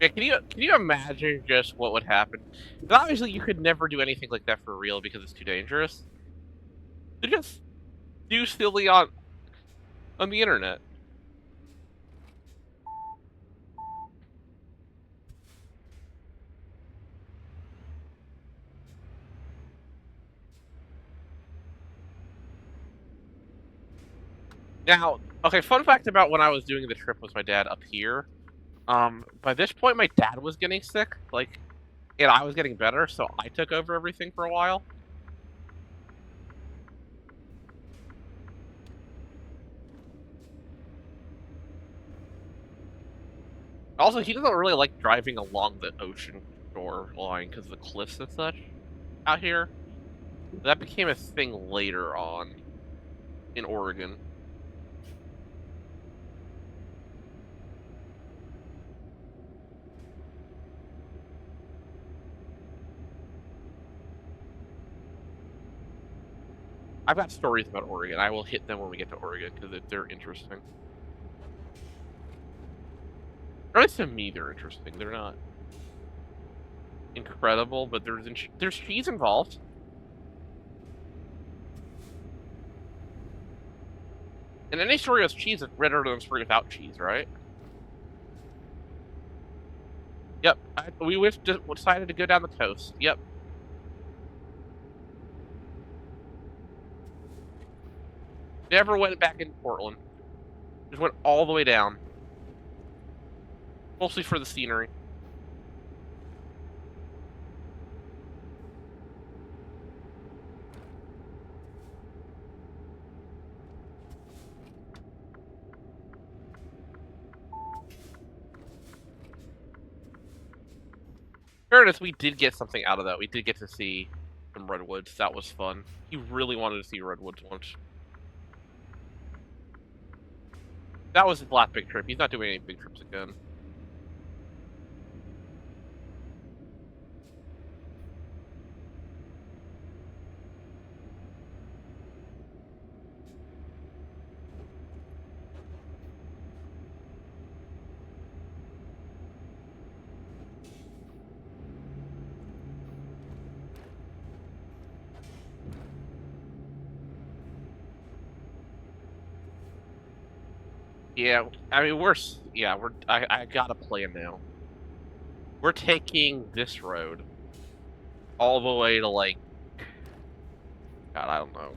Yeah, can you imagine just what would happen? But obviously, you could never do anything like that for real because it's too dangerous. You just do silly on the internet. Now, Okay, fun fact about when I was doing the trip with my dad up here. By this point, my dad was getting sick, like, and I was getting better, so I took over everything for a while. Also, he doesn't really like driving along the ocean shore line because of the cliffs and such out here. That became a thing later on in Oregon. I've got stories about Oregon. I will hit them when we get to Oregon because they're interesting. Or at least to me, they're interesting. They're not incredible, but there's cheese involved. And any story with cheese is better than a story without cheese, right? Yep. Just decided to go down the coast. Yep. Never went back into Portland. Just went all the way down. Mostly for the scenery. Fairness, we did get something out of that. We did get to see some redwoods. That was fun. He really wanted to see redwoods once. That was his last big trip. He's not doing any big trips again. Yeah, I mean I got a plan now. We're taking this road all the way to like God, I don't know.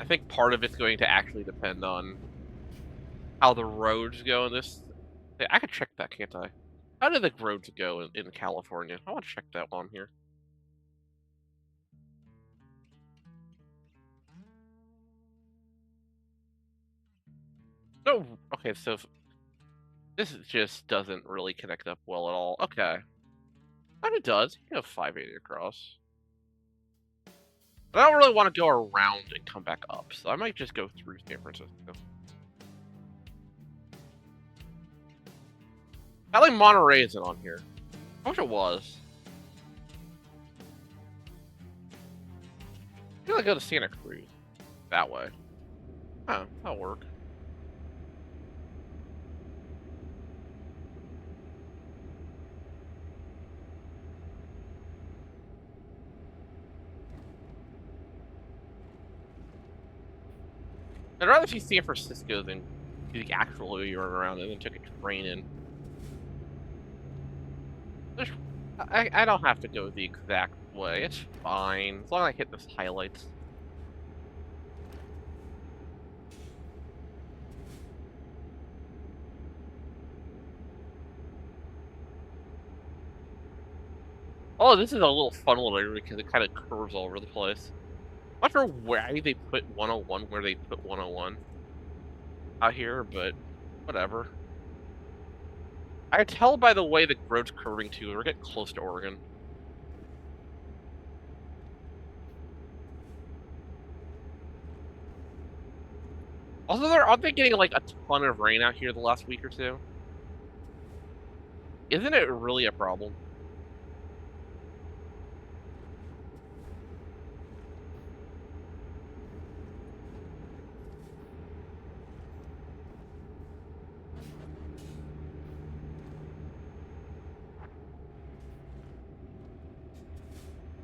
I think part of it's going to actually depend on how the roads go in this. I could check that, can't I? How do the roads go in California? I want to check that on here. No, okay, so this just doesn't really connect up well at all. Okay, but it does. You have 580 across. But I don't really want to go around and come back up, so I might just go through San Francisco. I think Monterey isn't on here. I wish it was. I feel like go to Santa Cruz that way. Oh, that'll work. I'd rather see San Francisco than do the actual way you run around and then took a train in. There's, I don't have to go the exact way. It's fine as long as I hit those highlights. Oh, this is a little fun little area because it kind of curves all over the place. I'm not sure why they put 101 where they put 101 out here, but whatever. I can tell by the way the road's curving too. We're getting close to Oregon. Also, aren't they getting like a ton of rain out here the last week or two? Isn't it really a problem?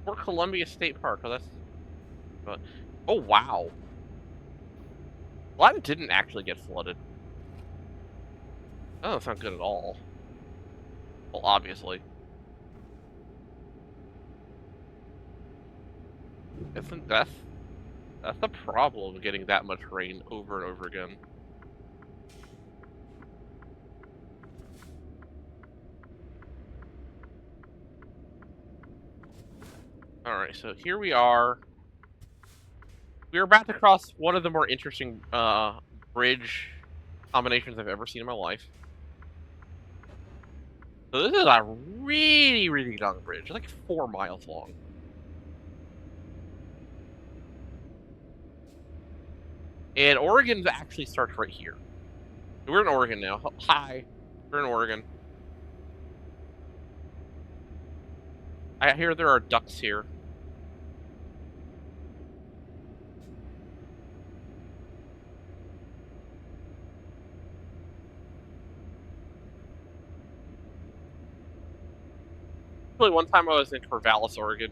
Or Columbia State Park. Oh, that's. Oh wow. Well, that didn't actually get flooded. Oh, that's not good at all. Well, obviously. Isn't that's the problem, getting that much rain over and over again. Alright, so here we are. We're about to cross one of the more interesting, bridge combinations I've ever seen in my life. So this is a really, really long bridge, like 4 miles long. And Oregon actually starts right here. We're in Oregon now. Hi. We're in Oregon. I hear there are ducks here. Actually, one time I was in Corvallis, Oregon,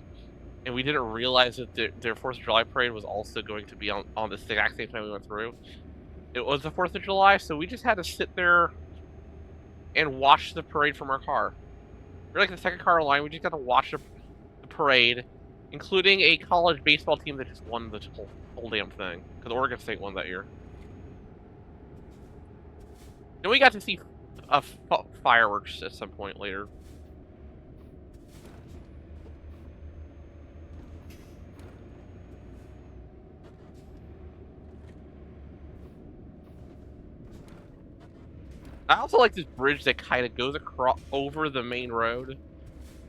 and we didn't realize that their 4th of July parade was also going to be on the exact same time we went through. It was the 4th of July, so we just had to sit there and watch the parade from our car. We're like the second car in line. We just got to watch the parade, including a college baseball team that just won the whole damn thing because Oregon State won that year. And we got to see fireworks at some point later. I also like this bridge that kind of goes across over the main road,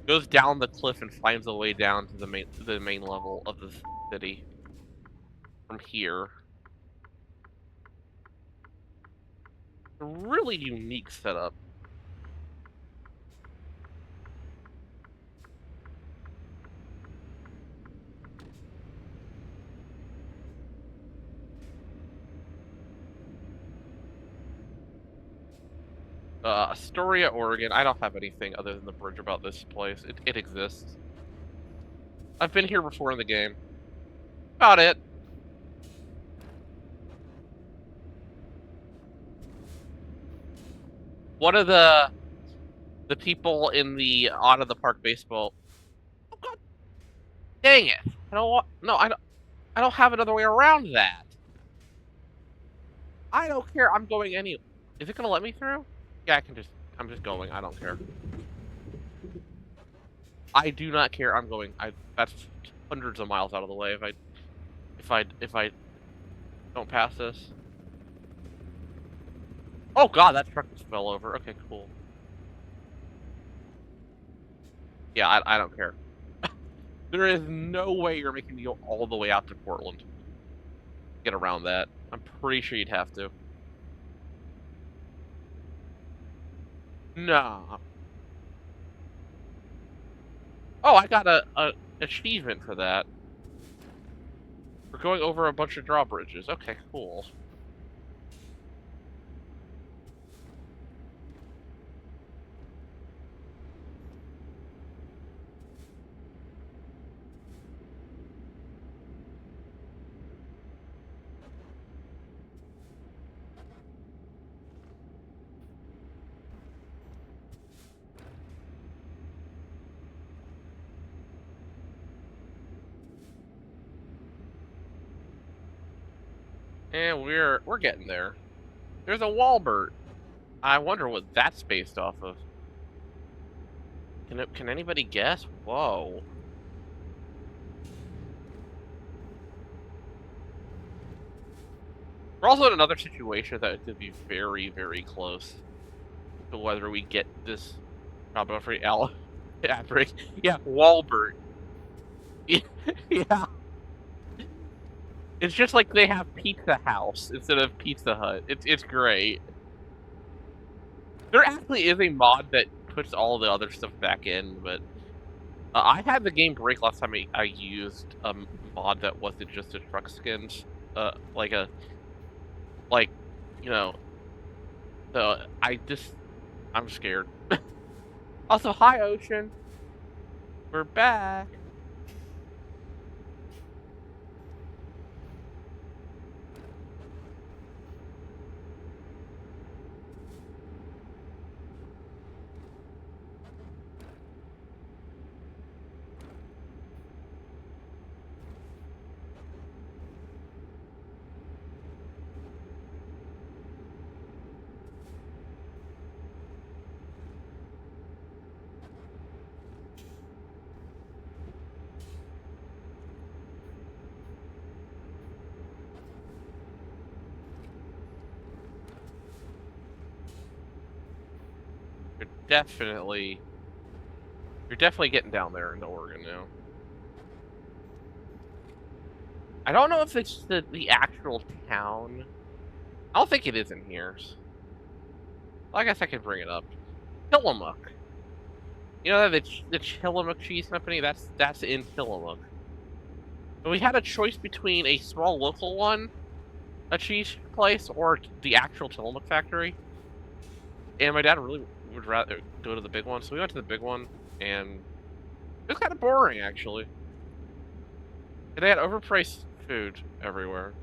goes down the cliff, and finds a way down to the main level of the city from here. A really unique setup. Astoria, Oregon. I don't have anything other than the bridge about this place. It exists. I've been here before in the game. About it. One of the people in the out of the park baseball. Oh God, dang it! I don't want. No, I don't. I don't have another way around that. I don't care. I'm going any. Is it gonna let me through? Yeah, I can just. I'm just going. I don't care. I do not care. I'm going. That's hundreds of miles out of the way. If I don't pass this. Oh God, that truck just fell over. Okay, cool. Yeah, I don't care. There is no way you're making me go all the way out to Portland. Get around that. I'm pretty sure you'd have to. Nah. Oh, I got a achievement for that. We're going over a bunch of drawbridges. Okay, cool. And we're getting there. There's a Walbert. I wonder what that's based off of. Can anybody guess? Whoa. We're also in another situation that could be very, very close to whether we get this free outbreak. Yeah, Walbert. Yeah. It's just like they have Pizza House instead of Pizza Hut. It's great. There actually is a mod that puts all the other stuff back in, but I had the game break last time I used a mod that wasn't just a truck skins. Like a like you know. So I'm scared. Also, hi Ocean. We're back. You're definitely you're definitely getting down there into Oregon now. I don't know if it's the actual town. I don't think it is in here. I guess I could bring it up. Tillamook. You know the Tillamook Cheese Company? That's in Tillamook. And we had a choice between a small local one, a cheese place, or the actual Tillamook factory. And my dad really would rather go to the big one, so we went to the big one, and it was kind of boring actually. And they had overpriced food everywhere.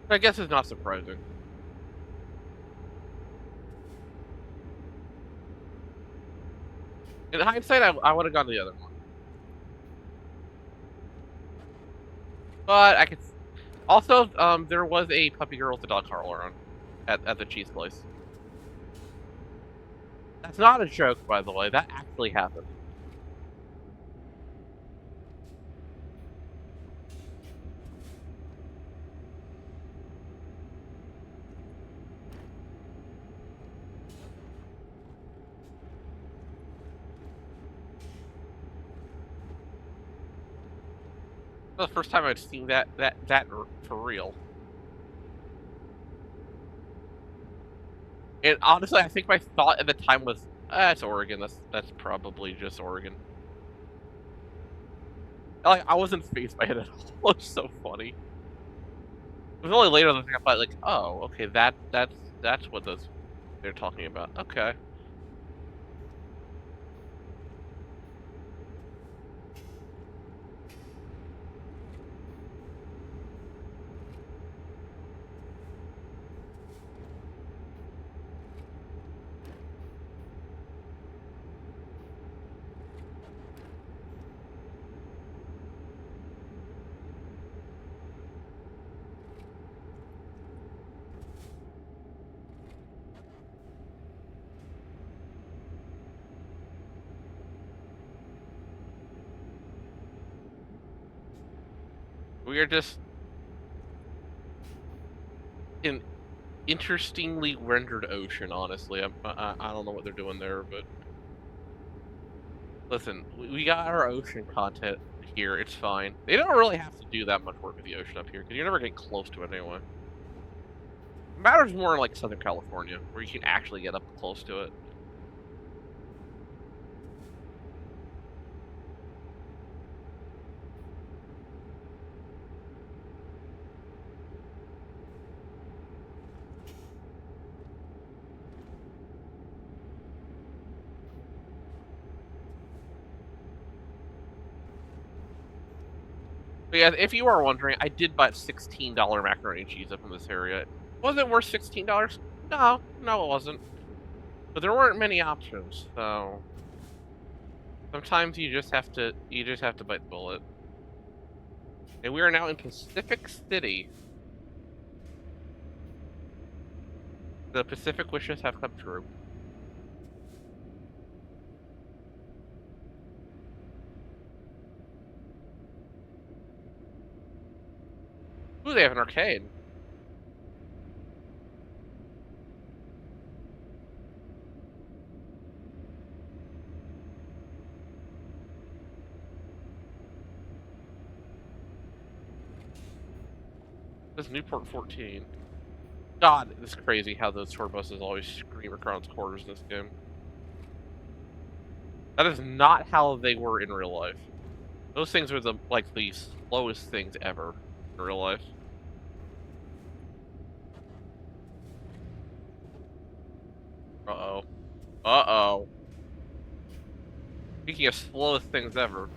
I guess it's not surprising. In hindsight, I would have gone to the other one, but I could. Also, there was a puppy girl with a dog collar on at the cheese place. That's not a joke, by the way. That actually happened. The first time I'd seen that for real. And honestly, I think my thought at the time was, it's Oregon. That's probably just Oregon." Like, I wasn't fazed by it at all. It was so funny. It was only later that I thought, like, "Oh, okay, that's what those they're talking about." Okay. We are just an interestingly rendered ocean, honestly. I don't know what they're doing there, but listen, we got our ocean content here. It's fine. They don't really have to do that much work with the ocean up here because you're never getting close to it anyway. It matters more in like Southern California, where you can actually get up close to it. But yeah, if you are wondering, I did buy $16 macaroni and cheese up in this area. Was it worth $16? No, no, it wasn't. But there weren't many options, so sometimes you just have to bite the bullet. And we are now in Pacific City. The Pacific wishes have come true. Ooh, they have an arcade. This is Newport 14. God, it's crazy how those tour buses always scream across corners in this game. That is not how they were in real life. Those things are the slowest things ever in real life. Uh-oh. Uh-oh. Speaking of slowest things ever.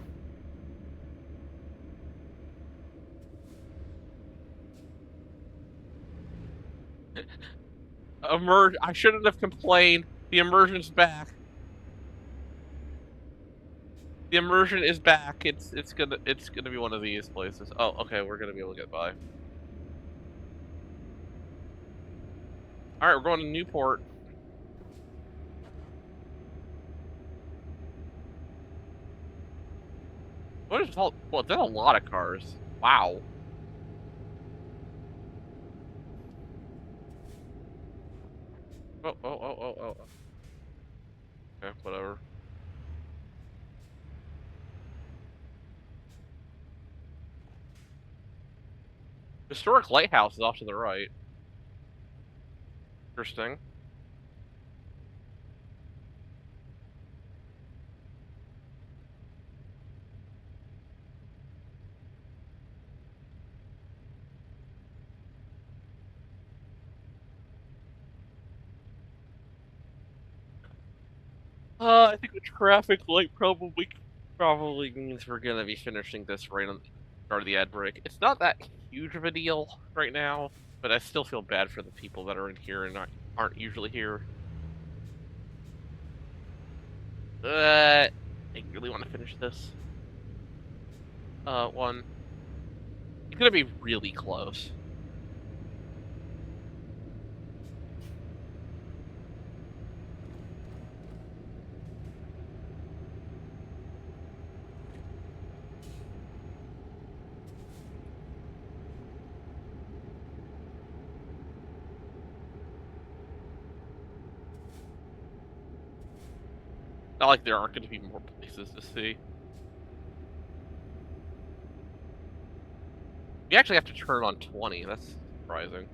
I shouldn't have complained. The immersion's back. The immersion is back. It's gonna be one of these places. Oh, okay, we're gonna be able to get by. Alright, we're going to Newport. What is all well, there's a lot of cars. Wow. Oh, oh, oh, oh, oh. Okay, whatever. Historic lighthouse is off to the right. Interesting. I think the traffic light probably means we're gonna be finishing this right on the start of the ad break. It's not that huge of a deal right now, but I still feel bad for the people that are in here and aren't usually here. I really want to finish this. One. It's gonna be really close. Not like there aren't gonna be more places to see. You actually have to turn on 20. That's surprising.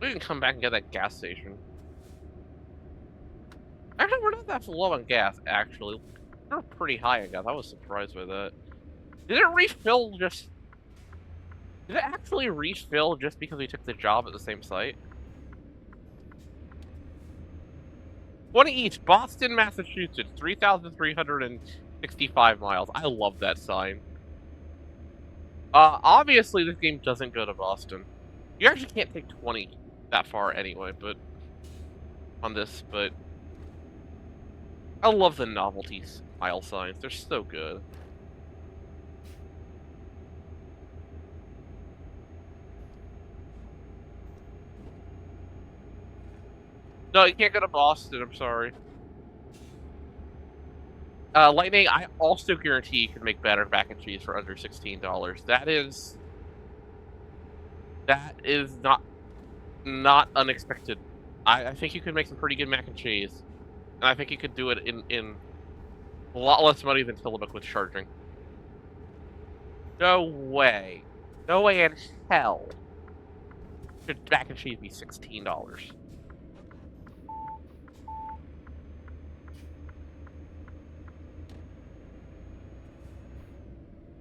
We can come back and get that gas station. Actually, we're not that low on gas, actually. We're pretty high on gas. I was surprised by that. Did it refill just... Did it actually refill just because we took the job at the same site? 20 each, Boston, Massachusetts, 3,365 miles. I love that sign. Obviously this game doesn't go to Boston. You actually can't take 20 that far anyway, but... On this, but... I love the novelty mile signs. They're so good. No, you can't go to Boston, I'm sorry. Lightning, I also guarantee you can make better mac and cheese for under $16. That is not unexpected. I think you could make some pretty good mac and cheese. And I think you could do it in a lot less money than Tillamook was charging. No way. No way in hell should mac and cheese be $16.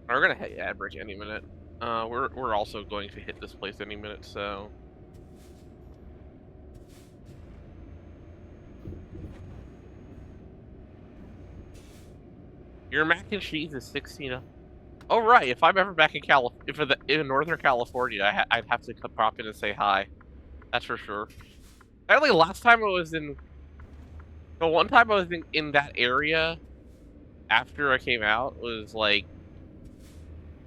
We're gonna hit ad break any minute. We're also going to hit this place any minute, so... Your mac and cheese is 16. Oh right, if I'm ever back in in Northern California, I'd have to pop in and say hi. That's for sure. Apparently, last time I was in, the one time I was in that area after I came out was like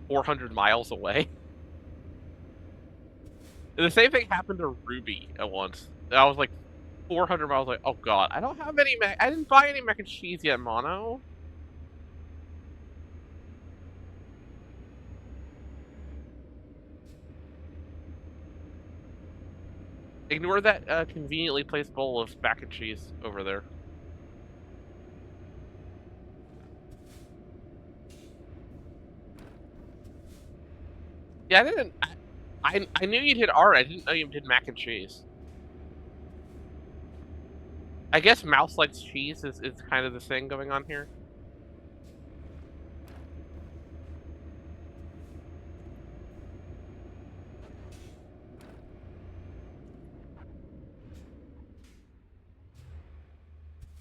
400 miles away. And the same thing happened to Ruby at once. I was like 400 miles away. Oh god, I don't have any I didn't buy any mac and cheese yet, Mono. Ignore that conveniently placed bowl of mac and cheese over there. Yeah, I knew you did art. I didn't know you did mac and cheese. I guess Mouse likes cheese is kind of the thing going on here.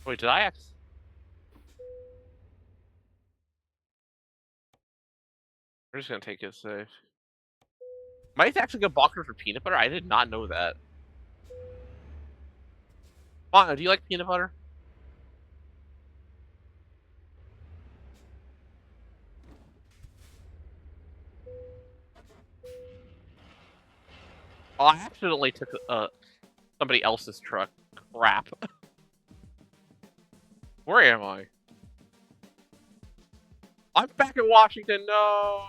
Wait, did I ask? We're just gonna take it safe. Might actually go Balker for peanut butter? I did not know that. Mono, do you like peanut butter? Oh, I accidentally took somebody else's truck. Crap. Where am I? I'm back in Washington. No.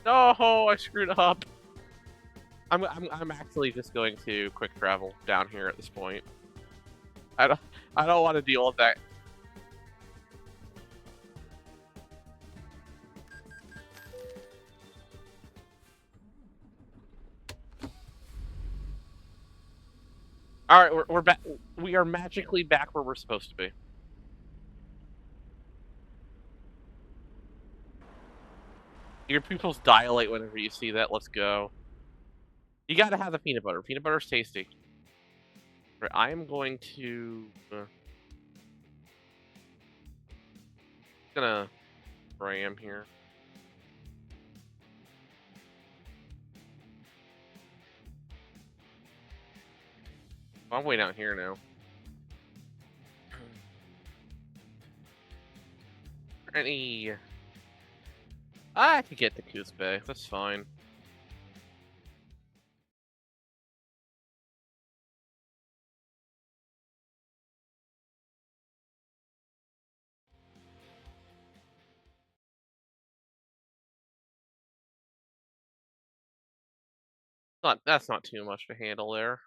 No, I screwed up. I'm actually just going to quick travel down here at this point. I don't I don't want to deal with that. All right, we're back. We are magically back where we're supposed to be. Your pupils dilate whenever you see that. Let's go. You gotta have the peanut butter. Peanut butter's tasty. Right, I am going to gonna ram here. I'm way down here now. Any? I could get the Coos Bay. That's fine. That's not too much to handle there.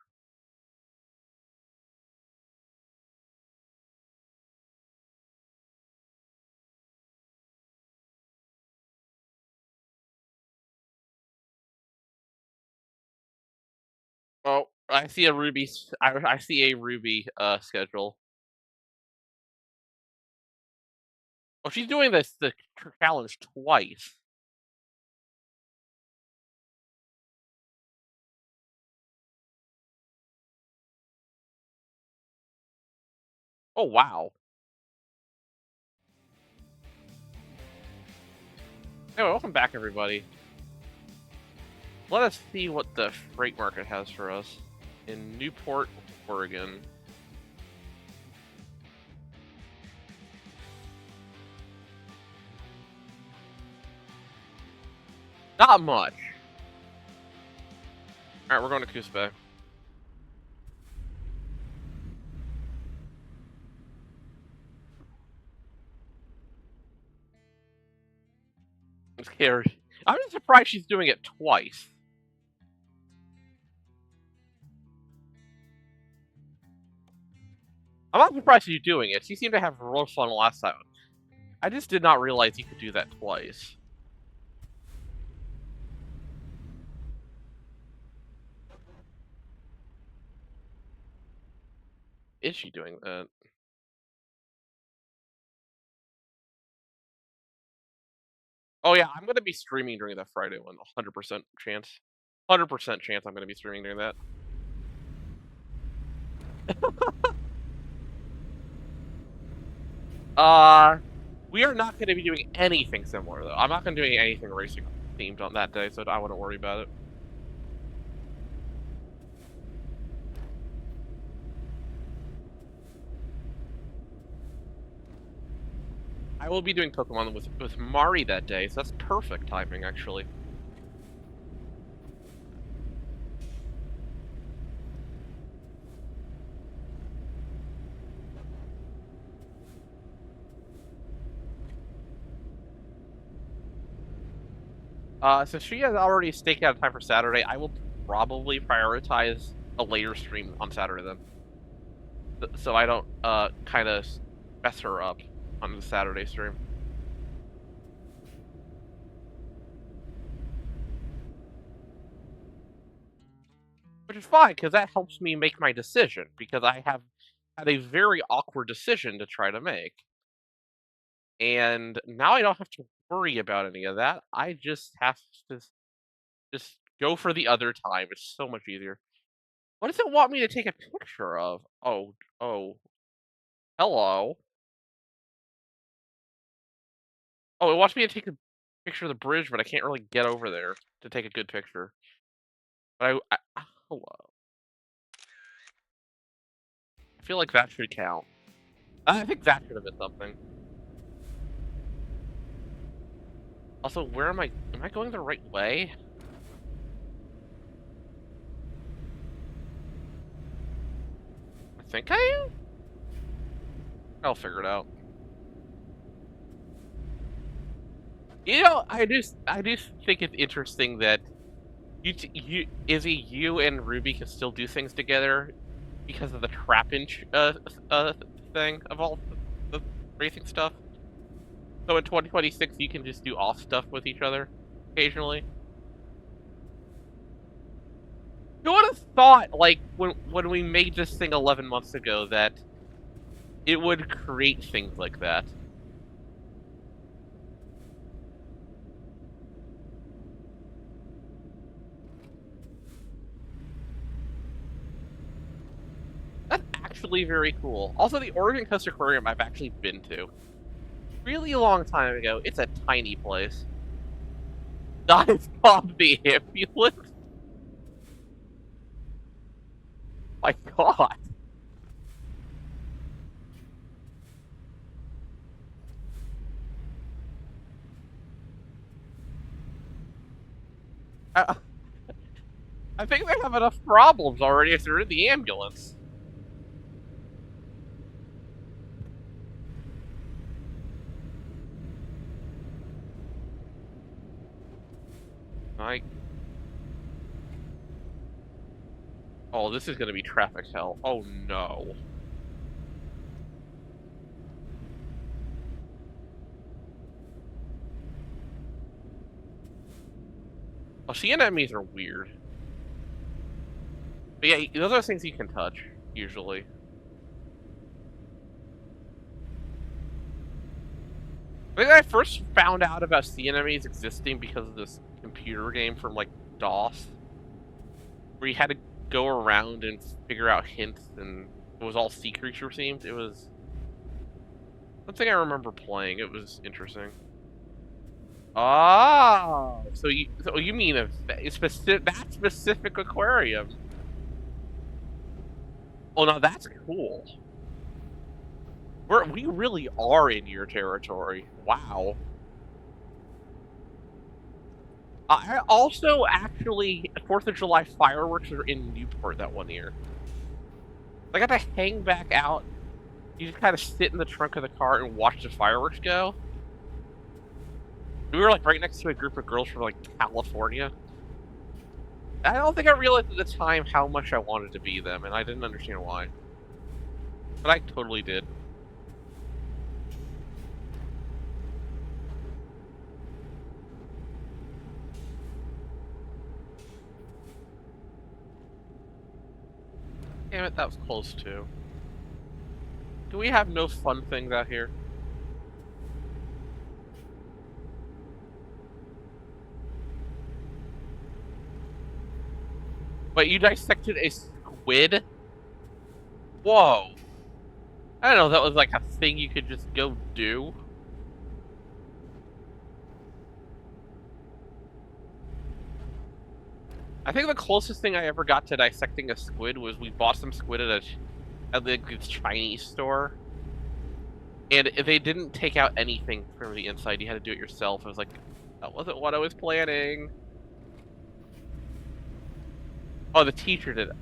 Oh, I see a Ruby. I see a Ruby schedule. Oh, she's doing the challenge twice. Oh wow. Anyway, welcome back, everybody. Let us see what the freight market has for us in Newport, Oregon. Not much. All right, we're going to Coos Bay. I'm scared. I'm just surprised she's doing it twice. I'm not surprised she's doing it. She seemed to have real fun last time. I just did not realize you could do that twice. Is she doing that? Oh yeah, I'm gonna be streaming during that Friday one. 100% chance. 100% chance I'm gonna be streaming during that. We are not gonna be doing anything similar though. I'm not gonna be doing anything racing themed on that day, so I wouldn't worry about it. I will be doing Pokemon with Mari that day, so that's perfect timing actually. Since she has already staked out time for Saturday, I will probably prioritize a later stream on Saturday then. So I don't, kind of mess her up on the Saturday stream. Which is fine, because that helps me make my decision, because I have had a very awkward decision to try to make. And now I don't have to worry about any of that. I just have to just go for the other time. It's so much easier. What does it want me to take a picture of? Oh, hello. Oh, it wants me to take a picture of the bridge, but I can't really get over there to take a good picture. But hello. I feel like that should count. I think that should have been something. Also, where am I? Am I going the right way? I think I am? I'll figure it out. I do think it's interesting that Izzy, you and Ruby can still do things together because of the trap inch thing of all the racing stuff. So in 2026, you can just do off stuff with each other occasionally. Who would have thought, like when we made this thing 11 months ago, that it would create things like that? That's actually very cool. Also, the Oregon Coast Aquarium I've actually been to. Really long time ago. It's a tiny place. Dive bomb the ambulance? My god. I, I think they have enough problems already if they're in the ambulance. I. Oh, this is gonna be traffic hell. Oh no. Well, sea anemones are weird. But yeah, those are things you can touch, usually. I think I first found out about sea anemones existing because of this computer game from, like, DOS, where you had to go around and figure out hints, and it was all sea creature themed. It was something I remember playing. It was interesting. Oh, so you mean a specific that specific aquarium? Oh, no, that's cool. We really are in your territory. Wow. I also actually 4th of July fireworks are in Newport that one year. I got to hang back out. You just kind of sit in the trunk of the car and watch the fireworks go. We were like right next to a group of girls from like California. I don't think I realized at the time how much I wanted to be them, and I didn't understand why. But I totally did. Damn it, that was close too. Do we have no fun things out here? Wait, you dissected a squid? Whoa. I don't know, that was like a thing you could just go do. I think the closest thing I ever got to dissecting a squid was we bought some squid at this Chinese store, and they didn't take out anything from the inside. You had to do it yourself. I was like, that wasn't what I was planning. Oh, the teacher did it.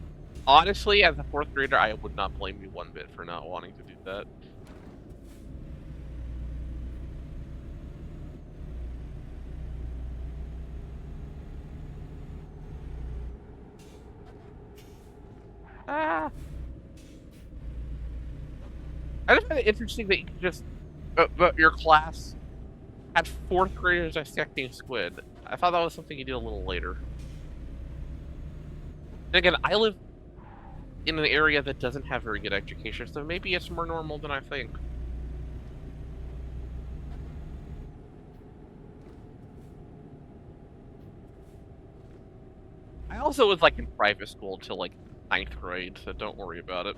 Honestly, as a 4th grader, I would not blame you one bit for not wanting to do that. Ah. I just find it interesting that you could just, but your class had 4th graders dissecting squid. I thought that was something you did a little later. And again, I live in an area that doesn't have very good education, so maybe it's more normal than I think. I also was like in private school till like 9th grade, so don't worry about it.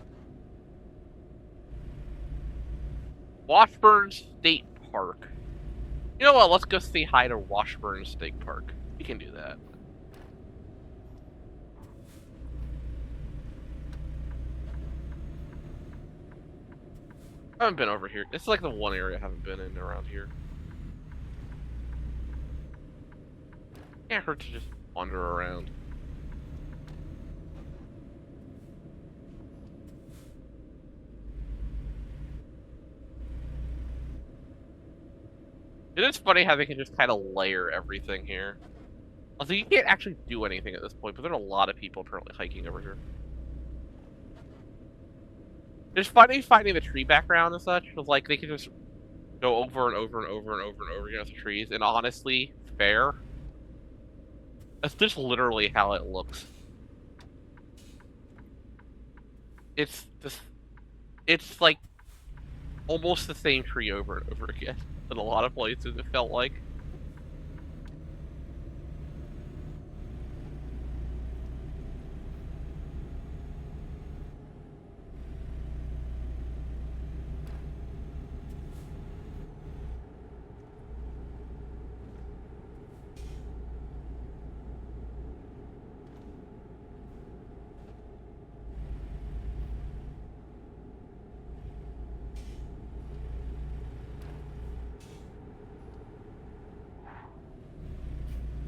Washburn State Park. You know what? Let's go say hi to Washburn State Park. We can do that. I haven't been over here. It's like the one area I haven't been in around here. Can't hurt to just wander around. It is funny how they can just kind of layer everything here. Also, you can't actually do anything at this point, but there are a lot of people currently hiking over here. It's funny finding the tree background and such, because like they can just go over and over and over and over and over again with the trees, and honestly, fair. That's just literally how it looks. It's just, it's like almost the same tree over and over again in a lot of places. It felt like.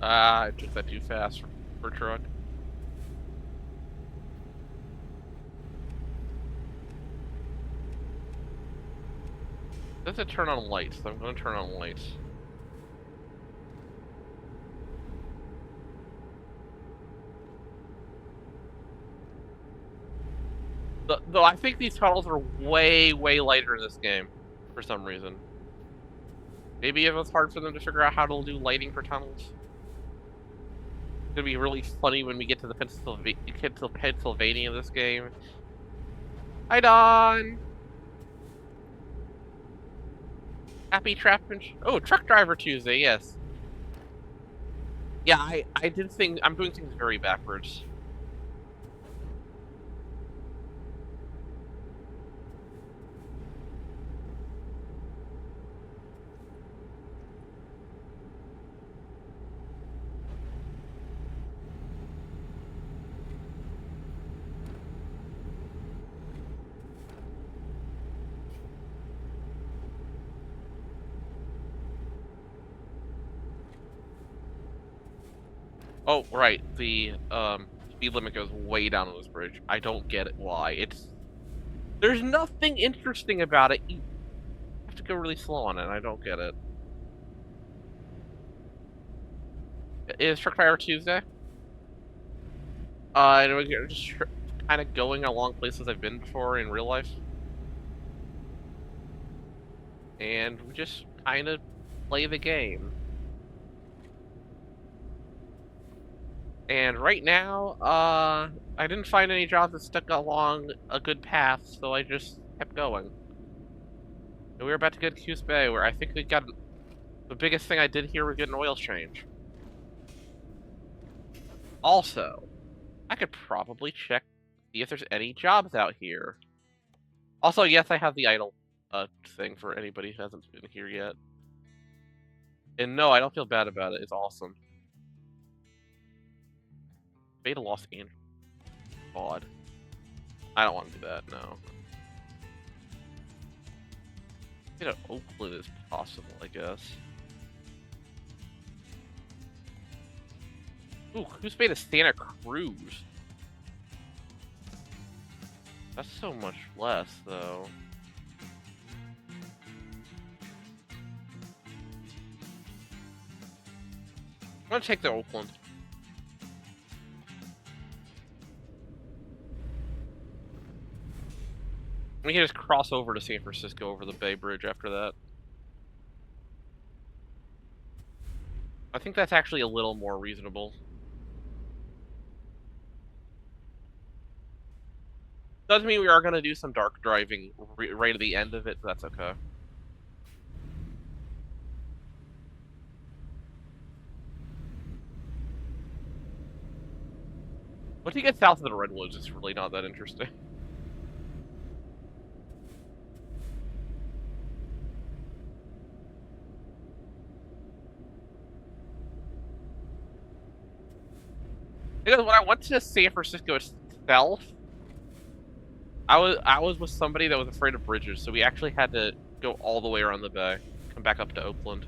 Ah, I took that too fast for a truck. Does it turn on lights? So I'm going to turn on lights. Though I think these tunnels are way, way lighter in this game for some reason. Maybe it was hard for them to figure out how to do lighting for tunnels. It's gonna be really funny when we get to the Pennsylvania in this game. Hi, Don! Happy Traffic. Oh, Truck Driver Tuesday, yes. Yeah, I did think I'm doing things very backwards. Oh, right. The speed limit goes way down on this bridge. I don't get it why. There's nothing interesting about it. You have to go really slow on it. I don't get it. Is Truck Driver Tuesday? And we're just kind of going along places I've been before in real life. And we just kind of play the game. And right now, I didn't find any jobs that stuck along a good path, so I just kept going. And we were about to get to Coos Bay, where I think we got the biggest thing I did here was get an oil change. Also, I could probably check, see if there's any jobs out here. Also, yes, I have the idle thing for anybody who hasn't been here yet. And no, I don't feel bad about it. It's awesome. Beta Los Angeles. God. I don't want to do that, no. Beta Oakland is possible, I guess. Ooh, who's made a Santa Cruz? That's so much less, though. I'm gonna take the Oakland. We can just cross over to San Francisco over the Bay Bridge after that. I think that's actually a little more reasonable. Doesn't mean we are going to do some dark driving right at the end of it, but that's okay. Once you get south of the Redwoods, it's really not that interesting. Because when I went to San Francisco itself, I was with somebody that was afraid of bridges, so we actually had to go all the way around the bay, come back up to Oakland.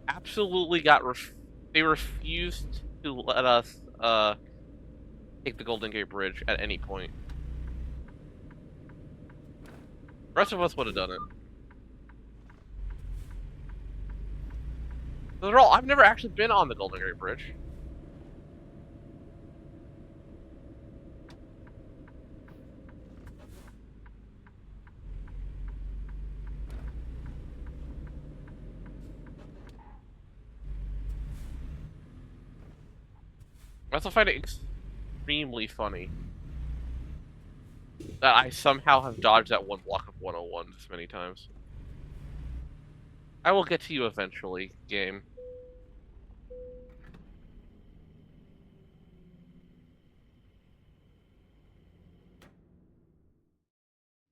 Absolutely they refused to let us, take the Golden Gate Bridge at any point. The rest of us would have done it. I've never actually been on the Golden Gate Bridge. I also find it extremely funny that I somehow have dodged that one block of 101 this many times. I will get to you eventually, game.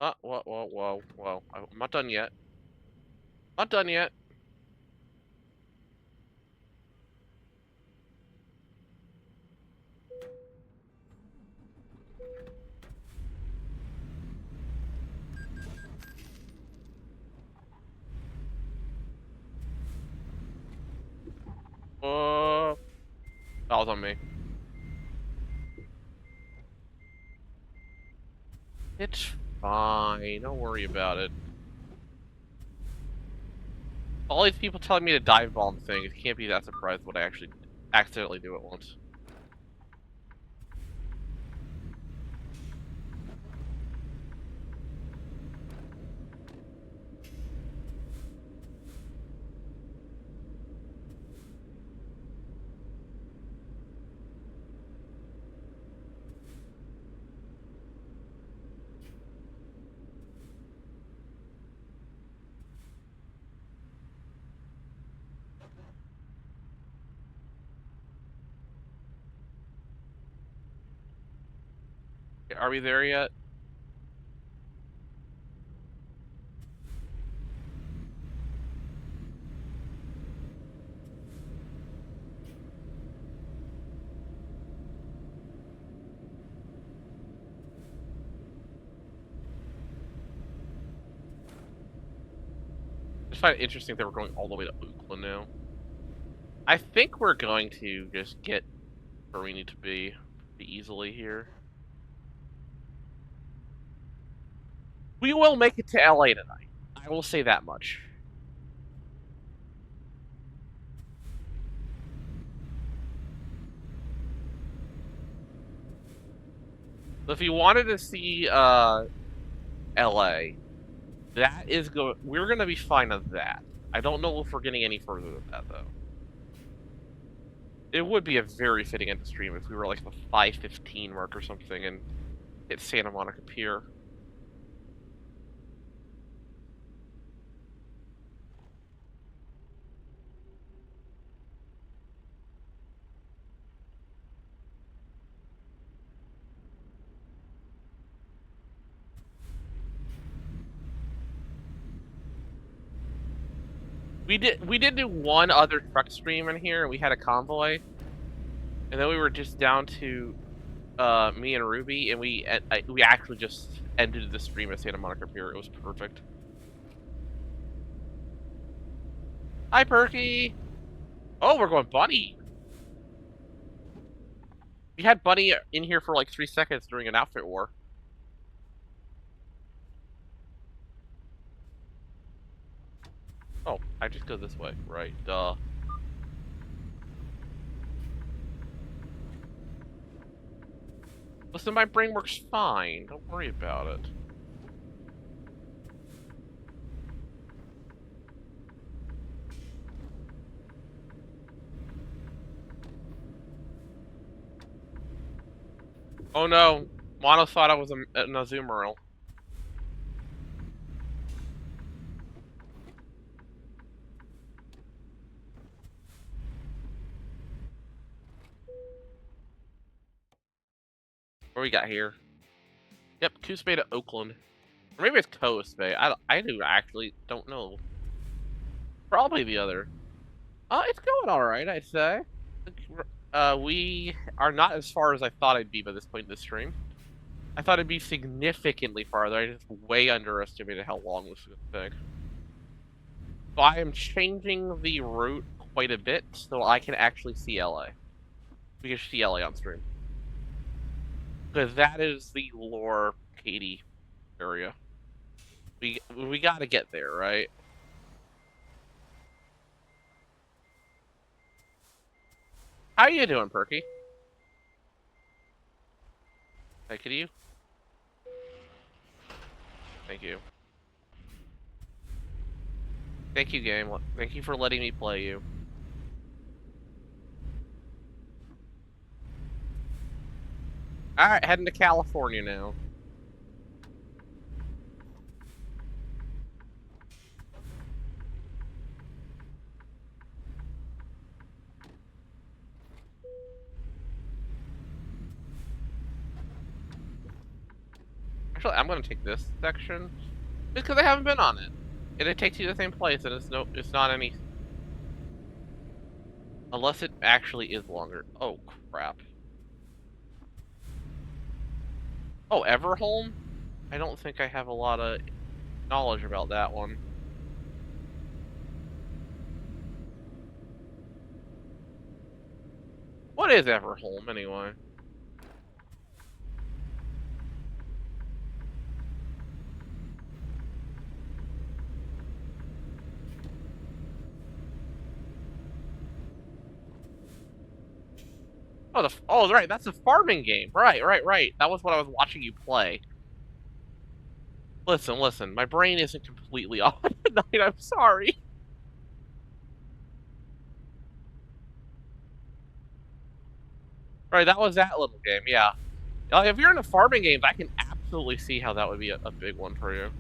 Whoa, whoa, whoa, whoa. I'm not done yet. Not done yet. That was on me. It's fine. Don't worry about it. All these people telling me to dive bomb things, can't be that surprised when I actually accidentally do it once. Okay, are we there yet? I just find it interesting that we're going all the way to Oakland now. I think we're going to just get where we need to be pretty easily here. We will make it to LA tonight. I will say that much. So if you wanted to see LA, we're gonna be fine on that. I don't know if we're getting any further than that though. It would be a very fitting end to stream if we were like the 5:15 mark or something and hit Santa Monica Pier. We did do one other truck stream in here, and we had a convoy, and then we were just down to me and Ruby, and we actually just ended the stream at Santa Monica Pier. It was perfect. Hi, Perky. Oh, we're going Bunny. We had Bunny in here for like 3 seconds during an outfit war. Oh, I just go this way, right? Duh. Listen, my brain works fine. Don't worry about it. Oh no, Mono thought I was an Azumarill. What we got here? Yep, Coos Bay to Oakland. Or maybe it's Coast Bay. I actually don't know. Probably the other. It's going alright, I'd say. We are not as far as I thought I'd be by this point in the stream. I thought it'd be significantly farther. I just way underestimated how long this was going to take. So I am changing the route quite a bit so I can actually see LA. We can see LA on stream. Because that is the lore Katie area. We gotta get there, right? How you doing, Perky? Thank you. Thank you. Thank you, game. Thank you for letting me play you. Alright, heading to California now. Actually, I'm gonna take this section. Just because I haven't been on it. And it takes you to the same place, and it's not any... Unless it actually is longer. Oh, crap. Oh, Everholm? I don't think I have a lot of knowledge about that one. What is Everholm, anyway? Oh, right, that's a farming game. Right. That was what I was watching you play. Listen, my brain isn't completely off tonight, I'm sorry. Right, that was that little game, yeah. If you're into farming games, I can absolutely see how that would be a big one for you.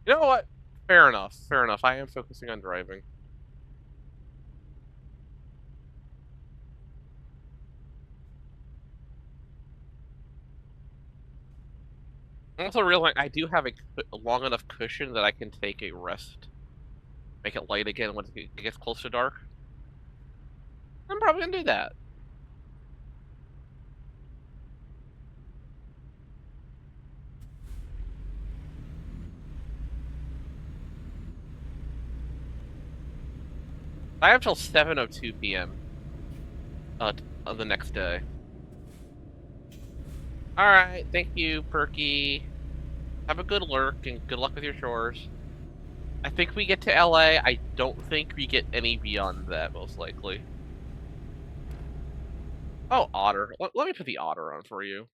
You know what? Fair enough. I am focusing on driving. I also realizing I do have a long enough cushion that I can take a rest. Make it light again when it gets close to dark. I'm probably gonna do that. I have till 7:02 p.m. On the next day. Alright, thank you, Perky. Have a good lurk and good luck with your chores. I think we get to LA. I don't think we get any beyond that, most likely. Oh, Otter. Let me put the Otter on for you.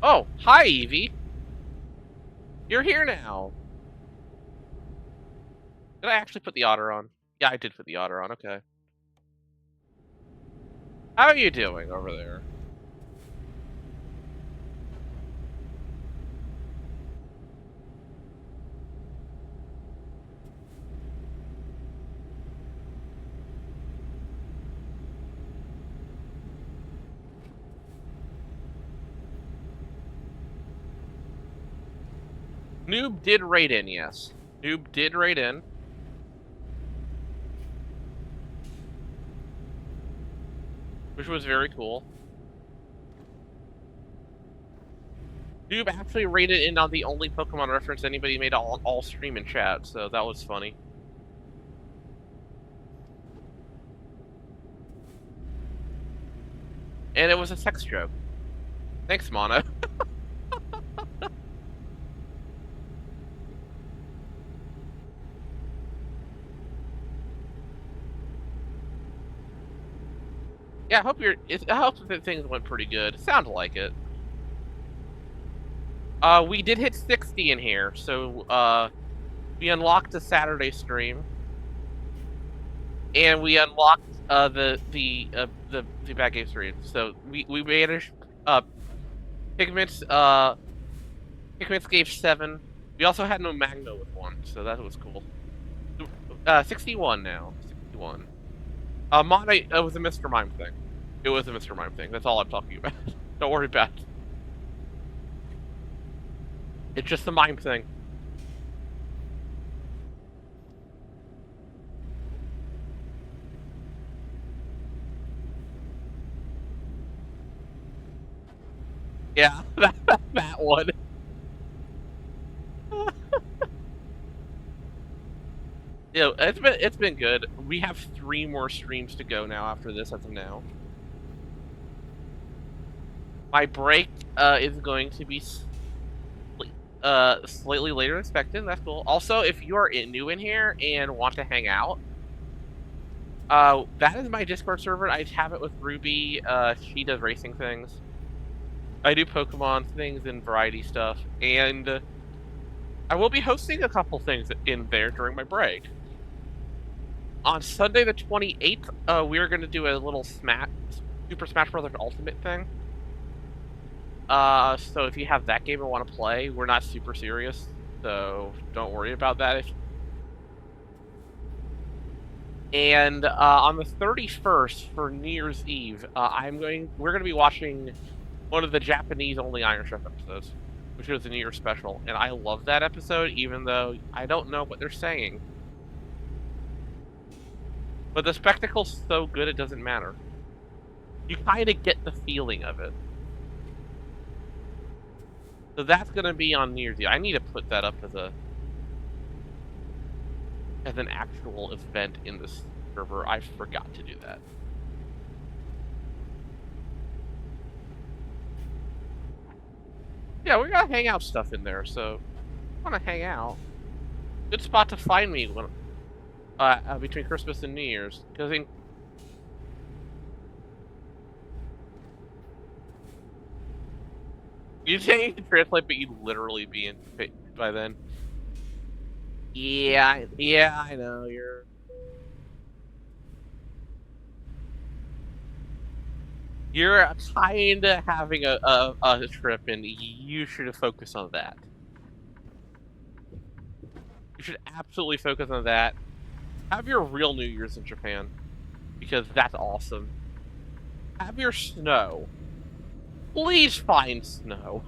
Oh, hi, Evie. You're here now. Did I actually put the Otter on? Yeah, I did put the Otter on. Okay. How are you doing over there? Noob did raid in, yes. Noob did raid in. Which was very cool. Noob actually raided in on the only Pokemon reference anybody made all stream and chat, so that was funny. And it was a sex joke. Thanks, Mono. Yeah, I hope that things went pretty good. Sounded like it. We did hit 60 in here, so we unlocked the Saturday stream, and we unlocked the bad game stream. So we managed. Pigments gave 7. We also had no Magno with 1, so that was cool. 61 now. 61. Mono, it was a Mr. Mime thing. It was a Mr. Mime thing. That's all I'm talking about. Don't worry about it. It's just a mime thing. Yeah, that one. Yeah, it's been good. We have 3 more streams to go now after this as of now. My break is going to be slightly later than expected. That's cool. Also, if you are new in here and want to hang out, that is my Discord server. I have it with Ruby. She does racing things. I do Pokemon things and variety stuff, and I will be hosting a couple things in there during my break. On Sunday the 28th, we are going to do a little Super Smash Bros. Ultimate thing. So if you have that game and want to play, we're not super serious, so don't worry about that. And on the 31st for New Year's Eve, we're gonna be watching one of the Japanese-only Iron Chef episodes, which was a New Year's special, and I love that episode, even though I don't know what they're saying. But the spectacle's so good it doesn't matter. You kind of get the feeling of it. So that's gonna be on New Year's Eve. I need to put that up as an actual event in this server. I forgot to do that. Yeah, we got hangout stuff in there, so if you want to hang out. Good spot to find me when between Christmas and New Year's, because you say you can translate, but you'd literally be in by then. Yeah, I know you're kind of having a trip, and you should focus on that. You should absolutely focus on that. Have your real New Year's in Japan, because that's awesome. Have your snow. Please find snow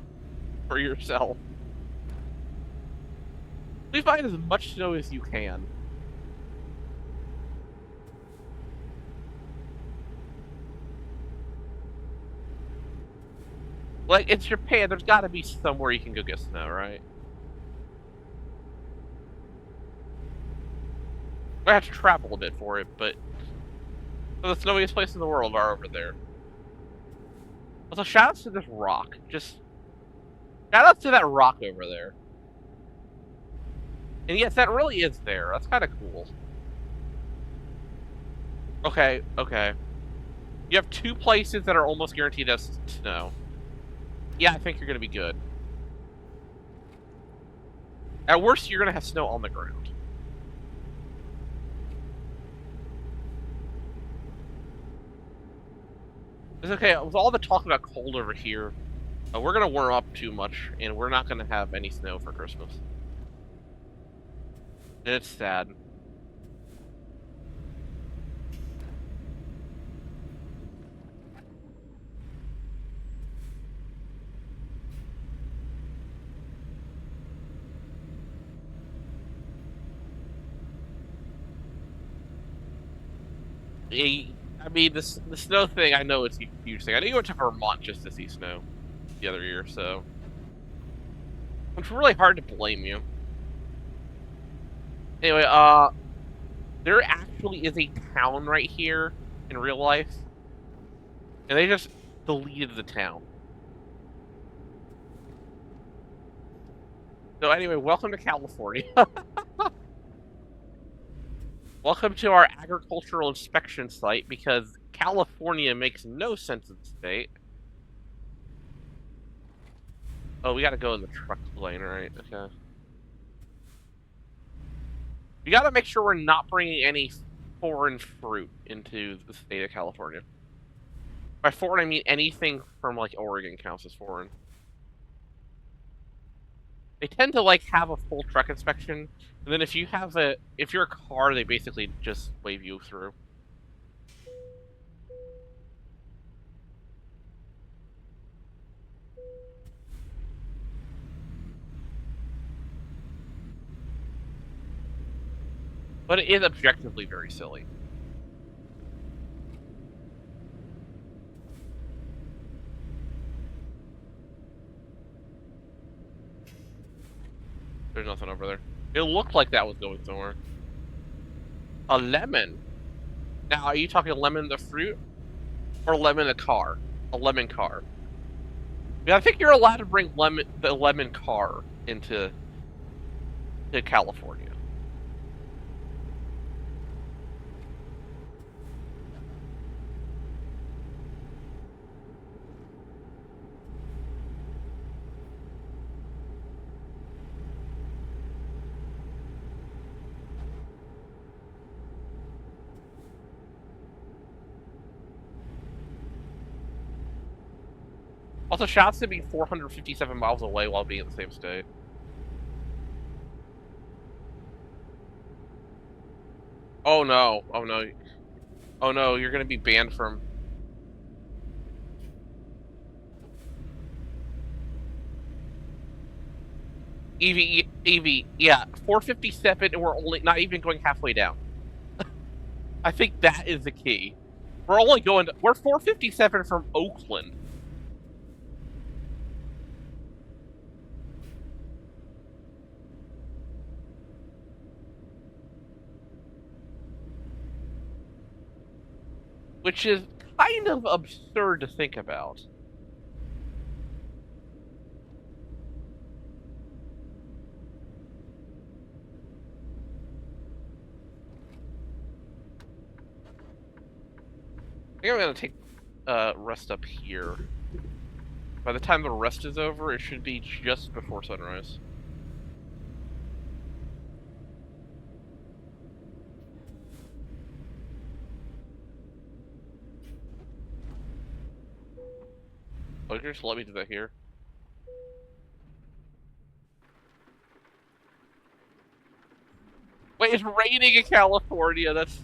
for yourself. Please find as much snow as you can. Like, it's Japan, there's gotta be somewhere you can go get snow, right? I have to travel a bit for it, but the snowiest place in the world are over there. Also, shoutouts to this rock. Just shoutouts to that rock over there. And yes, that really is there. That's kind of cool. Okay. You have 2 places that are almost guaranteed to have snow. Yeah, I think you're gonna be good. At worst, you're gonna have snow on the ground. It's okay. With all the talk about cold over here, we're gonna warm up too much, and we're not gonna have any snow for Christmas. And it's sad. I mean, the snow thing, I know it's a huge thing. I know you went to Vermont just to see snow the other year, so it's really hard to blame you. Anyway, there actually is a town right here in real life, and they just deleted the town. So anyway, welcome to California. Welcome to our agricultural inspection site, because California makes no sense in the state. Oh, we gotta go in the truck lane, right? Okay. We gotta make sure we're not bringing any foreign fruit into the state of California. By foreign, I mean anything from, like, Oregon counts as foreign. They tend to, like, have a full truck inspection, and then if you're a car, they basically just wave you through. but it is objectively very silly. There's nothing over there. It looked like that was going somewhere. A lemon. Now, are you talking lemon the fruit or lemon the car? A lemon car. Yeah, I think you're allowed to bring the lemon car into California. Also, shouts to be 457 miles away while being in the same state. Oh no! Oh no! Oh no! You're gonna be banned from. Evie, yeah, 457, and we're only not even going halfway down. I think that is the key. We're 457 from Oakland. Which is kind of absurd to think about. I think I'm gonna take rest up here. By the time the rest is over, it should be just before sunrise. Oh, you can just let me do that here. Wait, it's raining in California. That's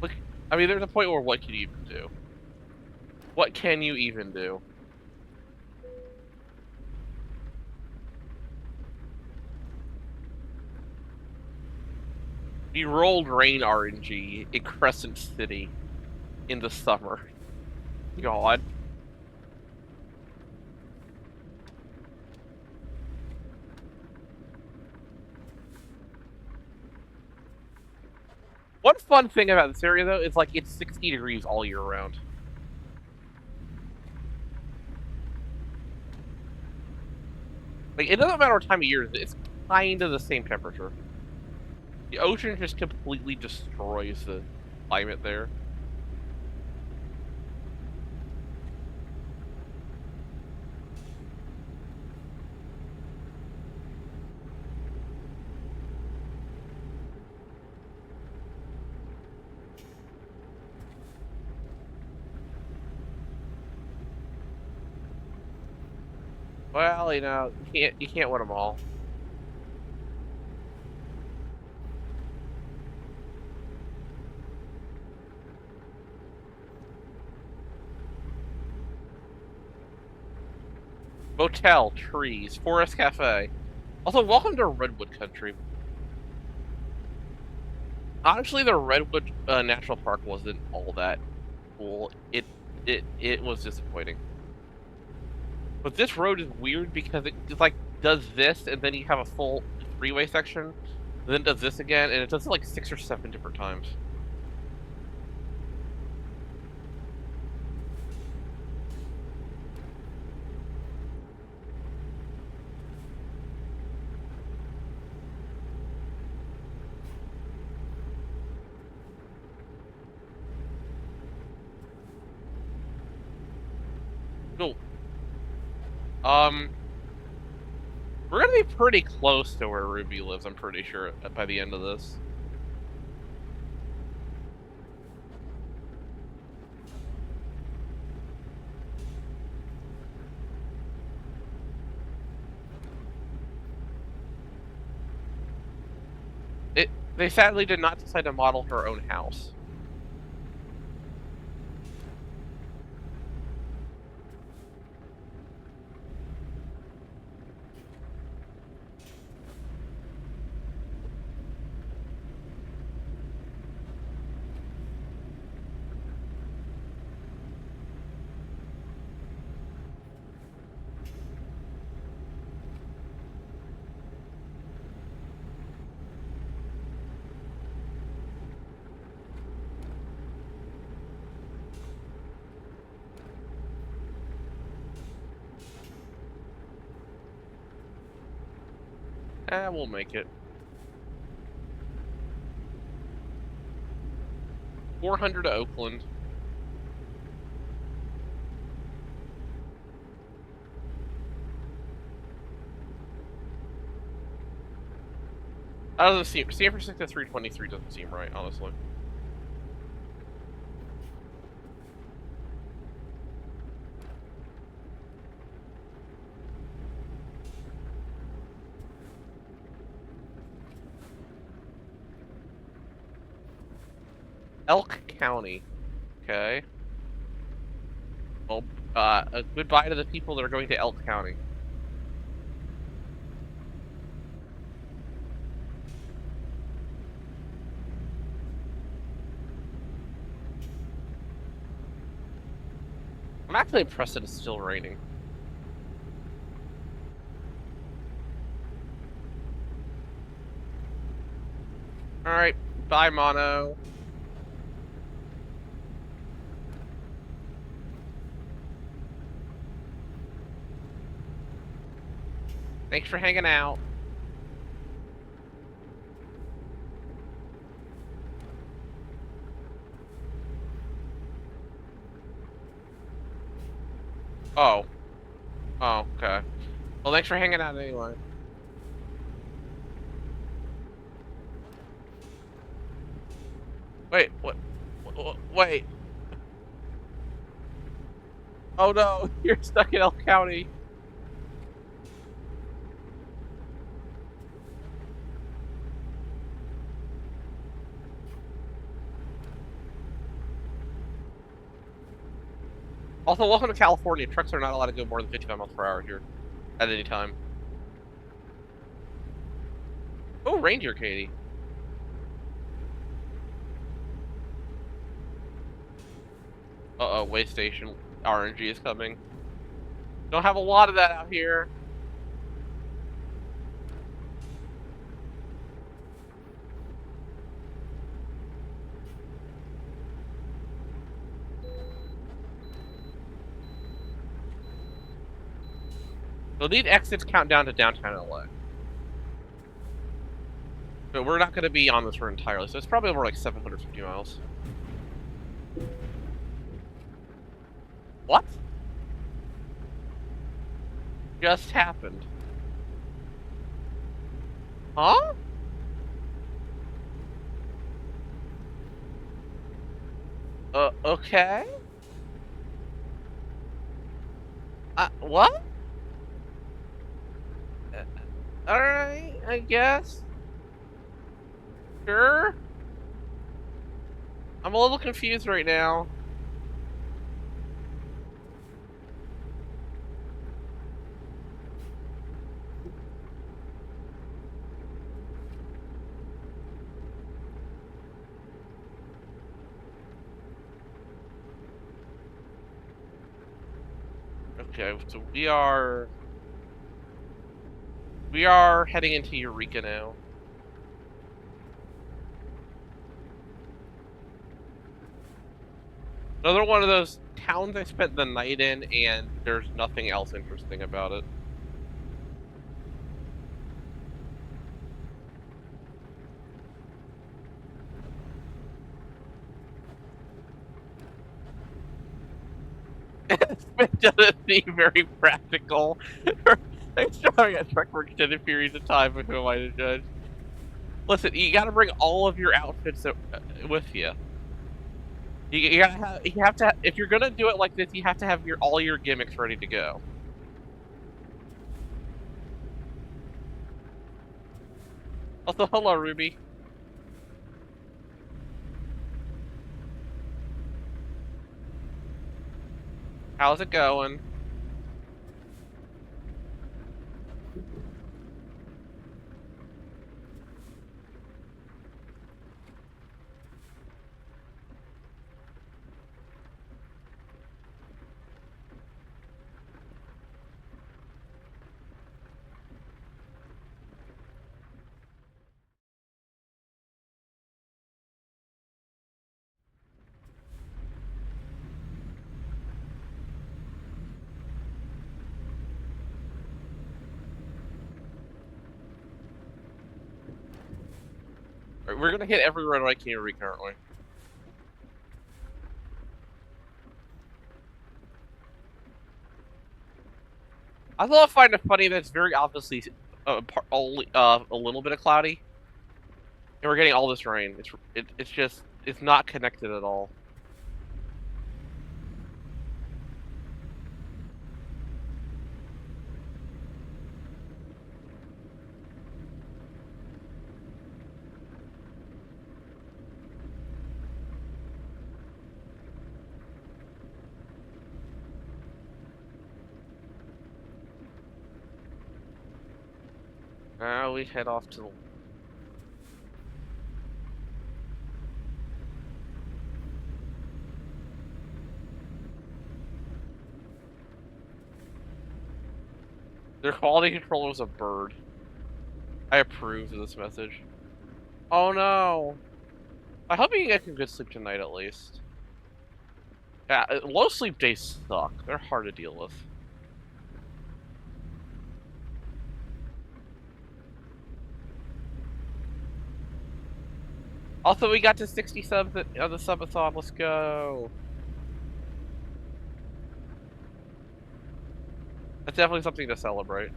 look. I mean, there's a point where what can you even do? What can you even do? You rolled rain RNG in Crescent City in the summer. God. One fun thing about this area, though, is like it's 60 degrees all year round. Like, it doesn't matter what time of year it is, it's kind of the same temperature. The ocean just completely destroys the climate there. Well, you can't win them all. Motel, trees, forest cafe. Also, welcome to Redwood Country. Honestly, the Redwood National Park wasn't all that cool. It was disappointing. But this road is weird because it like does this, and then you have a full freeway section, then does this again, and it does it like 6 or 7 different times. No, we're gonna be pretty close to where Ruby lives. I'm pretty sure by the end of this. They sadly did not decide to model her own house. We'll make it. 400 to Oakland. That doesn't seem. San Francisco 323 doesn't seem right, honestly. Elk County. Okay. Well, goodbye to the people that are going to Elk County. I'm actually impressed that it's still raining. Alright, bye, Mono. Thanks for hanging out. Oh. Oh, okay. Well, thanks for hanging out anyway. Wait, what? Wait. Oh no, you're stuck in Elk County. Also, welcome to California. Trucks are not allowed to go more than 55 miles per hour here at any time. Oh, reindeer, Katie. Uh-oh, way station. RNG is coming. Don't have a lot of that out here. They'll need exits count down to downtown LA. But we're not going to be on this road entirely, so it's probably over like 750 miles. What? Just happened? Huh? Okay? What? Alright, I guess. Sure. I'm a little confused right now. Okay, so we are heading into Eureka now. Another one of those towns I spent the night in, and there's nothing else interesting about it. It doesn't seem very practical. Thanks for having a truck for extended periods of time, but who am I to judge? Listen, you gotta bring all of your outfits with you. You gotta have to, if you're gonna do it like this, you have to have all your gimmicks ready to go. Also, hello, Ruby. How's it going? Alright, we're gonna hit every red light community currently. I thought I find it funny that it's very obviously a little bit of cloudy, and we're getting all this rain. It's just it's not connected at all. Now we head off to the. Their quality control was a bird. I approve of this message. Oh no! I hope you get some good sleep tonight at least. Yeah, low sleep days suck. They're hard to deal with. Also, we got to 60 subs on the subathon. Let's go. That's definitely something to celebrate.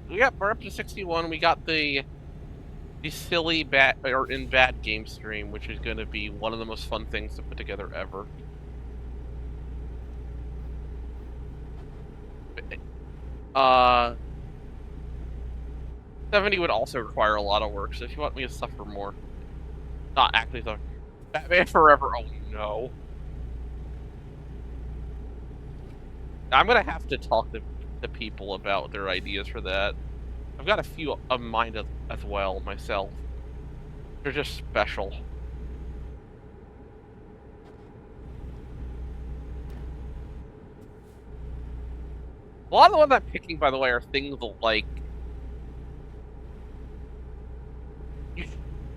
Yeah, we're up to 61. We got the silly bad or in bad game stream, which is going to be one of the most fun things to put together ever. Uh, 70 would also require a lot of work. So if you want me to suffer more, not actually suffer, Batman Forever. Oh no, I'm gonna have to talk to the people about their ideas for that. I've got a few of mine as well myself. They're just special. A lot of the ones I'm picking, by the way, are things like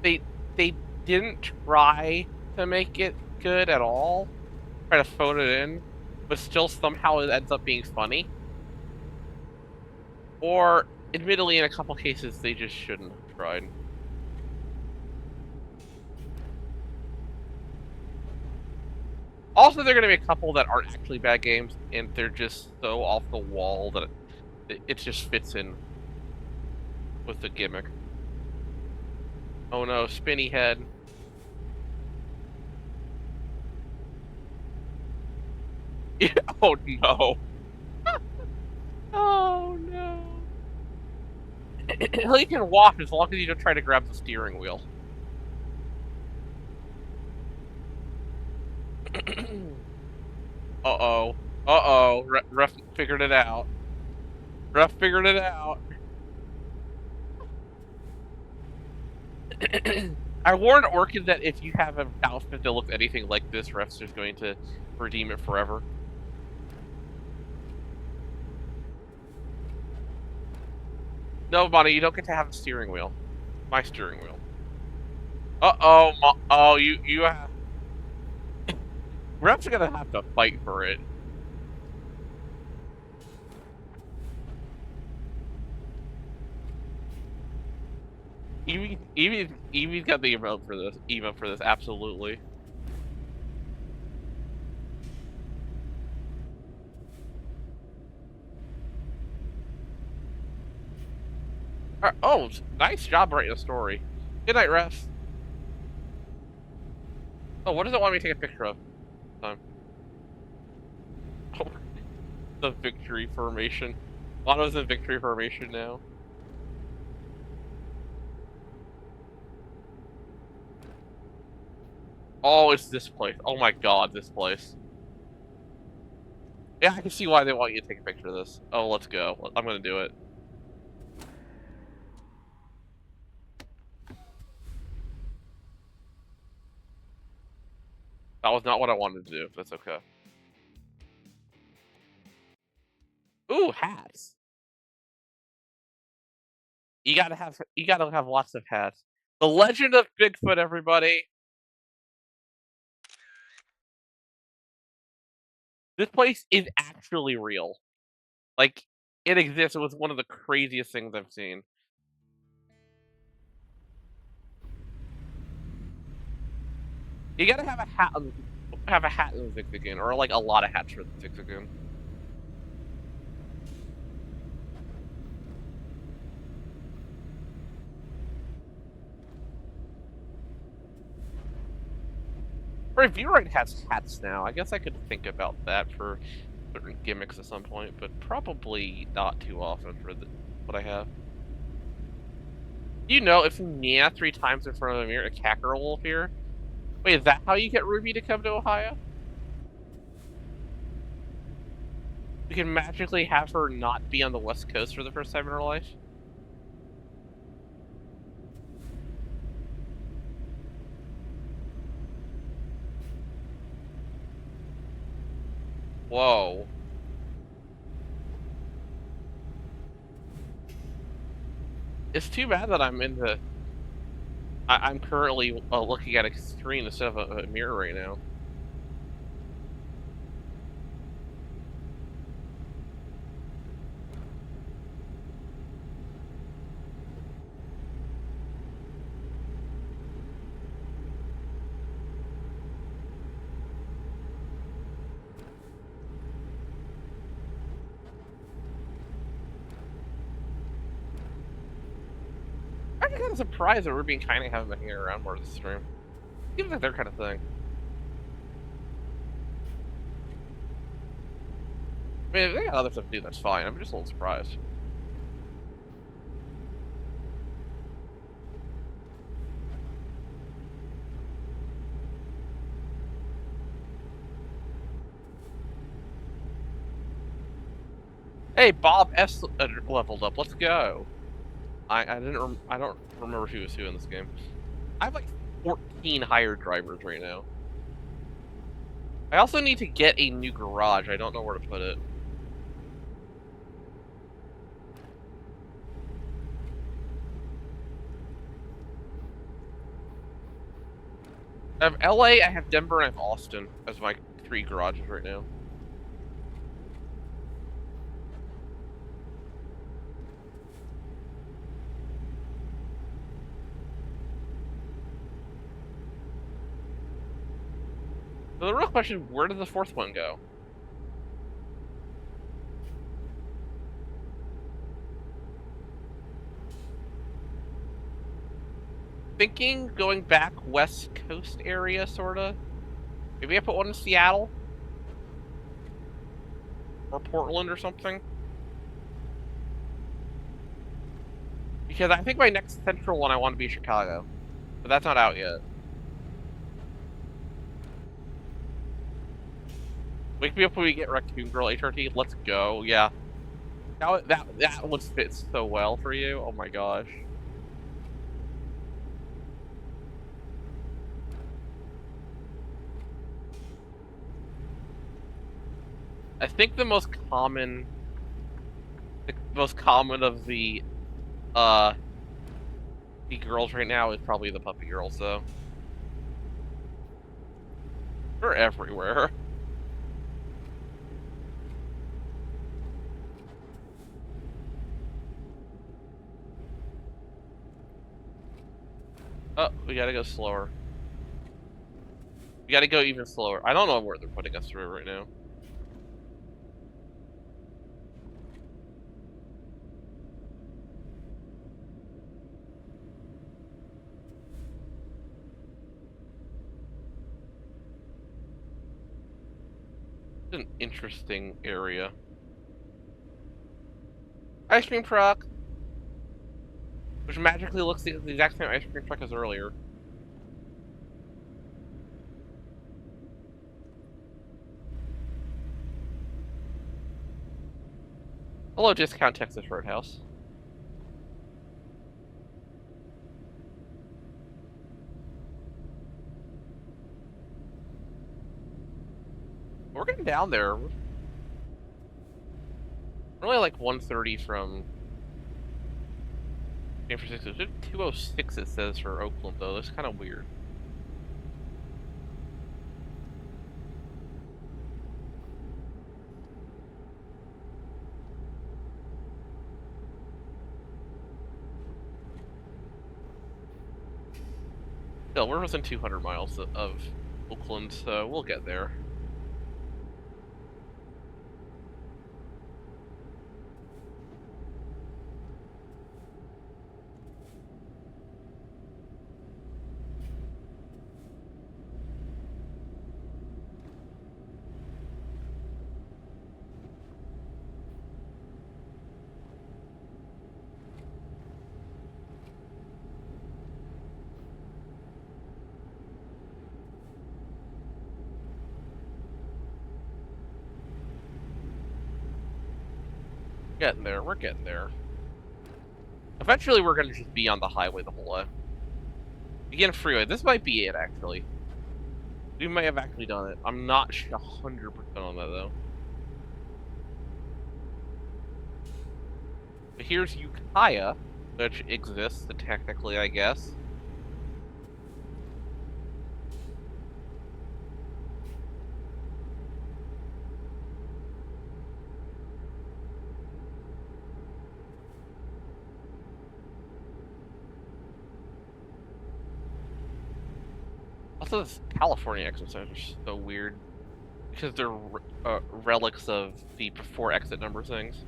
they they didn't try to make it good at all, try to phone it in, but still somehow it ends up being funny. Or, admittedly, in a couple cases, they just shouldn't have tried. Also, there are going to be a couple that aren't actually bad games, and they're just so off the wall that it just fits in with the gimmick. Oh no, spinny head. Yeah, oh no. Oh no. He can walk as long as you don't try to grab the steering wheel. Uh-oh. Uh-oh. Ref figured it out. Ref figured it out. I warned Orchid that if you have an outfit that looks anything like this, Ref's just going to redeem it forever. No, Bonnie, you don't get to have a steering wheel. My steering wheel. Uh-oh. Oh, you have... Ref's gonna have to fight for it. Evie's got the emote for this. Emote for this, absolutely. Oh, nice job writing a story. Good night, Ref. Oh, what does it want me to take a picture of? Oh, the victory formation. Lotto's in victory formation now. Oh, it's this place. Oh my god, this place. Yeah, I can see why they want you to take a picture of this. Oh, let's go. I'm gonna do it. That was not what I wanted to do. That's okay. Ooh, hats. You gotta have lots of hats. The Legend of Bigfoot, everybody. This place is actually real. Like, it exists. It was one of the craziest things I've seen. You gotta have a hat in the Zigzagoon, or like a lot of hats for the Zigzagoon. Reviewerite has hats now. I guess I could think about that for certain gimmicks at some point, but probably not too often for what I have. You know, if you yeah 3 times in front of a mirror, a cacker will appear. Wait, is that how you get Ruby to come to Ohio? You can magically have her not be on the West Coast for the first time in her life? Whoa. It's too bad that I'm currently looking at a screen instead of a mirror right now. I'm kind of surprised that Ruby and Kaine haven't been hanging around more this stream. Seems like their kind of thing. I mean, if they got other stuff to do, that's fine. I'm just a little surprised. Hey, Bob S leveled up. Let's go. I don't remember who was who in this game. I have like 14 hired drivers right now. I also need to get a new garage. I don't know where to put it. I have LA, I have Denver, and I have Austin as my 3 garages right now. So the real question, where did the 4th one go? Thinking going back West Coast area, sorta. Maybe I put one in Seattle? Or Portland or something? Because I think my next central one I want to be Chicago. But that's not out yet. Wake me up when we get Raccoon Girl HRT. Let's go. Yeah. That would fit so well for you. Oh my gosh. I think the most common of the girls right now is probably the puppy girls though. They're everywhere. Oh, we gotta go slower. We gotta go even slower. I don't know where they're putting us through right now. It's an interesting area. Ice cream truck, which magically looks the exact same ice cream truck as earlier. Hello, Discount Texas Roadhouse. We're getting down there. We're Only like 130 from San Francisco. It's 206 it says for Oakland though. That's kind of weird. Still, we're within 200 miles of Oakland, so we'll get there. Getting there, we're getting there. Eventually, we're gonna just be on the highway the whole way. Begin freeway. This might be it, actually. We may have actually done it. I'm not 100% on that, though. But here's Ukiah, which exists, technically, I guess. Also, this California exit signs are so weird. Because they're relics of the before exit number things.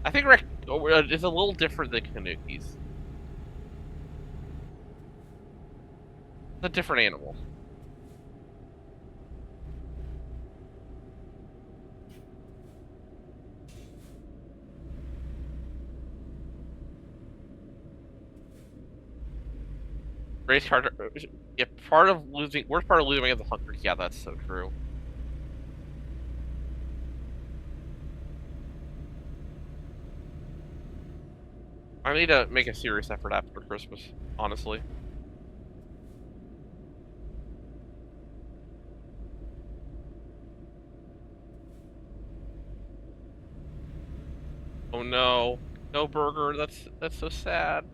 I think it's a little different than Kanuki's. It's a different animal. Race card. If part of losing, worst part of losing is the hunger. Yeah, that's so true. I need to make a serious effort after Christmas, honestly. Oh no, no burger. That's so sad.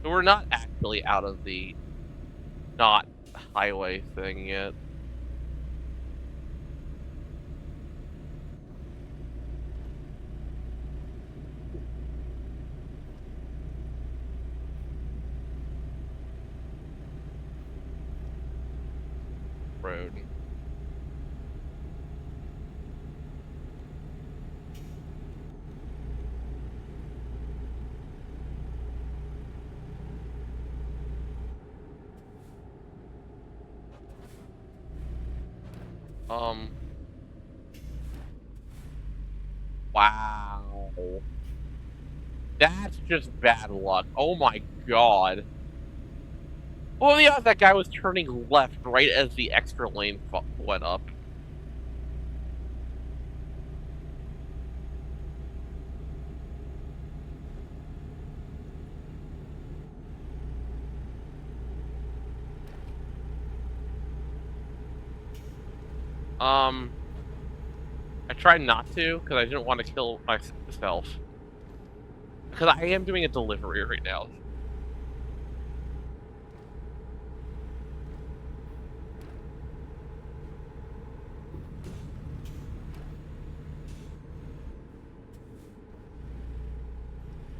So we're not actually out of the not highway thing yet. Road. Wow. That's just bad luck. Oh my god. Well, yeah, that guy was turning left right as the extra lane went up. I tried not to, because I didn't want to kill myself. Because I am doing a delivery right now.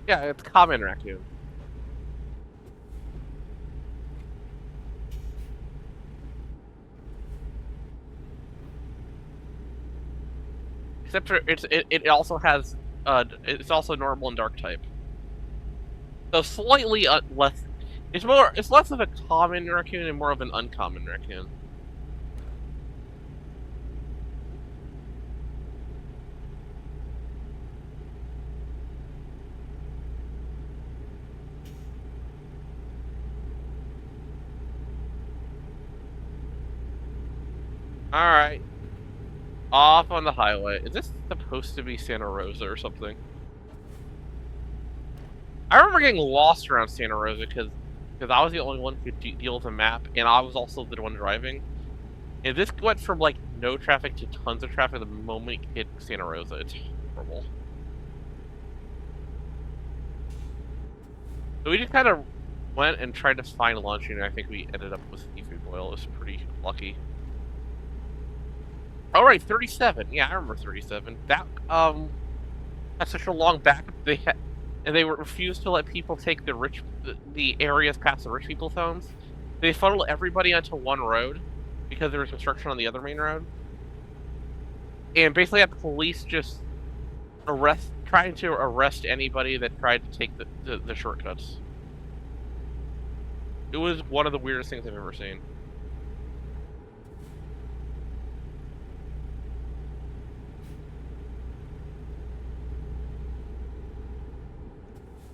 Yeah, it's common raccoon. Except for it also has it's also normal and dark type. So slightly less. It's less of a common raccoon and more of an uncommon raccoon. All right. Off on the highway. Is this supposed to be Santa Rosa or something? I remember getting lost around Santa Rosa because I was the only one who could deal with the map, and I was also the one driving. And this went from, like, no traffic to tons of traffic the moment you hit Santa Rosa. It's horrible. So we just kind of went and tried to find lunch, and I think we ended up with seafood boil. It was pretty lucky. All right, 37. Yeah, I remember 37. That's such a long backup. They refused to let people take the areas past the rich people zones. They funneled everybody onto one road because there was construction on the other main road, and basically had police just trying to arrest anybody that tried to take the shortcuts. It was one of the weirdest things I've ever seen.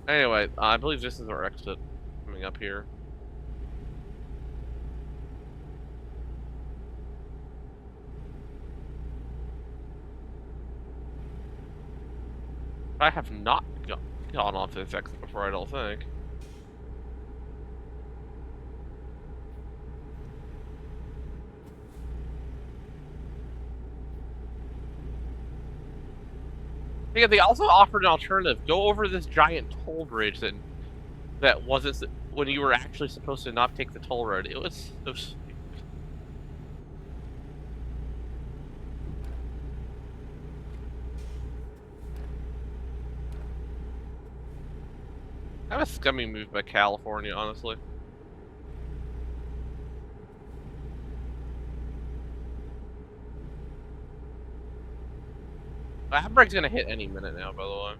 Anyway, I believe this is our exit coming up here. I have not gone off this exit before, I don't think. Yeah, they also offered an alternative. Go over this giant toll bridge that wasn't when you were actually supposed to not take the toll road. It was so stupid. Kind of a scummy move by California, honestly. That brake's gonna hit any minute now, by the way.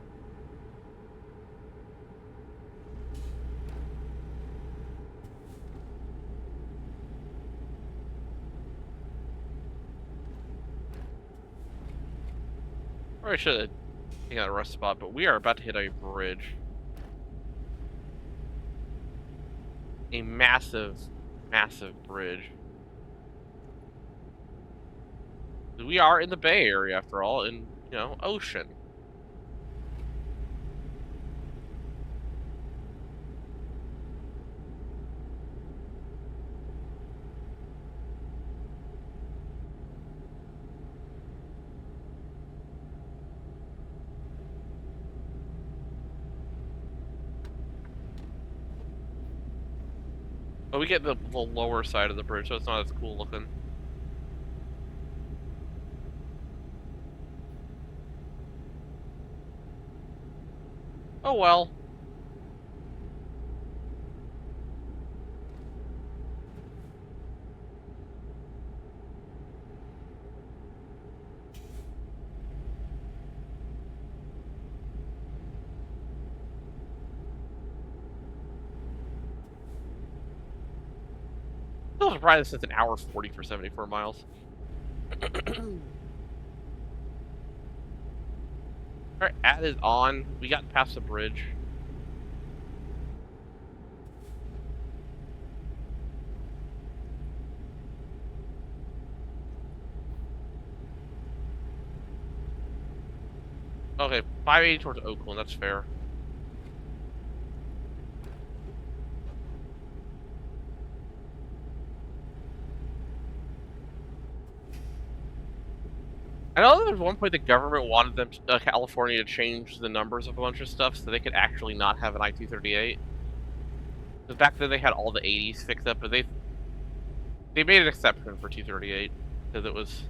Probably should have taken a rest spot, but we are about to hit a bridge. A massive, massive bridge. We are in the Bay Area, after all, in, ocean. But we get the lower side of the bridge, so it's not as cool looking. Oh well. Still surprised this is an hour 40 for 74 miles. Alright, ad is on. We got past the bridge. Okay, 580 towards Oakland, that's fair. I know there was one point the government wanted California to change the numbers of a bunch of stuff so they could actually not have an I-238. Because back then they had all the 80s fixed up, but they made an exception for 238 because it was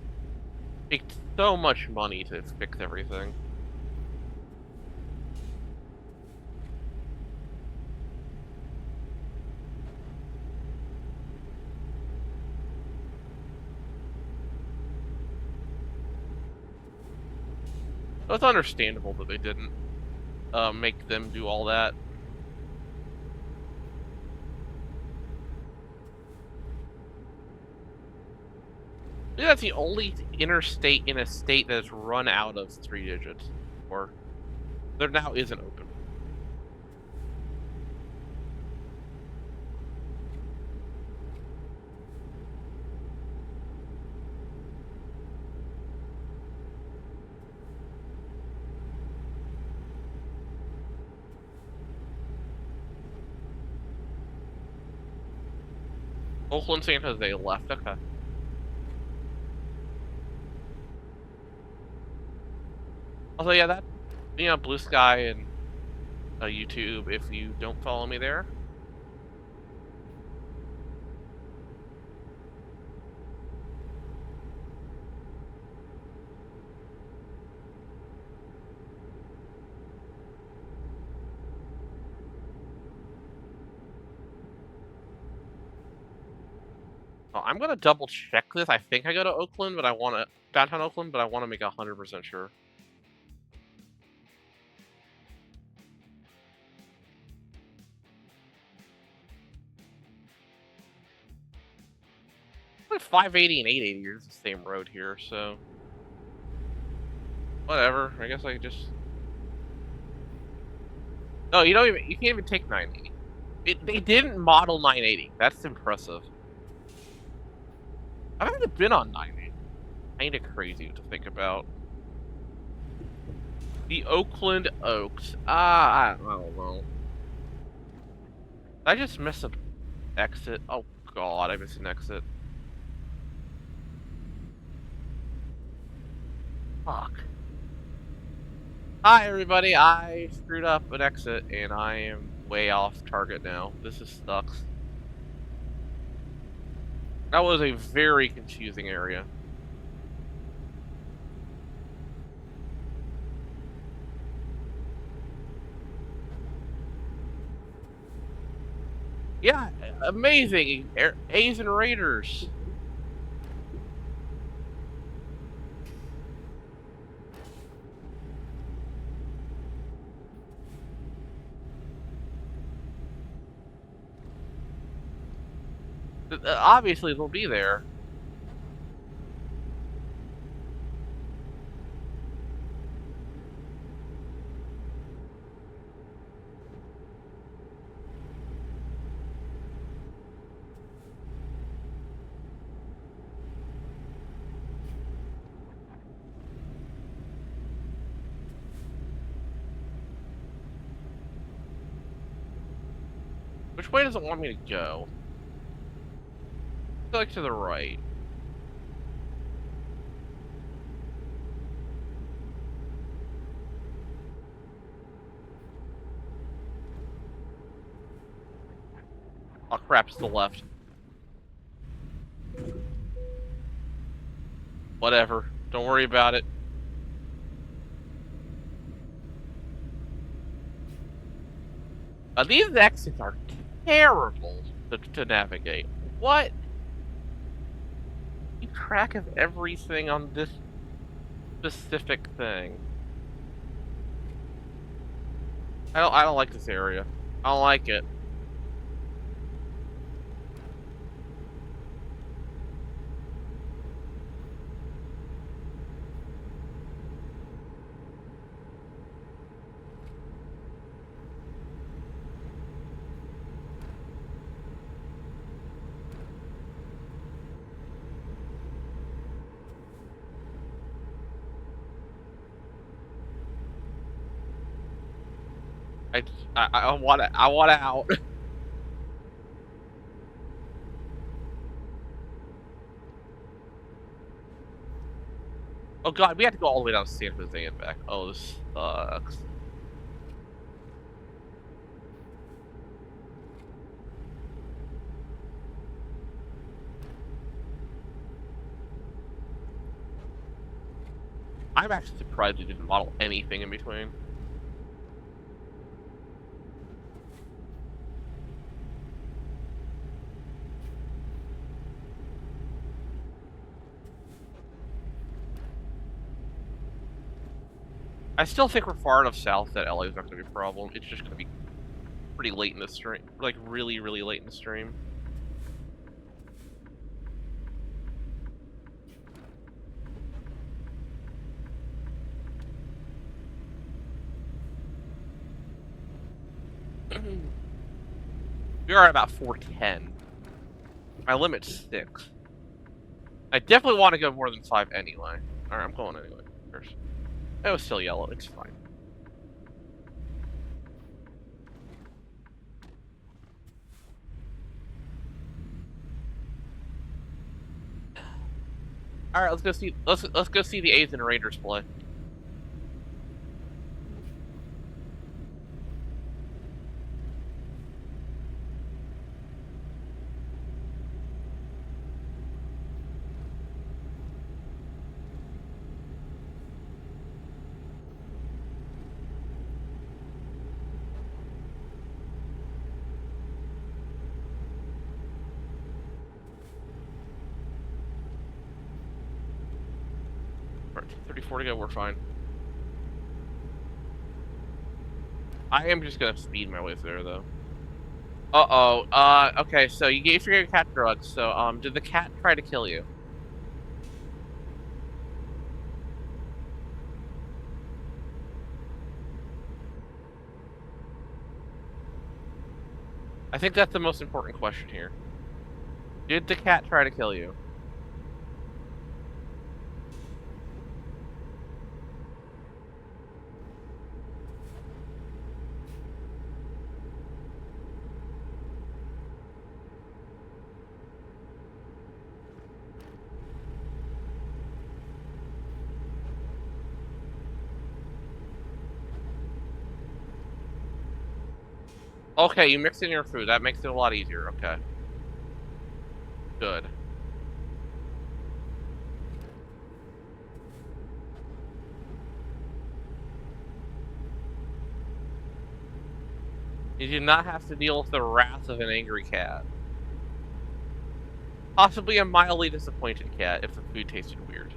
so much money to fix everything. So it's understandable that they didn't make them do all that. I think that's the only interstate in a state that's run out of 3 digits. Or there now is an open. Oakland, San Jose left. Okay. Also, yeah, that Blue Sky and YouTube. If you don't follow me there, oh, I'm gonna double check this. I think I go to Oakland, but I want to downtown Oakland, but I want to make 100% sure. Like 580 and 880 are the same road here, so whatever. I guess I could just. No, you can't even take 980. They didn't model 980. That's impressive. I've never been on 980. Kinda crazy to think about. The Oakland Oaks. I don't know. I just missed an exit. Oh god, I missed an exit. Fuck. Hi everybody, I screwed up an exit and I am way off target now. This is sucks. That was a very confusing area. Yeah, amazing. A's and Raiders. Obviously, they'll be there. Which way does it want me to go? I feel like to the right. Oh crap, it's the left. Whatever. Don't worry about it. These exits are terrible to navigate. What? Keep track of everything on this specific thing. I don't like this area. I don't like it. I want it. I want out. Oh god, we have to go all the way down to San Jose and back. Oh, this sucks. I'm actually surprised they didn't model anything in between. I still think we're far enough south that LA is not going to be a problem. It's just going to be pretty late in the stream. Like, really, really late in the stream. We are at about 410. My limit's 6. I definitely want to go more than 5 anyway. Alright, I'm going anyway. First. It was still yellow, it's fine. All right, let's go see. Let's go see the A's and Raiders play. All right, 34 to go. We're fine. I am just gonna speed my way through though. Uh-oh. Okay, so you gave your cat drugs, so, did the cat try to kill you? I think that's the most important question here. Did the cat try to kill you? Okay, you mix in your food. That makes it a lot easier. Okay. Good. You do not have to deal with the wrath of an angry cat. Possibly a mildly disappointed cat if the food tasted weird.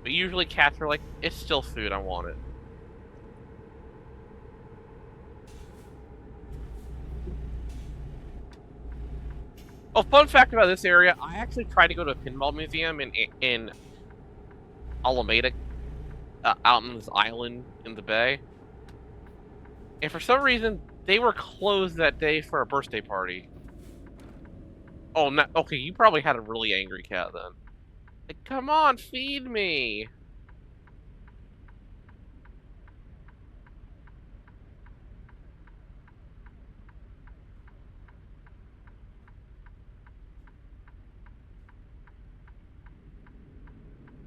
But usually cats are like, it's still food, I want it. Oh, fun fact about this area, I actually tried to go to a pinball museum in Alameda, out on this island in the bay. And for some reason, they were closed that day for a birthday party. Oh, no, okay, you probably had a really angry cat then. Like, come on, feed me!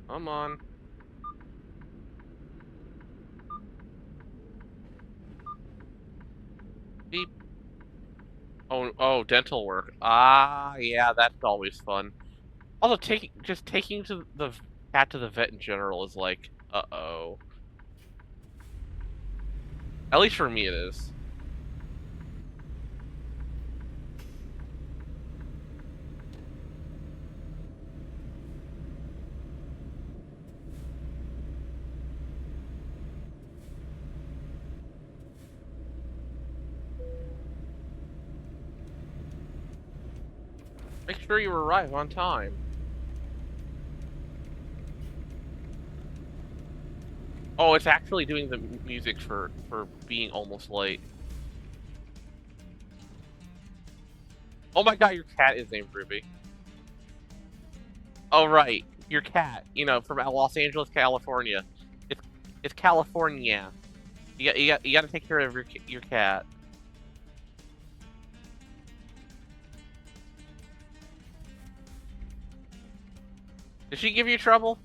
Come on. Beep. Oh, dental work. Ah, yeah, that's always fun. Also, taking to the cat to the vet in general is like, uh-oh. At least for me, it is. Make sure you arrive on time. Oh, it's actually doing the music for being almost late. Oh my god, your cat is named Ruby. Oh right, your cat. You know, from Los Angeles, California. It's California. You got to take care of your cat. Did she give you trouble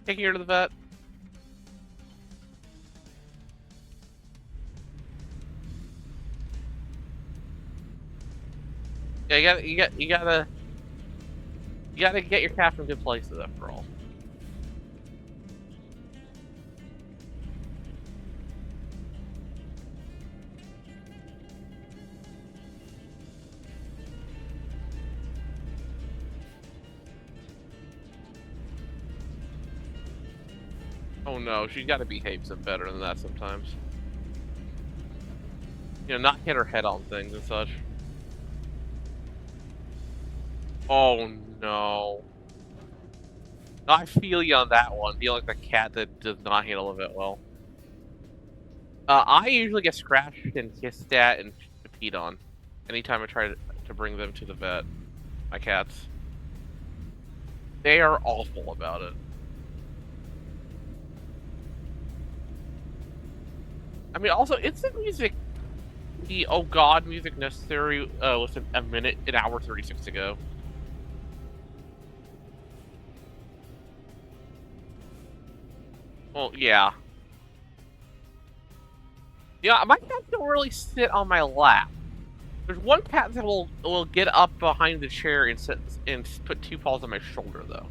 taking her to the vet? Yeah, you gotta get your cat from good places after all. Oh no, she's got to behave some better than that sometimes. You know, not hit her head on things and such. Oh no. I feel you on that one. Dealing like the cat that does not handle it well. I usually get scratched and hissed at and peed on anytime I try to bring them to the vet. My cats. They are awful about it. I mean, also, instant music, the oh god music necessary was a an hour 36 to go. Well, yeah. Yeah, my cats don't really sit on my lap. There's one cat that will get up behind the chair and sit and put two paws on my shoulder, though.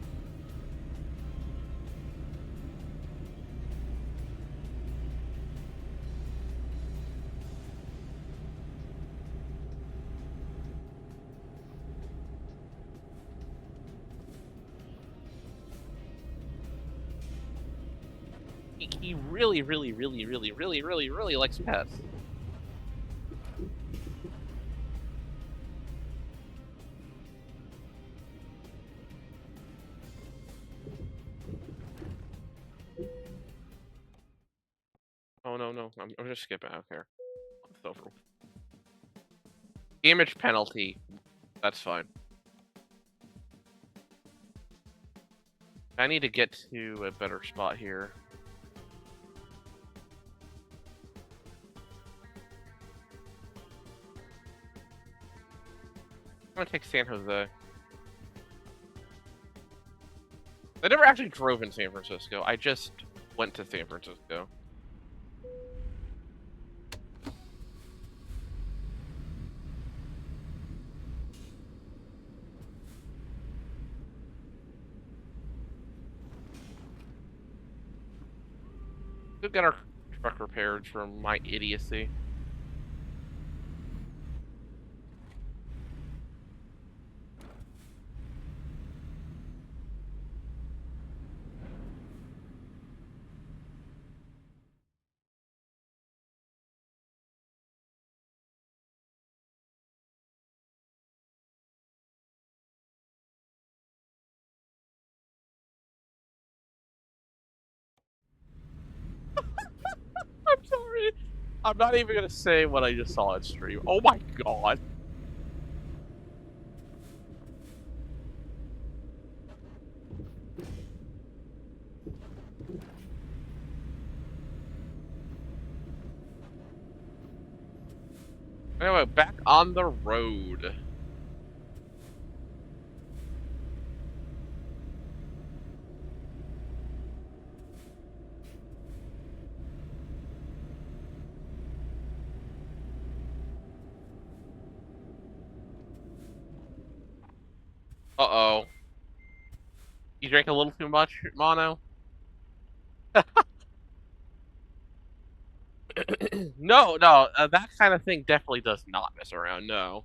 He really, really, really, really, really, really, really likes pets. Oh no, no, I'm just skipping. I don't care. It's over. Damage penalty. That's fine. I need to get to a better spot here. I'm gonna take San Jose. I never actually drove in San Francisco. I just went to San Francisco. We'll get our truck repaired from my idiocy. I'm sorry. I'm not even gonna say what I just saw on stream. Oh my god. Anyway, back on the road. Uh-oh. You drank a little too much, Mono? No, no, that kind of thing definitely does not mess around, no.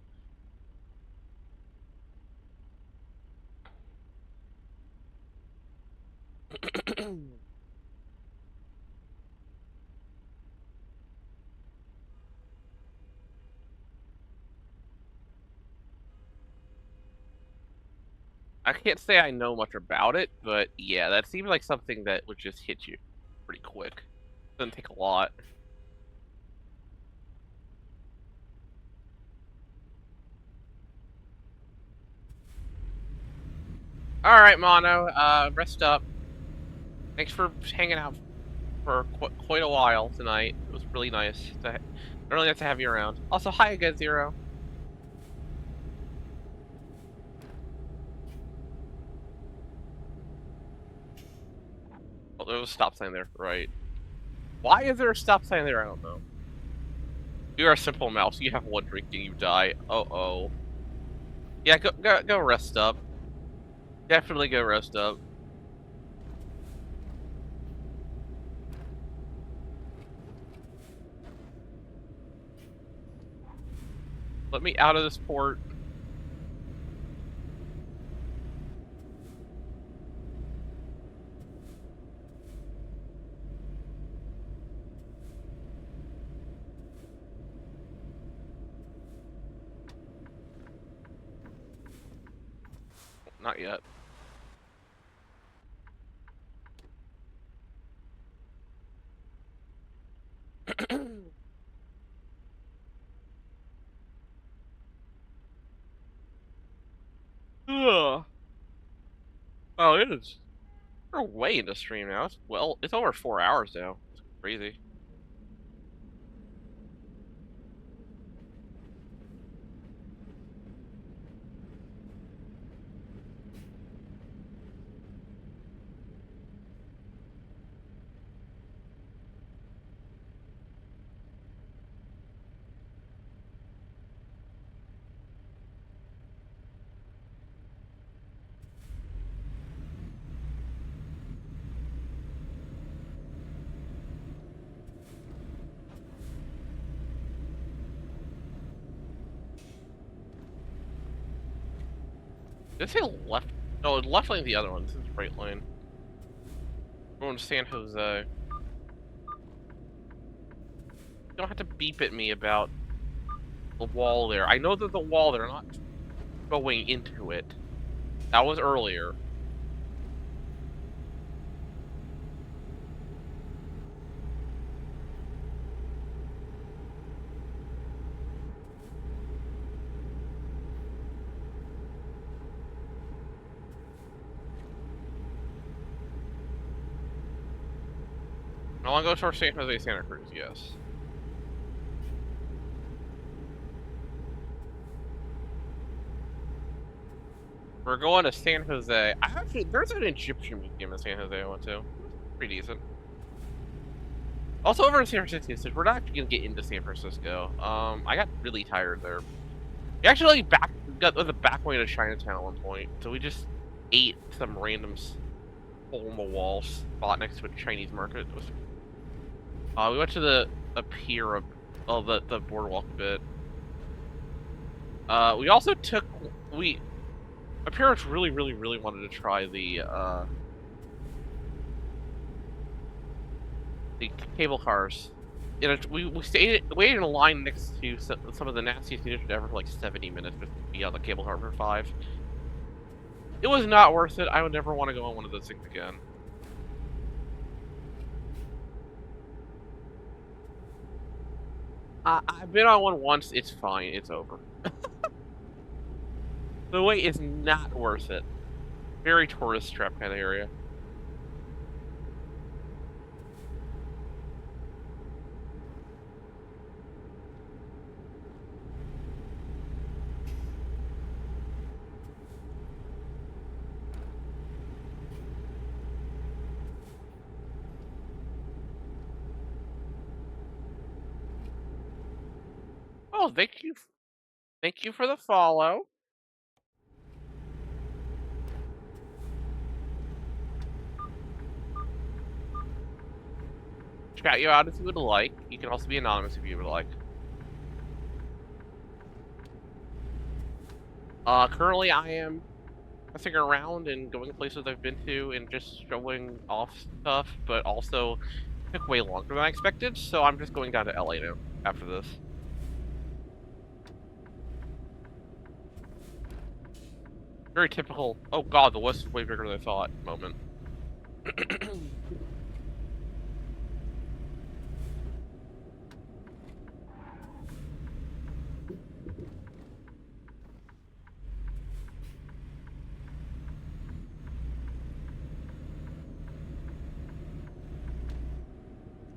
I can't say I know much about it, but yeah, that seems like something that would just hit you pretty quick. Doesn't take a lot. Alright, Mono, rest up. Thanks for hanging out for quite a while tonight. It was really nice to have you around. Also, hi again, Zero. Oh, there was a stop sign there, right. Why is there a stop sign there? I don't know. You're a simple mouse. You have one drink and you die. Uh-oh. Yeah, go rest up. Definitely go rest up. Let me out of this port. Not yet. Ugh. Oh, it is. We're way into stream now. It's over 4 hours now. It's crazy. Did I say left? No, left lane the other one. This is right lane. We're going to San Jose. You don't have to beep at me about the wall there. I know there's a wall there, I'm not going into it. That was earlier. I want to go towards San Jose, Santa Cruz, yes. We're going to San Jose. There's an Egyptian museum in San Jose I went to. Pretty decent. Also over in San Francisco, we're not actually gonna get into San Francisco. I got really tired there. We actually got the back way to Chinatown at one point, so we just ate some random hole in the wall spot next to a Chinese market. We went to the pier of the boardwalk a bit. We also took my parents really wanted to try the cable cars. We waited in a line next to some of the nastiest conditions ever for like 70 minutes just to be on the cable car for 5. It was not worth it. I would never want to go on one of those things again. I've been on one once. It's fine. It's over. The wait is not worth it. Very tourist trap kind of area. Oh, thank you. Thank you for the follow. Shout you out if you would like. You can also be anonymous if you would like. Currently I am messing around and going places I've been to and just showing off stuff, but also took way longer than I expected, so I'm just going down to LA now after this. Very typical, oh god, the list is way bigger than I thought moment.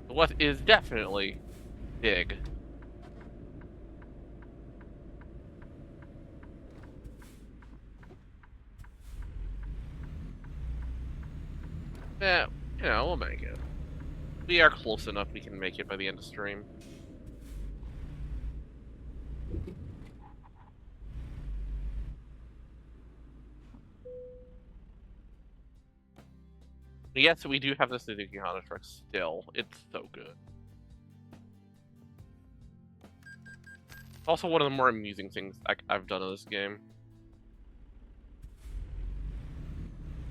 The list is definitely big. Yeah, you know, we'll make it. We are close enough we can make it by the end of stream. Yes, we do have the Suzuki Honda truck still. It's so good. Also one of the more amusing things I've done in this game.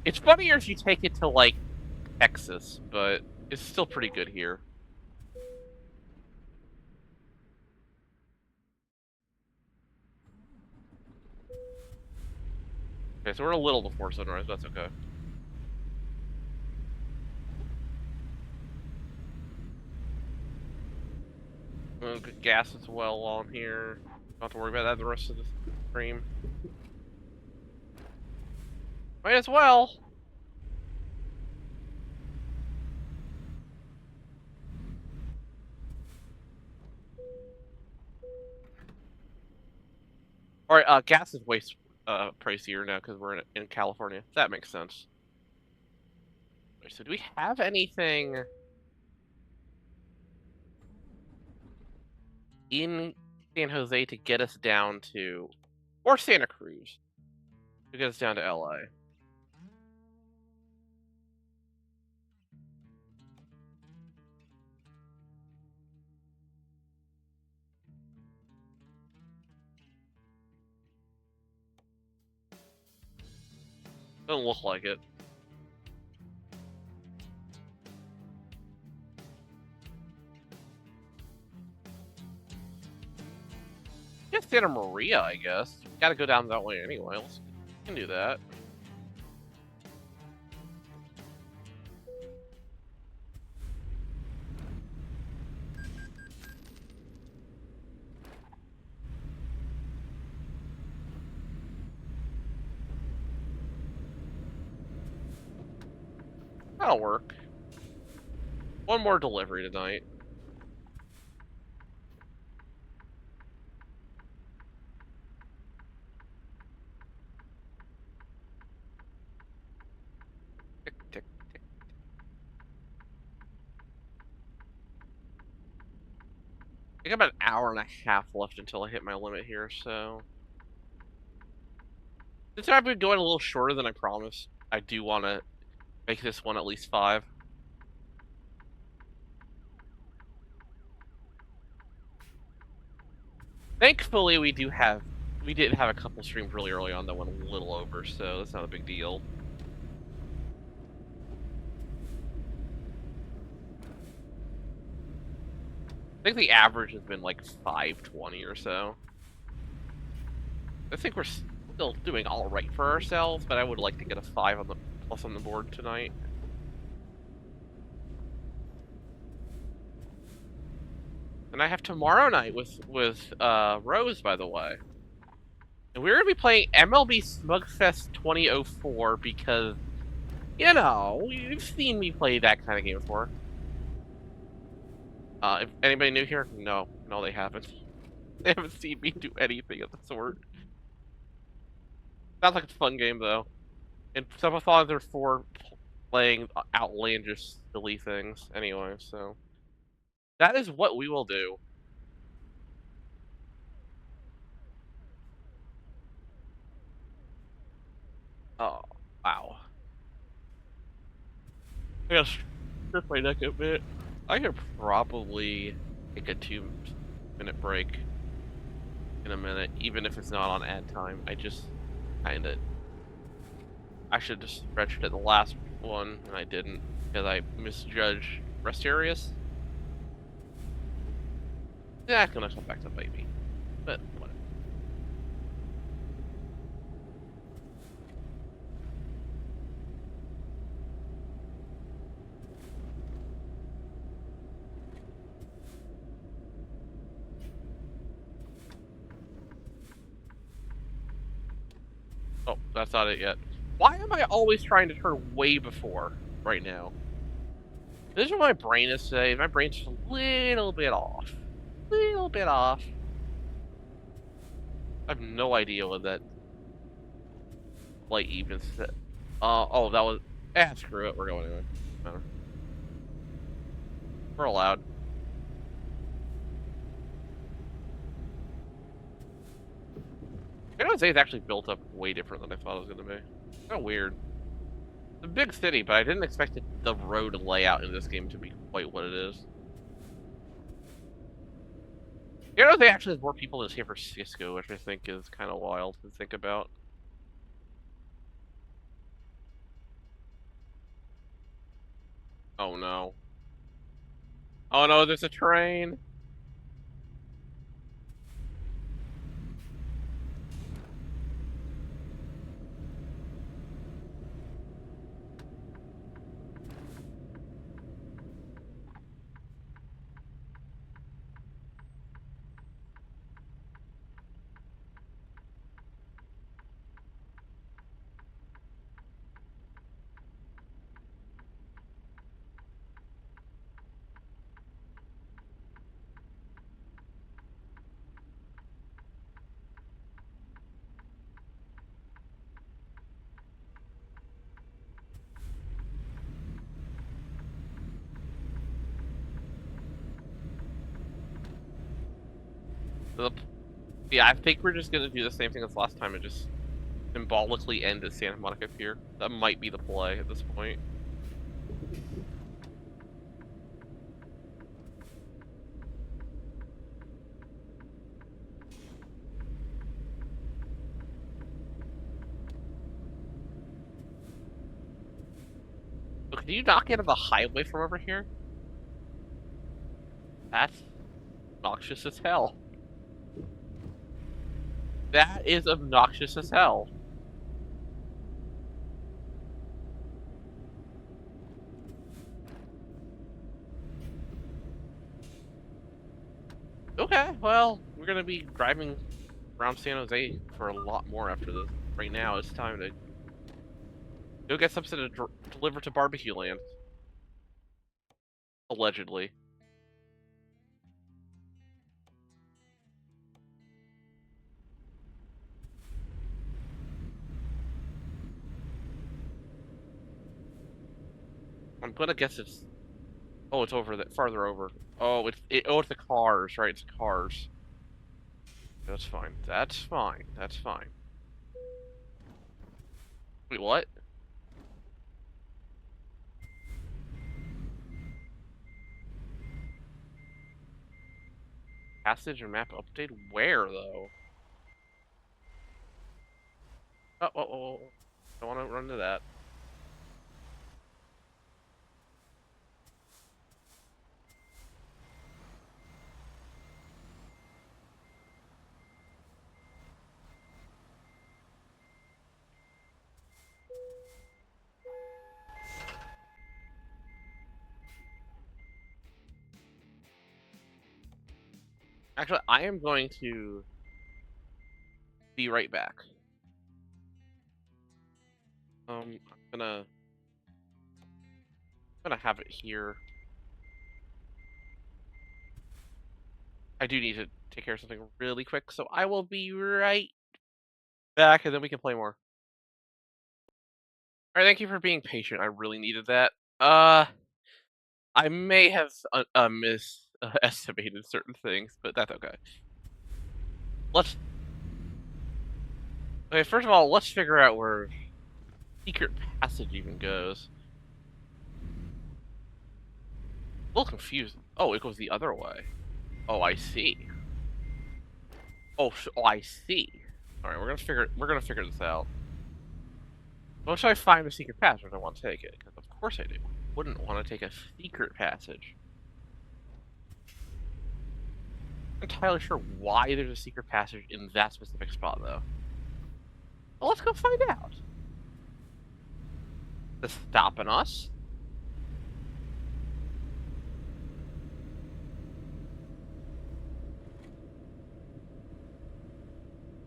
It's funnier if you take it to, like, Texas, but it's still pretty good here. Okay, so we're a little before sunrise, that's okay. Good gas as well on here. Don't have to worry about that the rest of the stream. Might as well. Alright, gas is way pricier now because we're in California. That makes sense. So do we have anything in San Jose to get us down to, or Santa Cruz, to get us down to LA? Doesn't look like it. Yeah, Santa Maria, I guess. Gotta go down that way anyway. We can do that. That'll work. One more delivery tonight. Tick, tick, tick. I got about an hour and a half left until I hit my limit here, so... Since I've been going a little shorter than I promised, I do want to make this one at least 5. Thankfully, we did have a couple streams really early on that went a little over, so that's not a big deal. I think the average has been like 520 or so. I think we're still doing all right for ourselves, but I would like to get a 5 on the plus on the board tonight. And I have tomorrow night with Rose, by the way. And we're gonna be playing MLB Smugfest 2004 because, you know, you've seen me play that kind of game before. If anybody new here? No, they haven't. They haven't seen me do anything of the sort. Sounds like a fun game though. And Subathons are for playing outlandish, silly things anyway, so that is what we will do. Oh, wow. I gotta strip my neck a bit. I could probably take a 2-minute break in a minute, even if it's not on ad time. I just kinda... I should just stretched it the last one, and I didn't, because I misjudged rest areas. Yeah, it's gonna come back to bite me, but whatever. Oh, that's not it yet. Why am I always trying to turn way before right now? This is what my brain is saying. My brain's just a little bit off. Little bit off. I have no idea what that light even said. Oh, that was... screw it. We're going anyway. Matter. We're allowed. San Jose is actually built up way different than I thought it was going to be. Kind of weird. It's a big city, but I didn't expect the road layout in this game to be quite what it is. You know, they actually have more people in San Francisco, which I think is kind of wild to think about. Oh no. Oh no, there's a train. Yeah, I think we're just gonna do the same thing as last time and just symbolically end at Santa Monica Pier. That might be the play at this point. Did you not get on the highway from over here? That's obnoxious as hell. That is obnoxious as hell. Okay, well, we're gonna be driving around San Jose for a lot more after this. Right now, it's time to go get something to deliver to Barbecue Land. Allegedly. I'm gonna guess it's... Oh, it's over that farther over. Oh, it's the cars, right? It's cars. That's fine. That's fine. That's fine. Wait, what? Passage and map update? Where, though? Oh. Don't want to run into that. Actually, I am going to be right back. I'm gonna have it here. I do need to take care of something really quick, so I will be right back, and then we can play more. Alright, thank you for being patient. I really needed that. I may have estimated certain things, but that's okay. Let's... Okay, first of all, let's figure out where secret passage even goes. A little confused. Oh, it goes the other way. Oh, I see. Oh, I see. All right, we're gonna figure this out. Once I find a secret passage, I want to take it, because of course I do. Wouldn't want to take a secret passage. I'm not entirely sure why there's a secret passage in that specific spot, though. Well, let's go find out. Is this stopping us?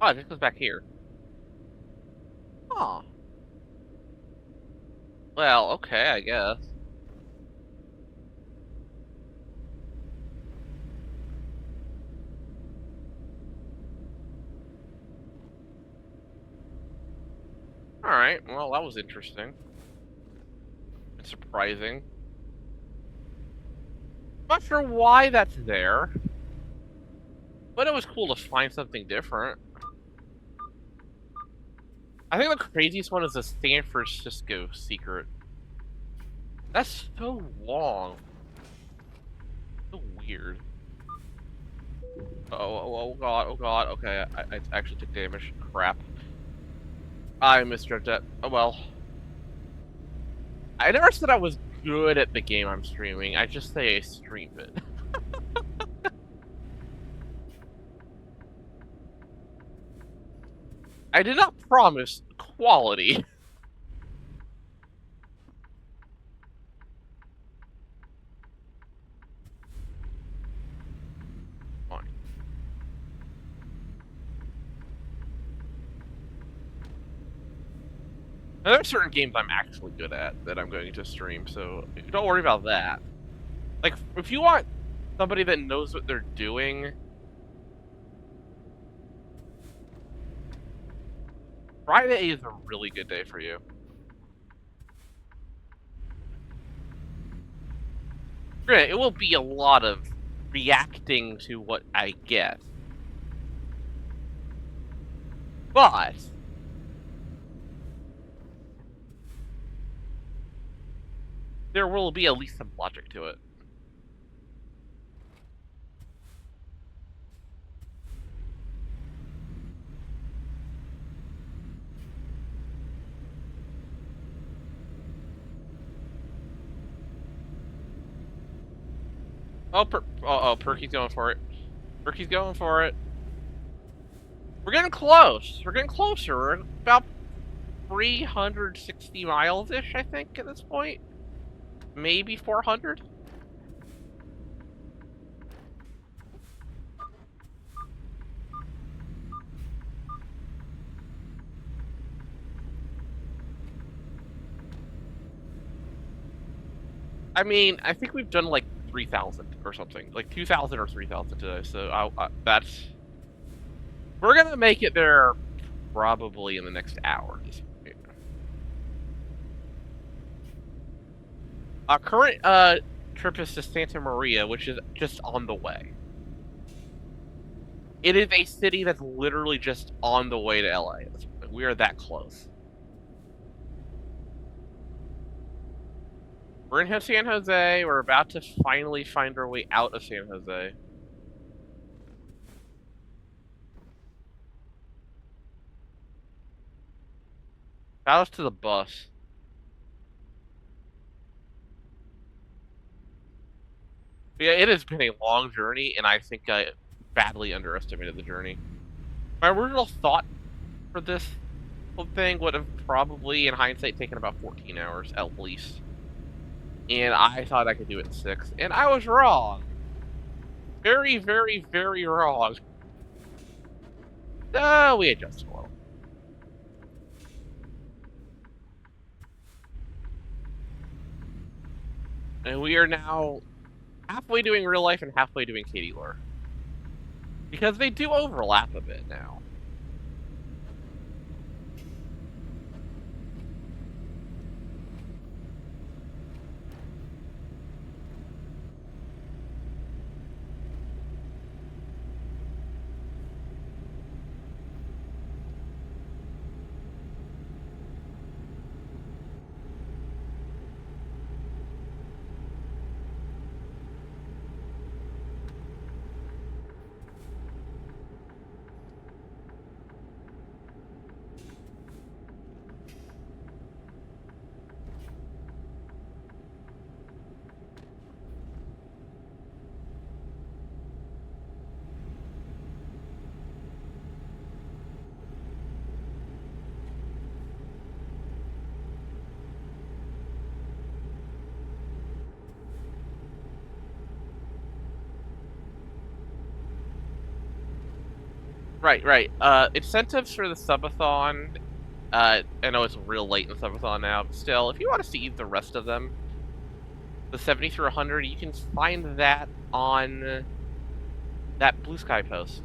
Oh, it just goes back here. Oh. Well, okay, I guess. Alright, well, that was interesting. And surprising. Not sure why that's there. But it was cool to find something different. I think the craziest one is the San Francisco secret. That's so long. So weird. Oh god, okay, I actually took damage. Crap. I misjudged that. Oh well. I never said I was good at the game I'm streaming, I just say I stream it. I did not promise quality. Fine. Now, there are certain games I'm actually good at that I'm going to stream, so don't worry about that. Like, if you want somebody that knows what they're doing, Friday is a really good day for you. Granted, it will be a lot of reacting to what I get. But there will be at least some logic to it. Perky's going for it. Perky's going for it. We're getting close. We're getting closer. We're about 360 miles-ish, I think, at this point. Maybe 400? I mean, I think we've done like 3,000 or something. Like 2,000 or 3,000 today, so that's... We're gonna make it there probably in the next hour. Our current trip is to Santa Maria, which is just on the way. It is a city that's literally just on the way to LA. We are that close. We're in San Jose. We're about to finally find our way out of San Jose. Bow us to the bus. But yeah, it has been a long journey, and I think I badly underestimated the journey. My original thought for this whole thing would have probably, in hindsight, taken about 14 hours at least. And I thought I could do it in 6, and I was wrong. Very, very, very wrong. We adjusted a little. And we are now halfway doing real life and halfway doing Katie lore. Because they do overlap a bit now. Right. Incentives for the subathon. I know it's real late in the subathon now, but still, if you want to see the rest of them, the 70 through 100, you can find that on that Blue Sky post.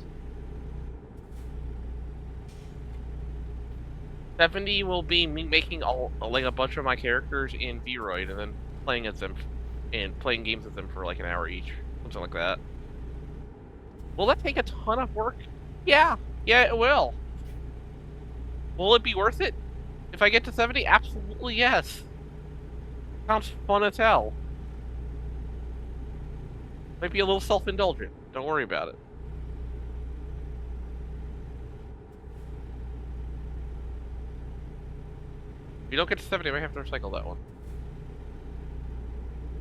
70 will be me making like a bunch of my characters in Vroid and then playing as them and playing games with them for like an hour each, something like that. Will that take a ton of work? Yeah, it will. Will it be worth it? If I get to 70, absolutely yes. Sounds fun as hell. Might be a little self-indulgent. Don't worry about it. If you don't get to 70, I might have to recycle that one.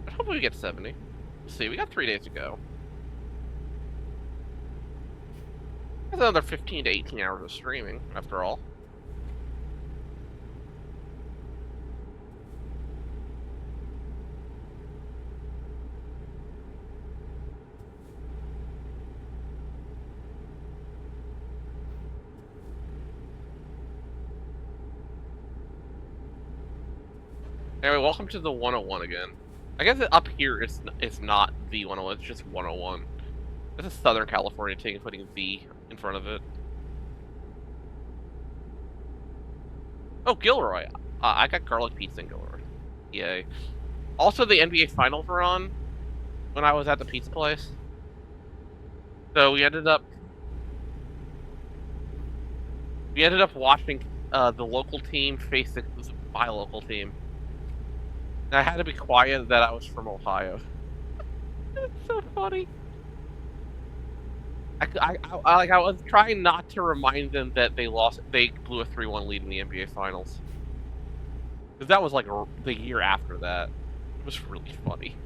But hopefully we get to 70. We'll see, we got 3 days to go. That's another 15 to 18 hours of streaming, after all. Anyway, welcome to the 101 again. I guess up here it's not the 101, it's just 101. This is Southern California taking putting a V in front of it. Oh, Gilroy. I got garlic pizza in Gilroy. Yay. Also, the NBA Finals were on when I was at the pizza place. So we ended up watching the local team face my local team. And I had to be quiet that I was from Ohio. It's so funny. I was trying not to remind them that they blew a 3-1 lead in the NBA Finals. Because that was like the year after that. It was really funny.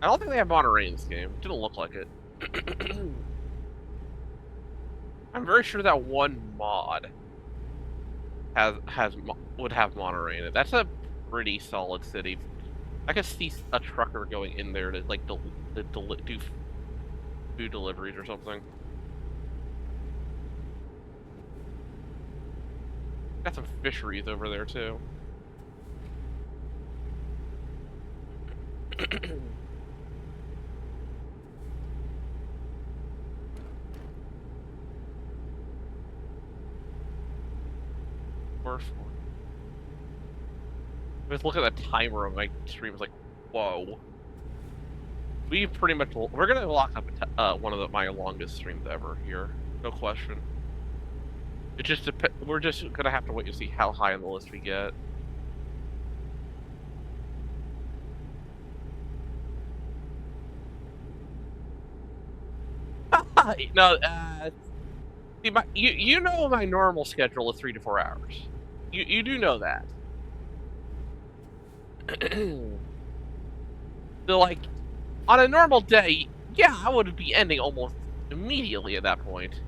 I don't think they have Monterey in this game. It didn't look like it. I'm very sure that one mod would have Monterey in it. That's a pretty solid city. I could see a trucker going in there to like do food deliveries or something. Got some fisheries over there too. Just look at the timer on my stream. It's like, whoa. We're gonna lock up one of my longest streams ever here, no question. It just we're just gonna have to wait to see how high on the list we get. No, see, you know my normal schedule is 3 to 4 hours. You do know that. So like, on a normal day, yeah, I would be ending almost immediately at that point.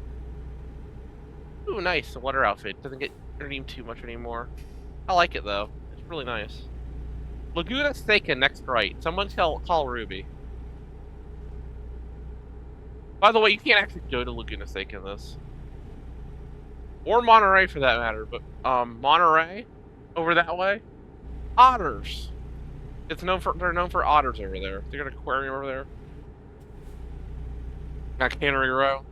Ooh, nice. The water outfit doesn't get redeemed too much anymore. I like it though. It's really nice. Laguna Seca next right. Someone call Ruby. By the way, you can't actually go to Laguna Seca in this. Or Monterey for that matter, but Monterey over that way. Otters. They're known for otters over there. They got an aquarium over there. Got Cannery Row.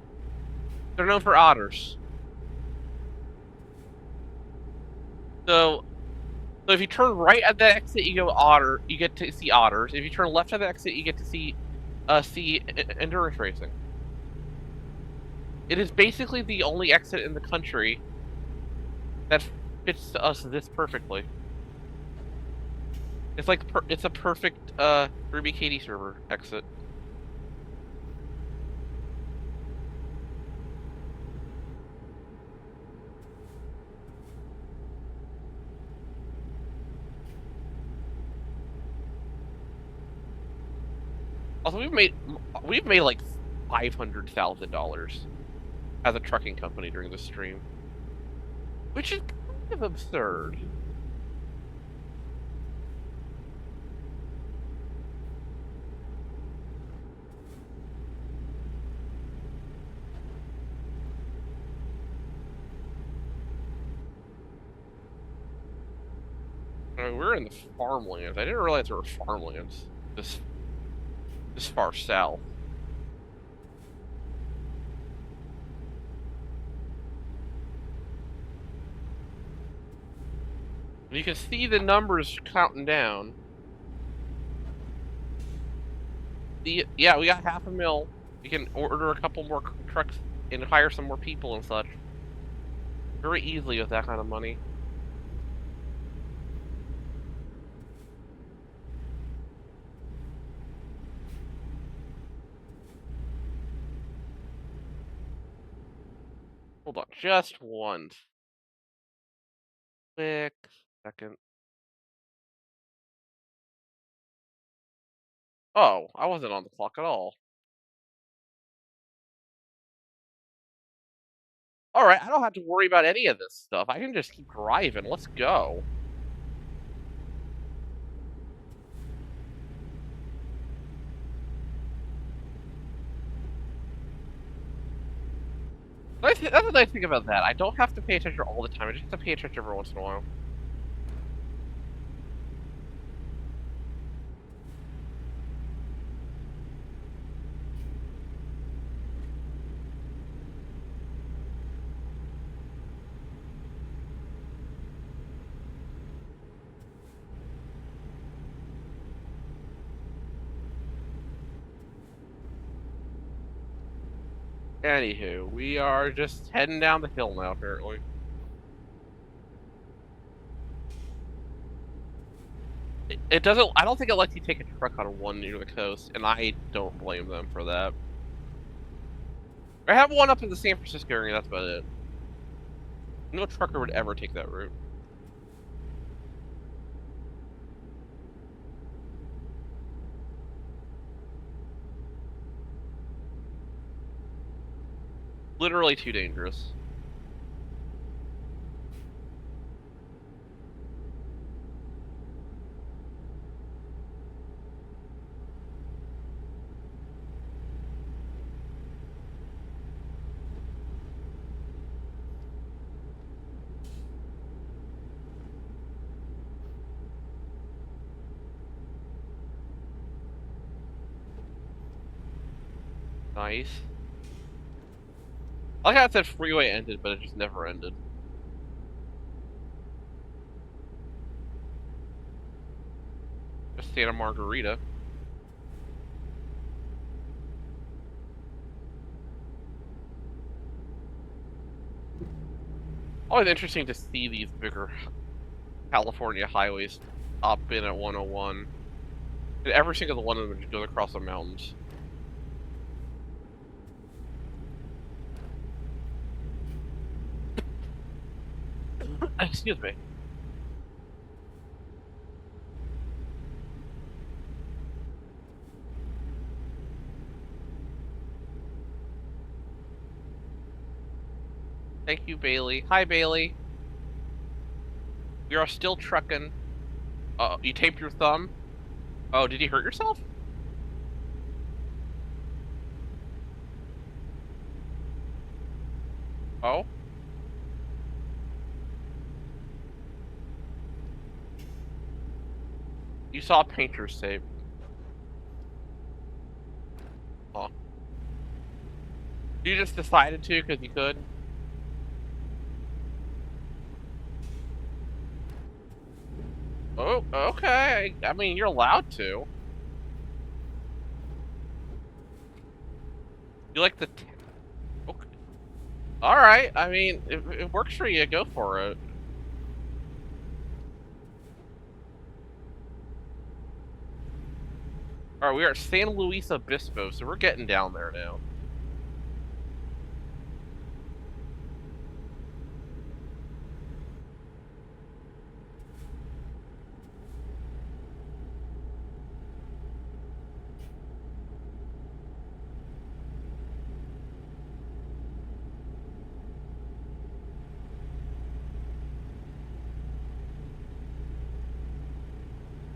They're known for otters. So if you turn right at the exit, you get to see otters. If you turn left at the exit, you get to see endurance racing. It is basically the only exit in the country that fits to us this perfectly. It's like it's a perfect Ruby Katie server exit. Also, we've made like $500,000 as a trucking company during this stream, which is kind of absurd. I mean, we're in the farmlands. I didn't realize there were farmlands this far south. You can see the numbers counting down. Yeah, we got $500,000. We can order a couple more trucks and hire some more people and such. Very easily with that kind of money. Hold on, just one quick second. Oh, I wasn't on the clock at all. Alright, I don't have to worry about any of this stuff. I can just keep driving. Let's go. That's the nice thing about that. I don't have to pay attention all the time. I just have to pay attention every once in a while. Anywho, we are just heading down the hill now, apparently. It doesn't. I don't think it lets you take a truck on one near the coast, and I don't blame them for that. I have one up in the San Francisco area. That's about it. No trucker would ever take that route. Literally too dangerous. Nice. I like how it said freeway ended, but it just never ended. Just Santa Margarita. Always interesting to see these bigger California highways up in at 101. And every single one of them just goes across the mountains. Excuse me. Thank you, Bailey. Hi, Bailey. We are still trucking. You taped your thumb? Oh, did you hurt yourself? Oh? You saw a painter's tape. Oh. You just decided to because you could? Oh, okay. I mean, you're allowed to. You like the... Okay. Alright, I mean, if it works for you, go for it. Alright, we are at San Luis Obispo, so we're getting down there now.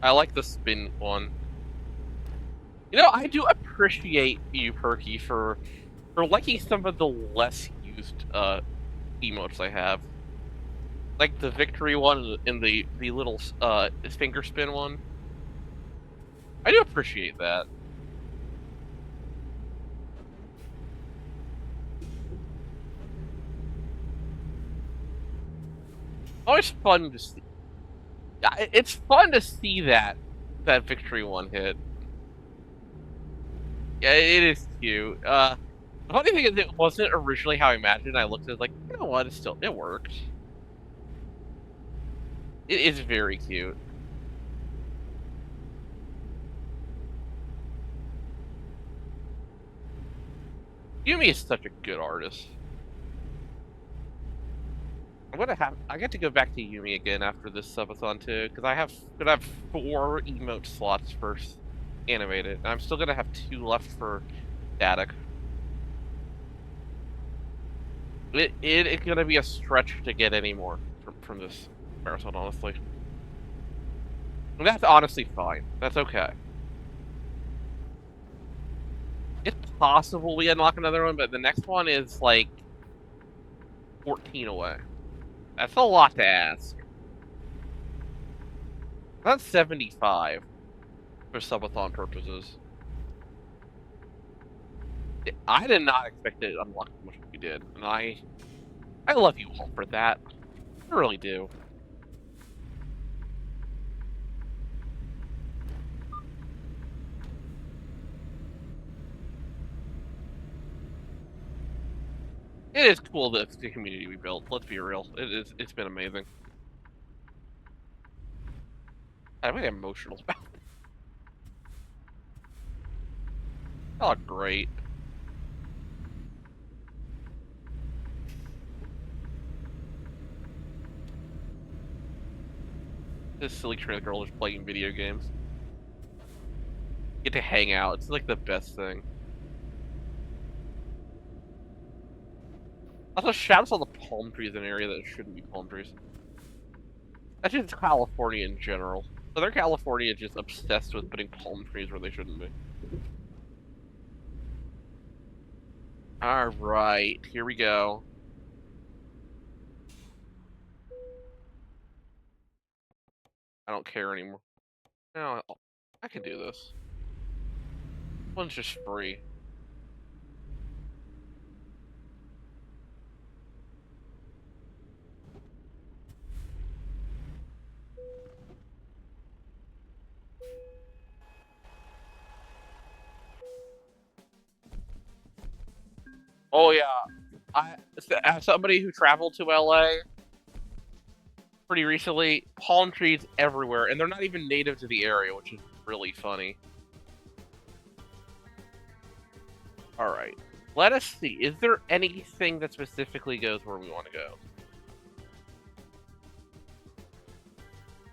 I like the spin one. You know, I do appreciate you, Perky, for liking some of the less used emotes I have. Like the victory one and the little finger spin one. I do appreciate that. Always fun to see. It's fun to see that victory one hit. Yeah, it is cute. The funny thing is, it wasn't originally how I imagined. I looked at it like, you know what? It worked. It is very cute. Yumi is such a good artist. I get to go back to Yumi again after this subathon too, because gonna have 4 emote slots for animated, and I'm still gonna have 2 left for static. It's gonna be a stretch to get any more from this marathon, honestly. And that's honestly fine. That's okay. It's possible we unlock another one, but the next one is like 14 away. That's a lot to ask. That's 75 for subathon purposes. I did not expect it to unlock as much as we did, and I love you all for that. I really do. It is cool the community we built. Let's be real. It's been amazing. I'm really emotional about it. Oh, great. This silly trans girl is playing video games. Get to hang out. It's like the best thing. Also, shouts all the palm trees in an area that shouldn't be palm trees. That's just California in general. Southern California is just obsessed with putting palm trees where they shouldn't be. Alright, here we go. I don't care anymore. No, I can do this. One's just free. Oh yeah, as somebody who traveled to LA pretty recently, palm trees everywhere, and they're not even native to the area, which is really funny. Alright, let us see. Is there anything that specifically goes where we want to go?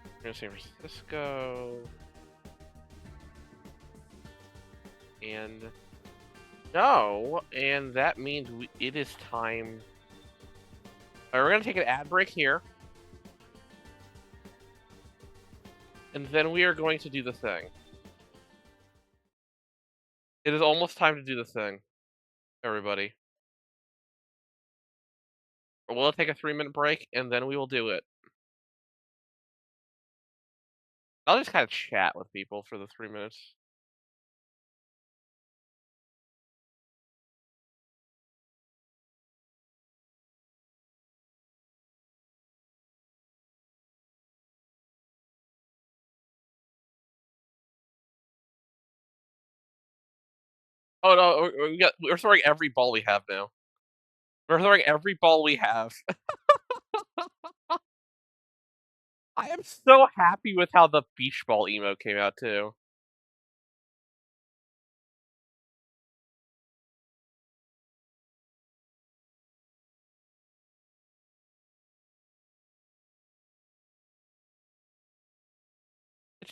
We're going to San Francisco. And no, and that means it is time. All right, we're going to take an ad break here. And then we are going to do the thing. It is almost time to do the thing, everybody. We'll take a 3-minute break, and then we will do it. I'll just kind of chat with people for the 3 minutes. Oh no, we're throwing every ball we have now. We're throwing every ball we have. I am so happy with how the beach ball emo came out too.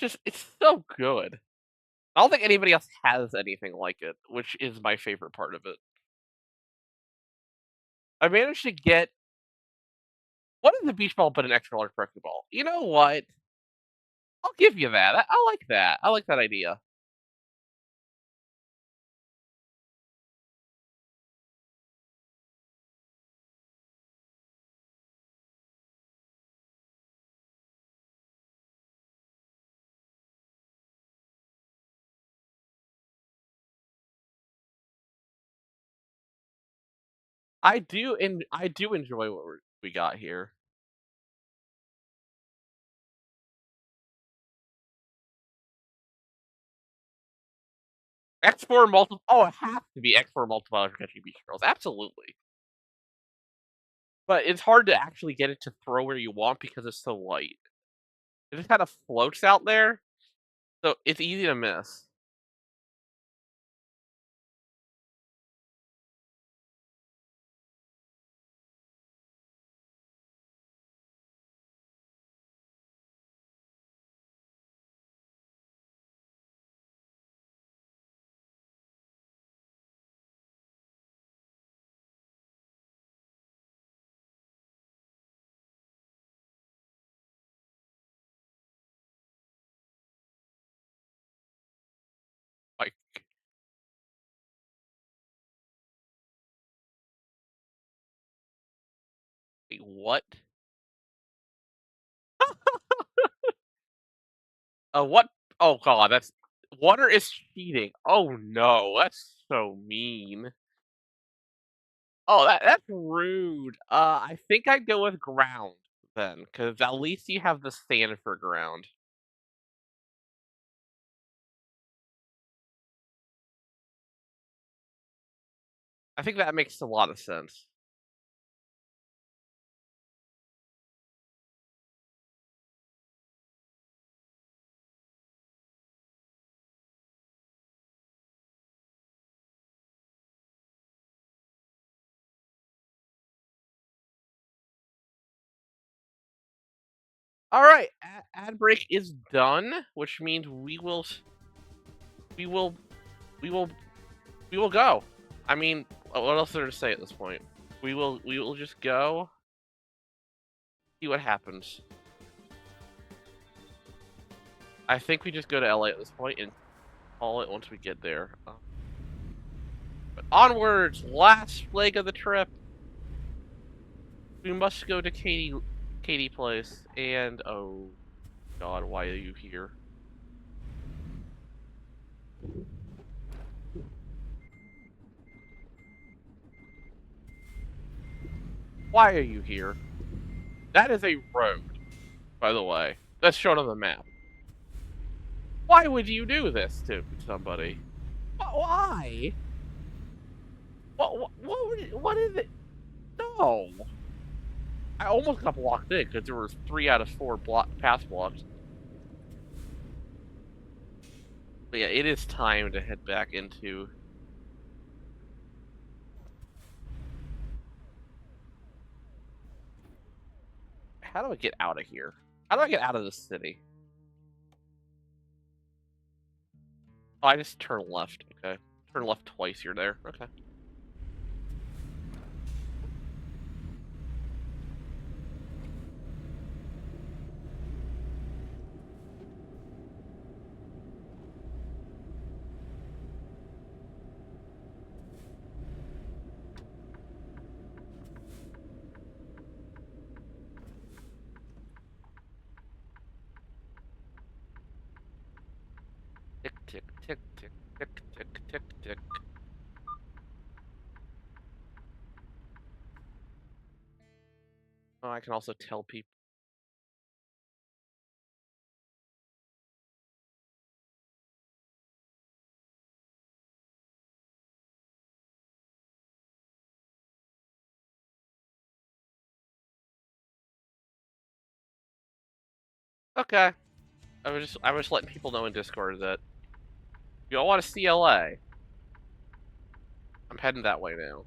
It's so good. I don't think anybody else has anything like it, which is my favorite part of it. I managed to get what is the beach ball but an extra large rugby ball? You know what? I'll give you that. I like that. I like that idea. I do enjoy what we got here. X4 multiple. Oh, it has to be X4 multiplier for catching beach girls. Absolutely. But it's hard to actually get it to throw where you want because it's so light. It just kind of floats out there, so it's easy to miss. Like, wait, what? What? Oh god, that's water is cheating. Oh no, that's so mean. Oh, that's rude. I think I'd go with ground then, because at least you have the sand for ground. I think that makes a lot of sense. All right, ad break is done, which means we will, we will, we will go. I mean, what else is there to say at this point? We will just go, see what happens. I think we just go to LA at this point and call it once we get there. But onwards, last leg of the trip. We must go to Katie Place, and oh God, why are you here? Why are you here? That is a road, by the way. That's shown on the map. Why would you do this to somebody? Why? What is it? No. I almost got blocked in because there was 3 out of 4 pass blocks. But yeah, it is time to head back into. How do I get out of here? How do I get out of this city? Oh, I just turn left. Okay. Turn left twice, you're there. Okay. Tick, tick, tick, tick, tick, tick, tick, tick. Oh, I can also tell people. Okay. I was letting people know in Discord that if y'all want to see LA, I'm heading that way now.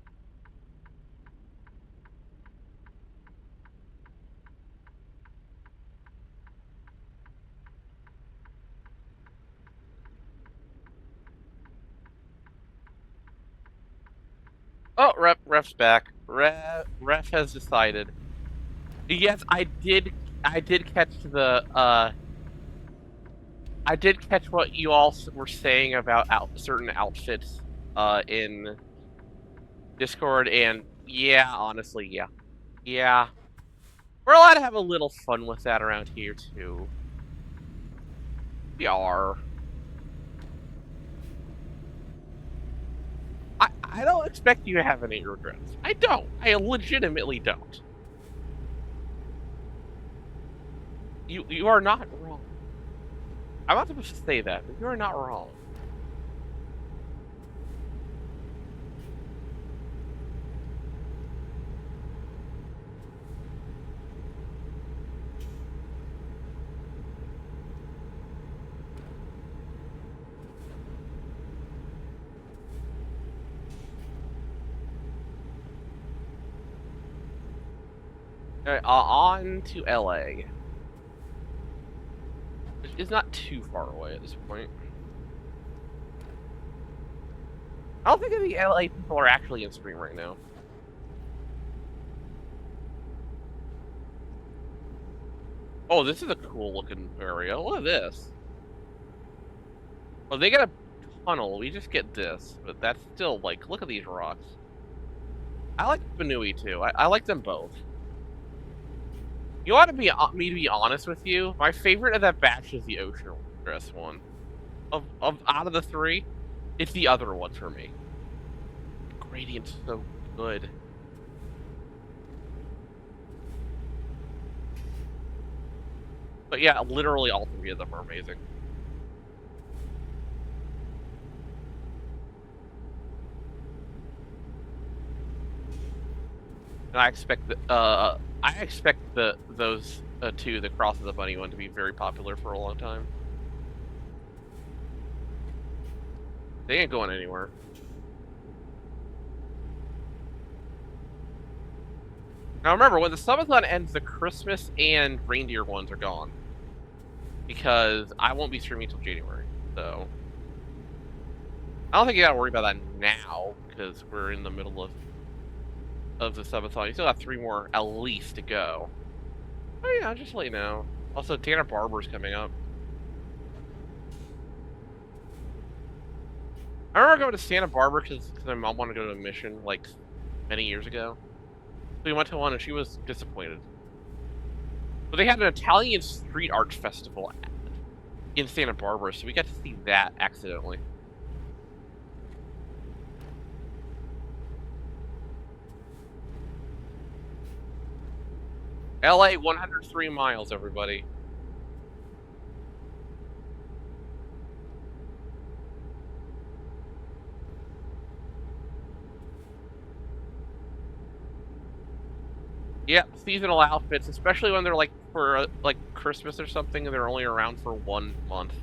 Oh, ref's back. Ref has decided. Yes, I did catch the I did catch what you all were saying about certain outfits in Discord, and yeah, honestly, yeah. Yeah. We're allowed to have a little fun with that around here too. We are. I don't expect you to have any regrets. I don't. I legitimately don't. You are not wrong. I'm not supposed to say that, but you are not wrong. Alright, on to LA. Which is not too far away at this point. I don't think any LA people are actually in stream right now. Oh, this is a cool looking area. Look at this. Oh, they got a tunnel. We just get this, but that's still like, look at these rocks. I like Benui too. I like them both. You ought to be me to be honest with you. My favorite of that batch is the ocean dress one. Of out of the 3, it's the other one for me. The gradient's so good. But yeah, literally all 3 of them are amazing. And I expect those 2, the Cross of the Bunny one, to be very popular for a long time. They ain't going anywhere. Now remember, when the summon ends, the Christmas and reindeer ones are gone. Because I won't be streaming until January, so... I don't think you gotta worry about that now, because we're in the middle of of the subathon. You still got 3 more at least to go. Oh yeah, just let you know. Also, Dana Barber's coming up. I remember going to Santa Barbara because my mom wanted to go to a mission like many years ago. So we went to one and she was disappointed. But they had an Italian street art festival in Santa Barbara, so we got to see that accidentally. LA 103 miles, everybody. Yeah, seasonal outfits, especially when they're like for like Christmas or something, and they're only around for 1 month.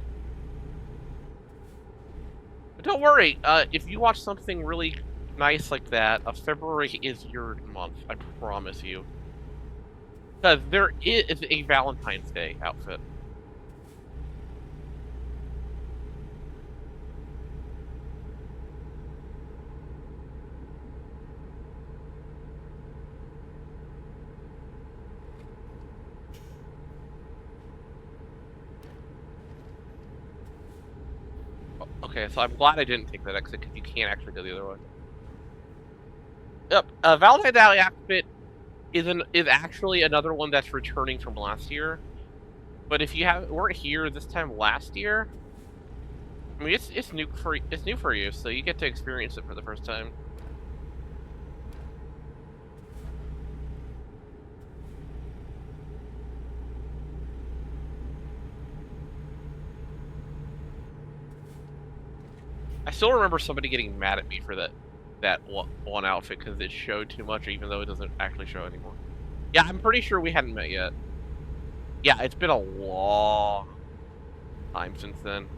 But don't worry, if you watch something really nice like that, February is your month. I promise you. Because there is a Valentine's Day outfit. Okay, so I'm glad I didn't take that exit because you can't actually go the other way. Yep, Valentine's Day outfit is actually another one that's returning from last year. But if you weren't here this time last year, I mean it's new for you, so you get to experience it for the first time. I still remember somebody getting mad at me for that one outfit because it showed too much, even though it doesn't actually show anymore. Yeah, I'm pretty sure we hadn't met yet. Yeah, it's been a long time since then.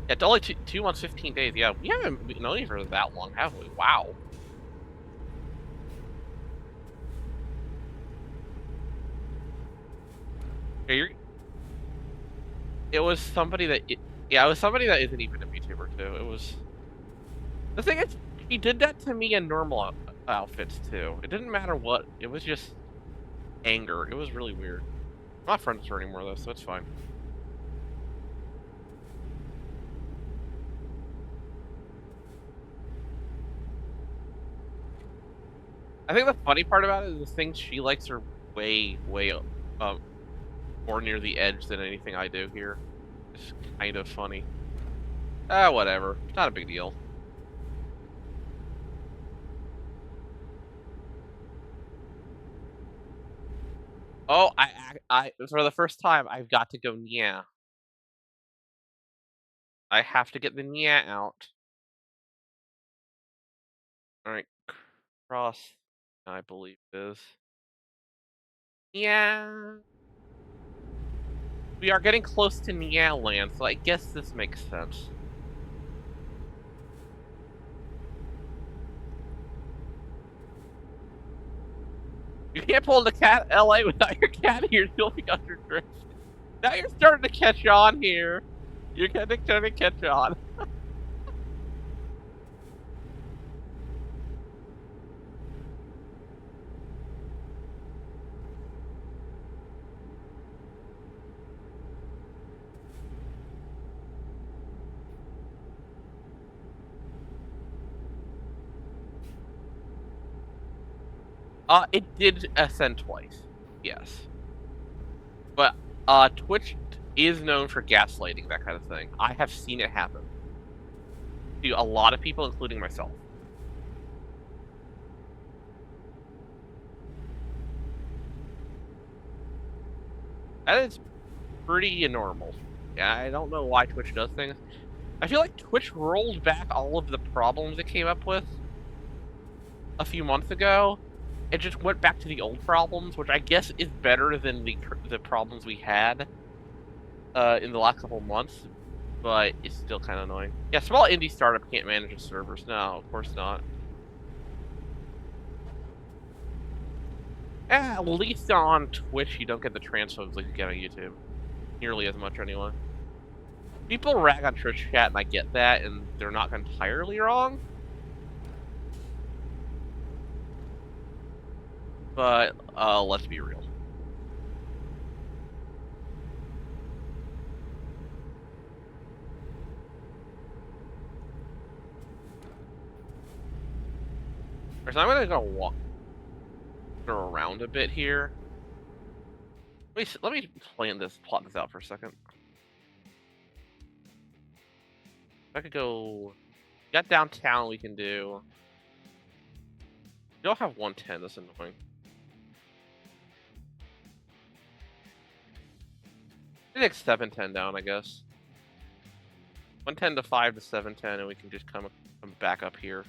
Yeah, it's only 2 months, 15 days. Yeah, we haven't known you for that long, have we? Wow. Yeah, it was somebody that, yeah, it was somebody that isn't even a VTuber too. It was, the thing is, he did that to me in normal outfits too. It didn't matter what, it was just anger. It was really weird. I'm not friends with her anymore though, so it's fine. I think the funny part about it is the things she likes are way, way more near the edge than anything I do here. It's kind of funny. Ah, whatever. It's not a big deal. Oh, for the first time, I've got to go Nya. I have to get the Nya out. Alright, cross, I believe it is. Yeah. We are getting close to Nya land, so I guess this makes sense. You can't pull into LA without your cat here going under drift. Now you're starting to catch on here. You're starting to catch on. It did ascend twice. Yes. But, Twitch is known for gaslighting, that kind of thing. I have seen it happen. To a lot of people, including myself. That is pretty normal. Yeah, I don't know why Twitch does things. I feel like Twitch rolled back all of the problems it came up with a few months ago. It just went back to the old problems, which I guess is better than the problems we had in the last couple of months, but it's still kind of annoying. Yeah, small indie startup can't manage its servers. No, of course not. At least on Twitch, you don't get the transphobes like you get on YouTube. Nearly as much, anyway. People rag on Twitch chat, and I get that, and they're not entirely wrong. But, let's be real. So I'm gonna go walk around a bit here. Let me plot this out for a second. I could go. Got downtown. We can do. We don't have 110. That's annoying. Take 710 down, I guess. 110 to 5 to 710, and we can just come back up here.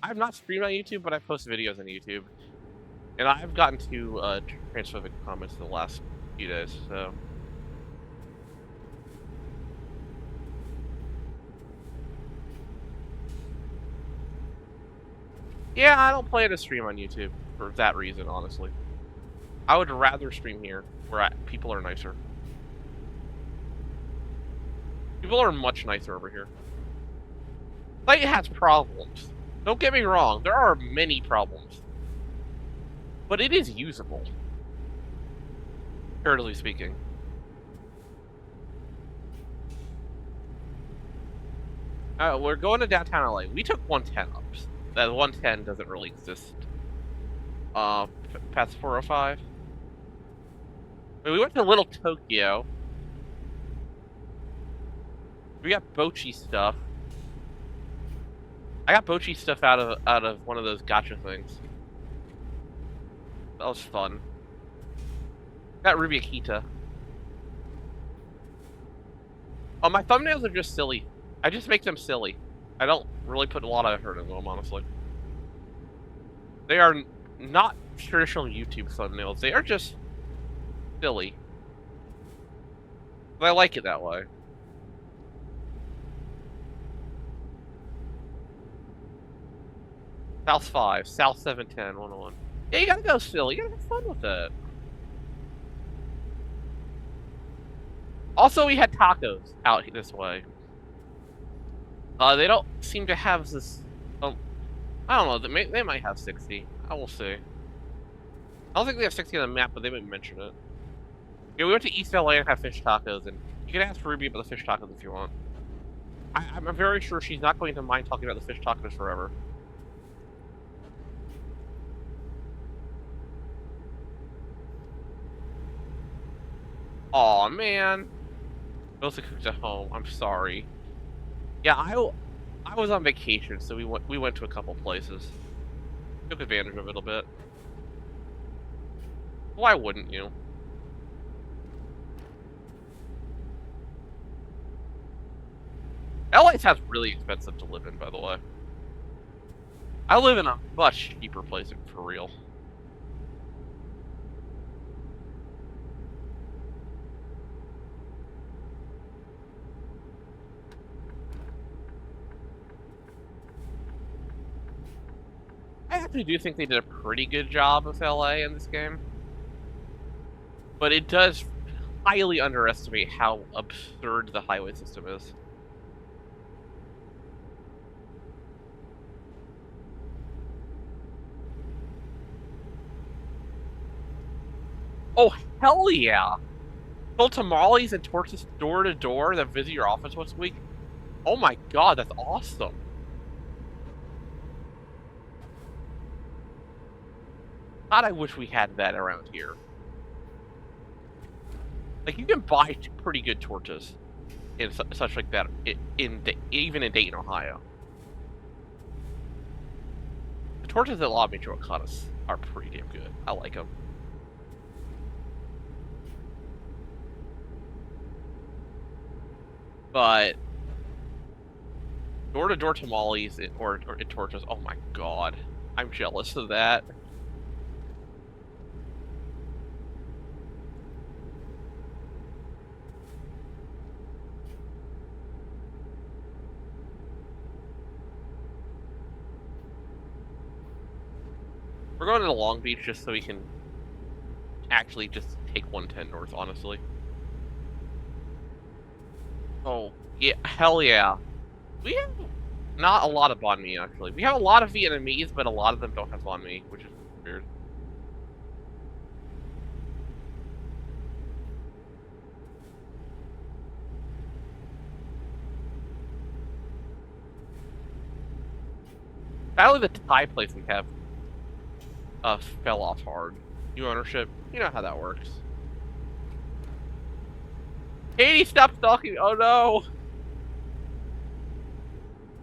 I've not streamed on YouTube, but I post videos on YouTube. And I've gotten 2 transphobic comments in the last few days, so. Yeah, I don't plan to stream on YouTube for that reason, honestly. I would rather stream here, where people are nicer. People are much nicer over here. Site has problems. Don't get me wrong, there are many problems. But it is usable. Comparatively speaking. We're going to downtown LA. We took 110 ups. That 110 doesn't really exist. Past 405. We went to Little Tokyo. We got Bochi stuff. I got Bochi stuff out of one of those gacha things. That was fun. Got Ruby Akita. Oh, my thumbnails are just silly. I just make them silly. I don't really put a lot of effort into them, honestly. They are not traditional YouTube thumbnails. They are just silly. But I like it that way. South 5, South 710, 101. Yeah, you gotta go silly. You gotta have fun with it. Also, we had tacos out this way. They don't seem to have this. I don't know. They might have 60. I will see. I don't think they have 60 on the map, but they might mention it. Yeah, we went to East LA and had fish tacos, and you can ask Ruby about the fish tacos if you want. I'm very sure she's not going to mind talking about the fish tacos forever. Aw, man. Mostly cooked at home. I'm sorry. Yeah, I was on vacation, so we went to a couple places. Took advantage of it a bit. Why wouldn't you? LA sounds really expensive to live in, by the way. I live in a much cheaper place, for real. I actually do think they did a pretty good job with LA in this game. But it does highly underestimate how absurd the highway system is. Oh, hell yeah! Sold tamales and torches door to door that visit your office once a week. Oh my god, that's awesome. God, I wish we had that around here. Like, you can buy pretty good torches in such like that, even in Dayton, Ohio. The torches at La Michoacanas are pretty damn good. I like them. But door-to-door tamales or torches, oh my god. I'm jealous of that. We're going to Long Beach just so we can actually just take 110 north, honestly. Oh, yeah, hell yeah. We have not a lot of banh mi, actually. We have a lot of Vietnamese, but a lot of them don't have banh mi, which is weird. Sadly, the Thai place we have fell off hard. New ownership. You know how that works. Katie, stop stalking! Oh no!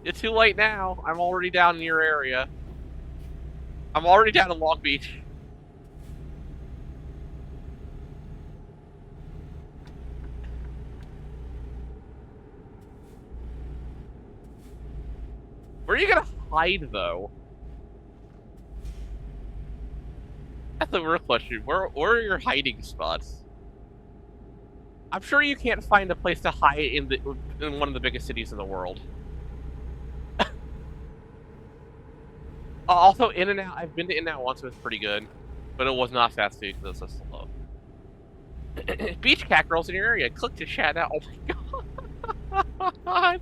It's too late now. I'm already down in your area. I'm already down in Long Beach. Where are you gonna hide, though? That's the real question. Where are your hiding spots? I'm sure you can't find a place to hide in one of the biggest cities in the world. Also, In-N-Out. I've been to In-N-Out once. It was pretty good, but it was not fast food because it was so slow. Beach cat girls in your area. Click to chat out. Oh my god.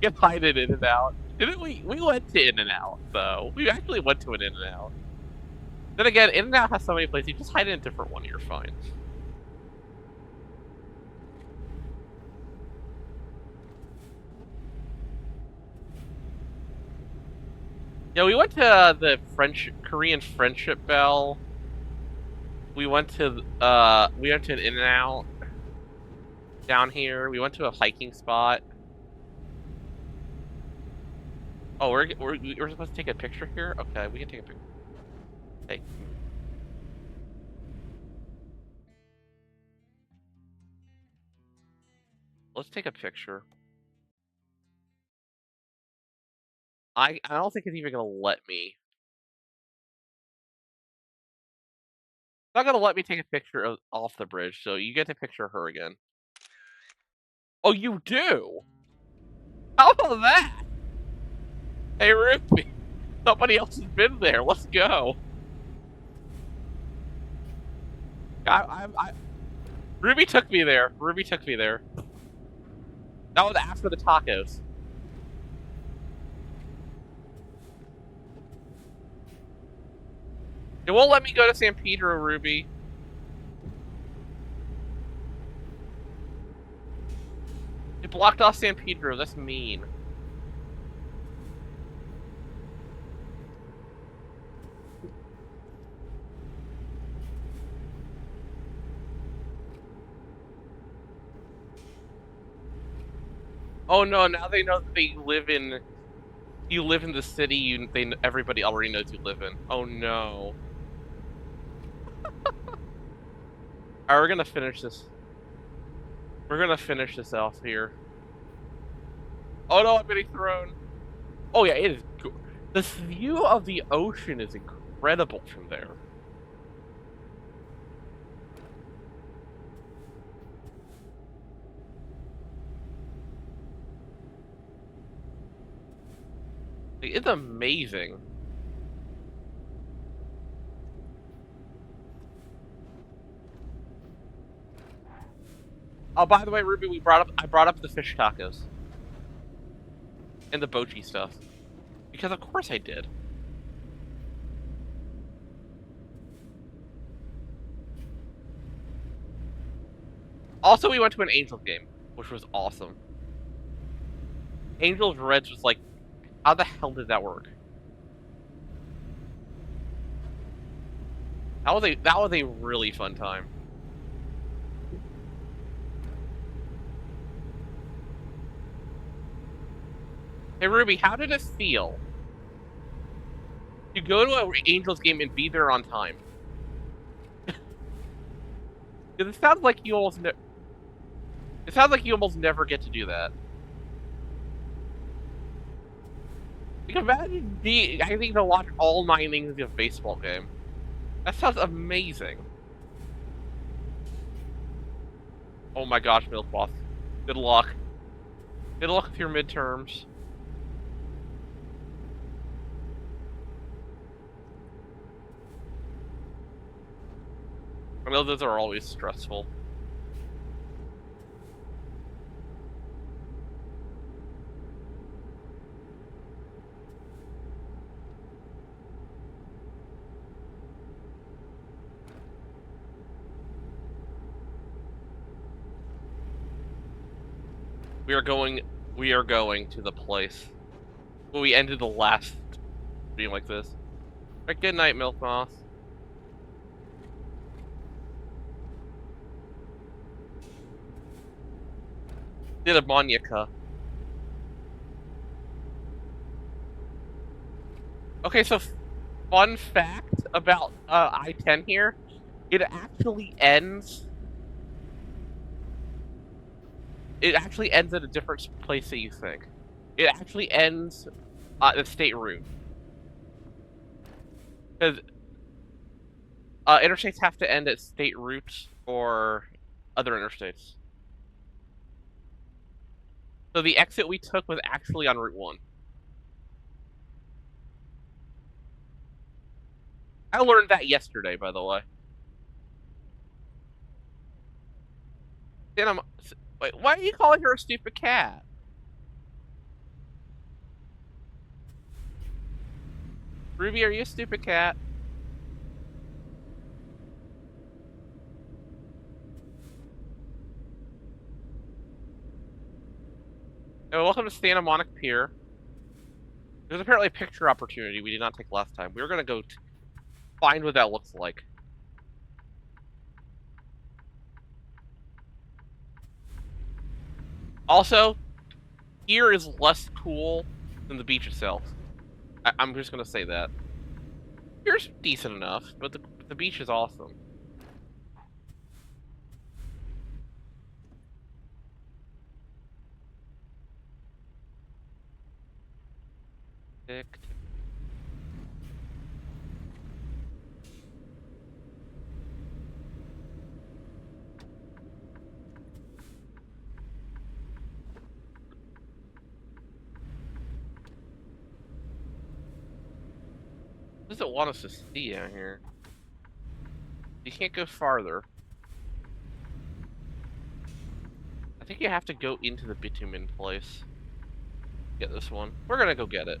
Get hide in In-N-Out. Didn't we? We went to In-N-Out though. We actually went to an In-N-Out. Then again, In-N-Out has so many places. You just hide in a different one. You're fine. Yeah, we went to the Korean Friendship Bell. We went to an In-N-Out down here. We went to a hiking spot. Oh, we're supposed to take a picture here? Okay, we can take a picture. Hey. Let's take a picture. I don't think it's even gonna let me. It's not gonna let me take a picture off the bridge, so you get to picture her again. Oh, you do? How about that? Hey, Ruby. Somebody else has been there. Let's go. Ruby took me there. Ruby took me there. That was after the tacos. It won't let me go to San Pedro, Ruby. It blocked off San Pedro. That's mean. Oh no! Now they know that you live in the city. Everybody already knows you live in. Oh no! Alright, we're gonna finish this. We're gonna finish this off here. Oh no! I'm getting thrown. Oh yeah, it is. The view of the ocean is incredible from there. It's amazing. Oh, by the way, Ruby, I brought up the fish tacos and the bochi stuff because, of course, I did. Also, we went to an Angels game, which was awesome. Angels Reds was like, how the hell did that work? That was a really fun time. Hey Ruby, how did it feel to go to an Angels game and be there on time? Because it sounds like you almost never get to do that. You can imagine I think to watch all 9 innings of a baseball game. That sounds amazing. Oh my gosh, Milkboss. Good luck. Good luck with your midterms. I know those are always stressful. We are going to the place where we ended the last being like this. Alright, good night, Milk Moss. Did a Monyaka. Okay, so fun fact about I-10 here, it actually ends. It actually ends at a different place that you think. It actually ends at the state route because interstates have to end at state routes or other interstates. So the exit we took was actually on Route 1. I learned that yesterday, by the way. Then I'm wait. Why are you calling her a stupid cat? Ruby, are you a stupid cat? Oh, welcome to Santa Monica Pier. There's apparently a picture opportunity we did not take last time. We were gonna go find what that looks like. Also, here is less cool than the beach itself. I'm just gonna say that. Here's decent enough, but the beach is awesome. Tick, tick. What does it want us to see out here? You can't go farther. I think you have to go into the bitumen place. Get this one. We're gonna go get it.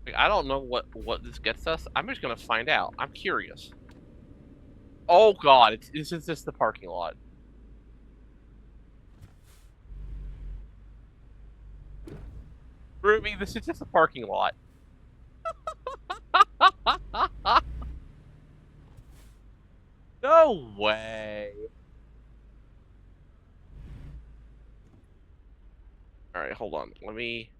Like, I don't know what this gets us. I'm just gonna find out. I'm curious. Oh god, this is just the parking lot. Ruby, this is just a parking lot. No way. Alright, hold on. Let me...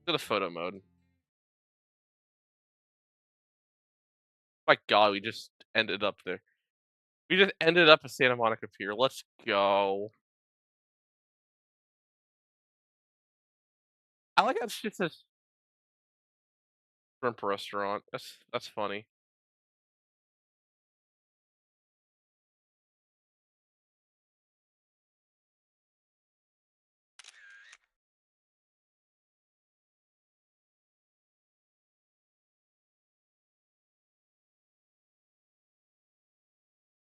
go to photo mode. My god, we just ended up there. We just ended up at Santa Monica Pier. Let's go. I like how it's just a shrimp restaurant. That's funny.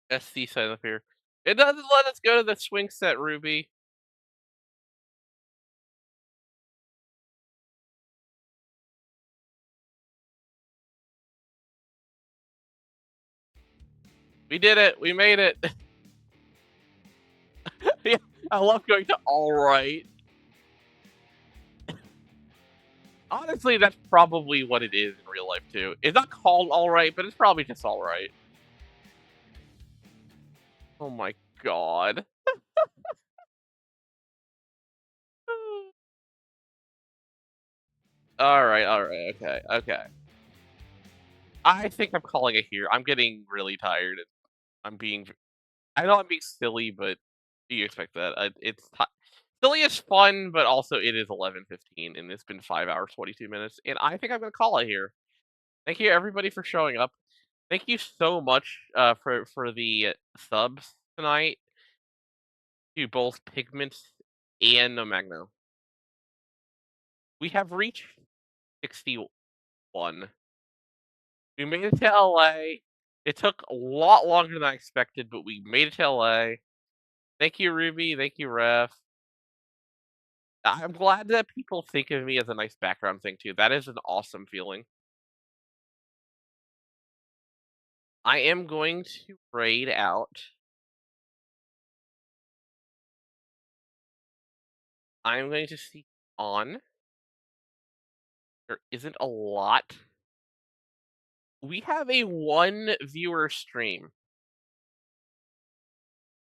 SC Santa Pier. It doesn't let us go to the swing set, Ruby. We did it. We made it. Yeah, I love going to all right. Honestly, that's probably what it is in real life too. It's not called all right, but it's probably just all right. Oh my god. All right, okay, okay. I think I'm calling it here. I'm getting really tired. I'm being. I know I'm being silly, but you expect that. Silly is fun, but also it is 11:15, and it's been 5 hours 22 minutes, and I think I'm gonna call it here. Thank you everybody for showing up. Thank you so much for the subs tonight to both Pigment and No Magno. We have reached 61. We made it to LA. It took a lot longer than I expected, but we made it to LA. Thank you, Ruby. Thank you, Ref. I'm glad that people think of me as a nice background thing too. That is an awesome feeling. I am going to raid out. I'm going to see on. There isn't a lot. We have a one viewer stream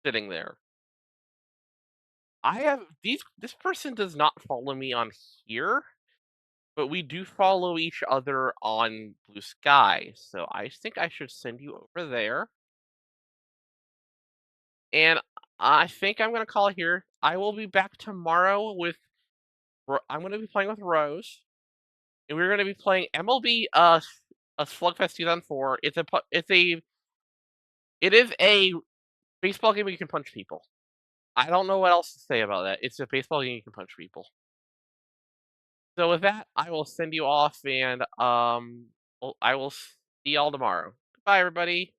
sitting there. I have these this person does not follow me on here, but we do follow each other on Blue Sky. So I think I should send you over there. And I think I'm gonna call it here. I will be back tomorrow with I'm gonna be playing with Rose, and we're gonna be playing MLB a Slugfest 2004. It is a baseball game where you can punch people. I don't know what else to say about that. It's a baseball game you can punch people. So with that, I will send you off and I will see y'all tomorrow. Bye everybody.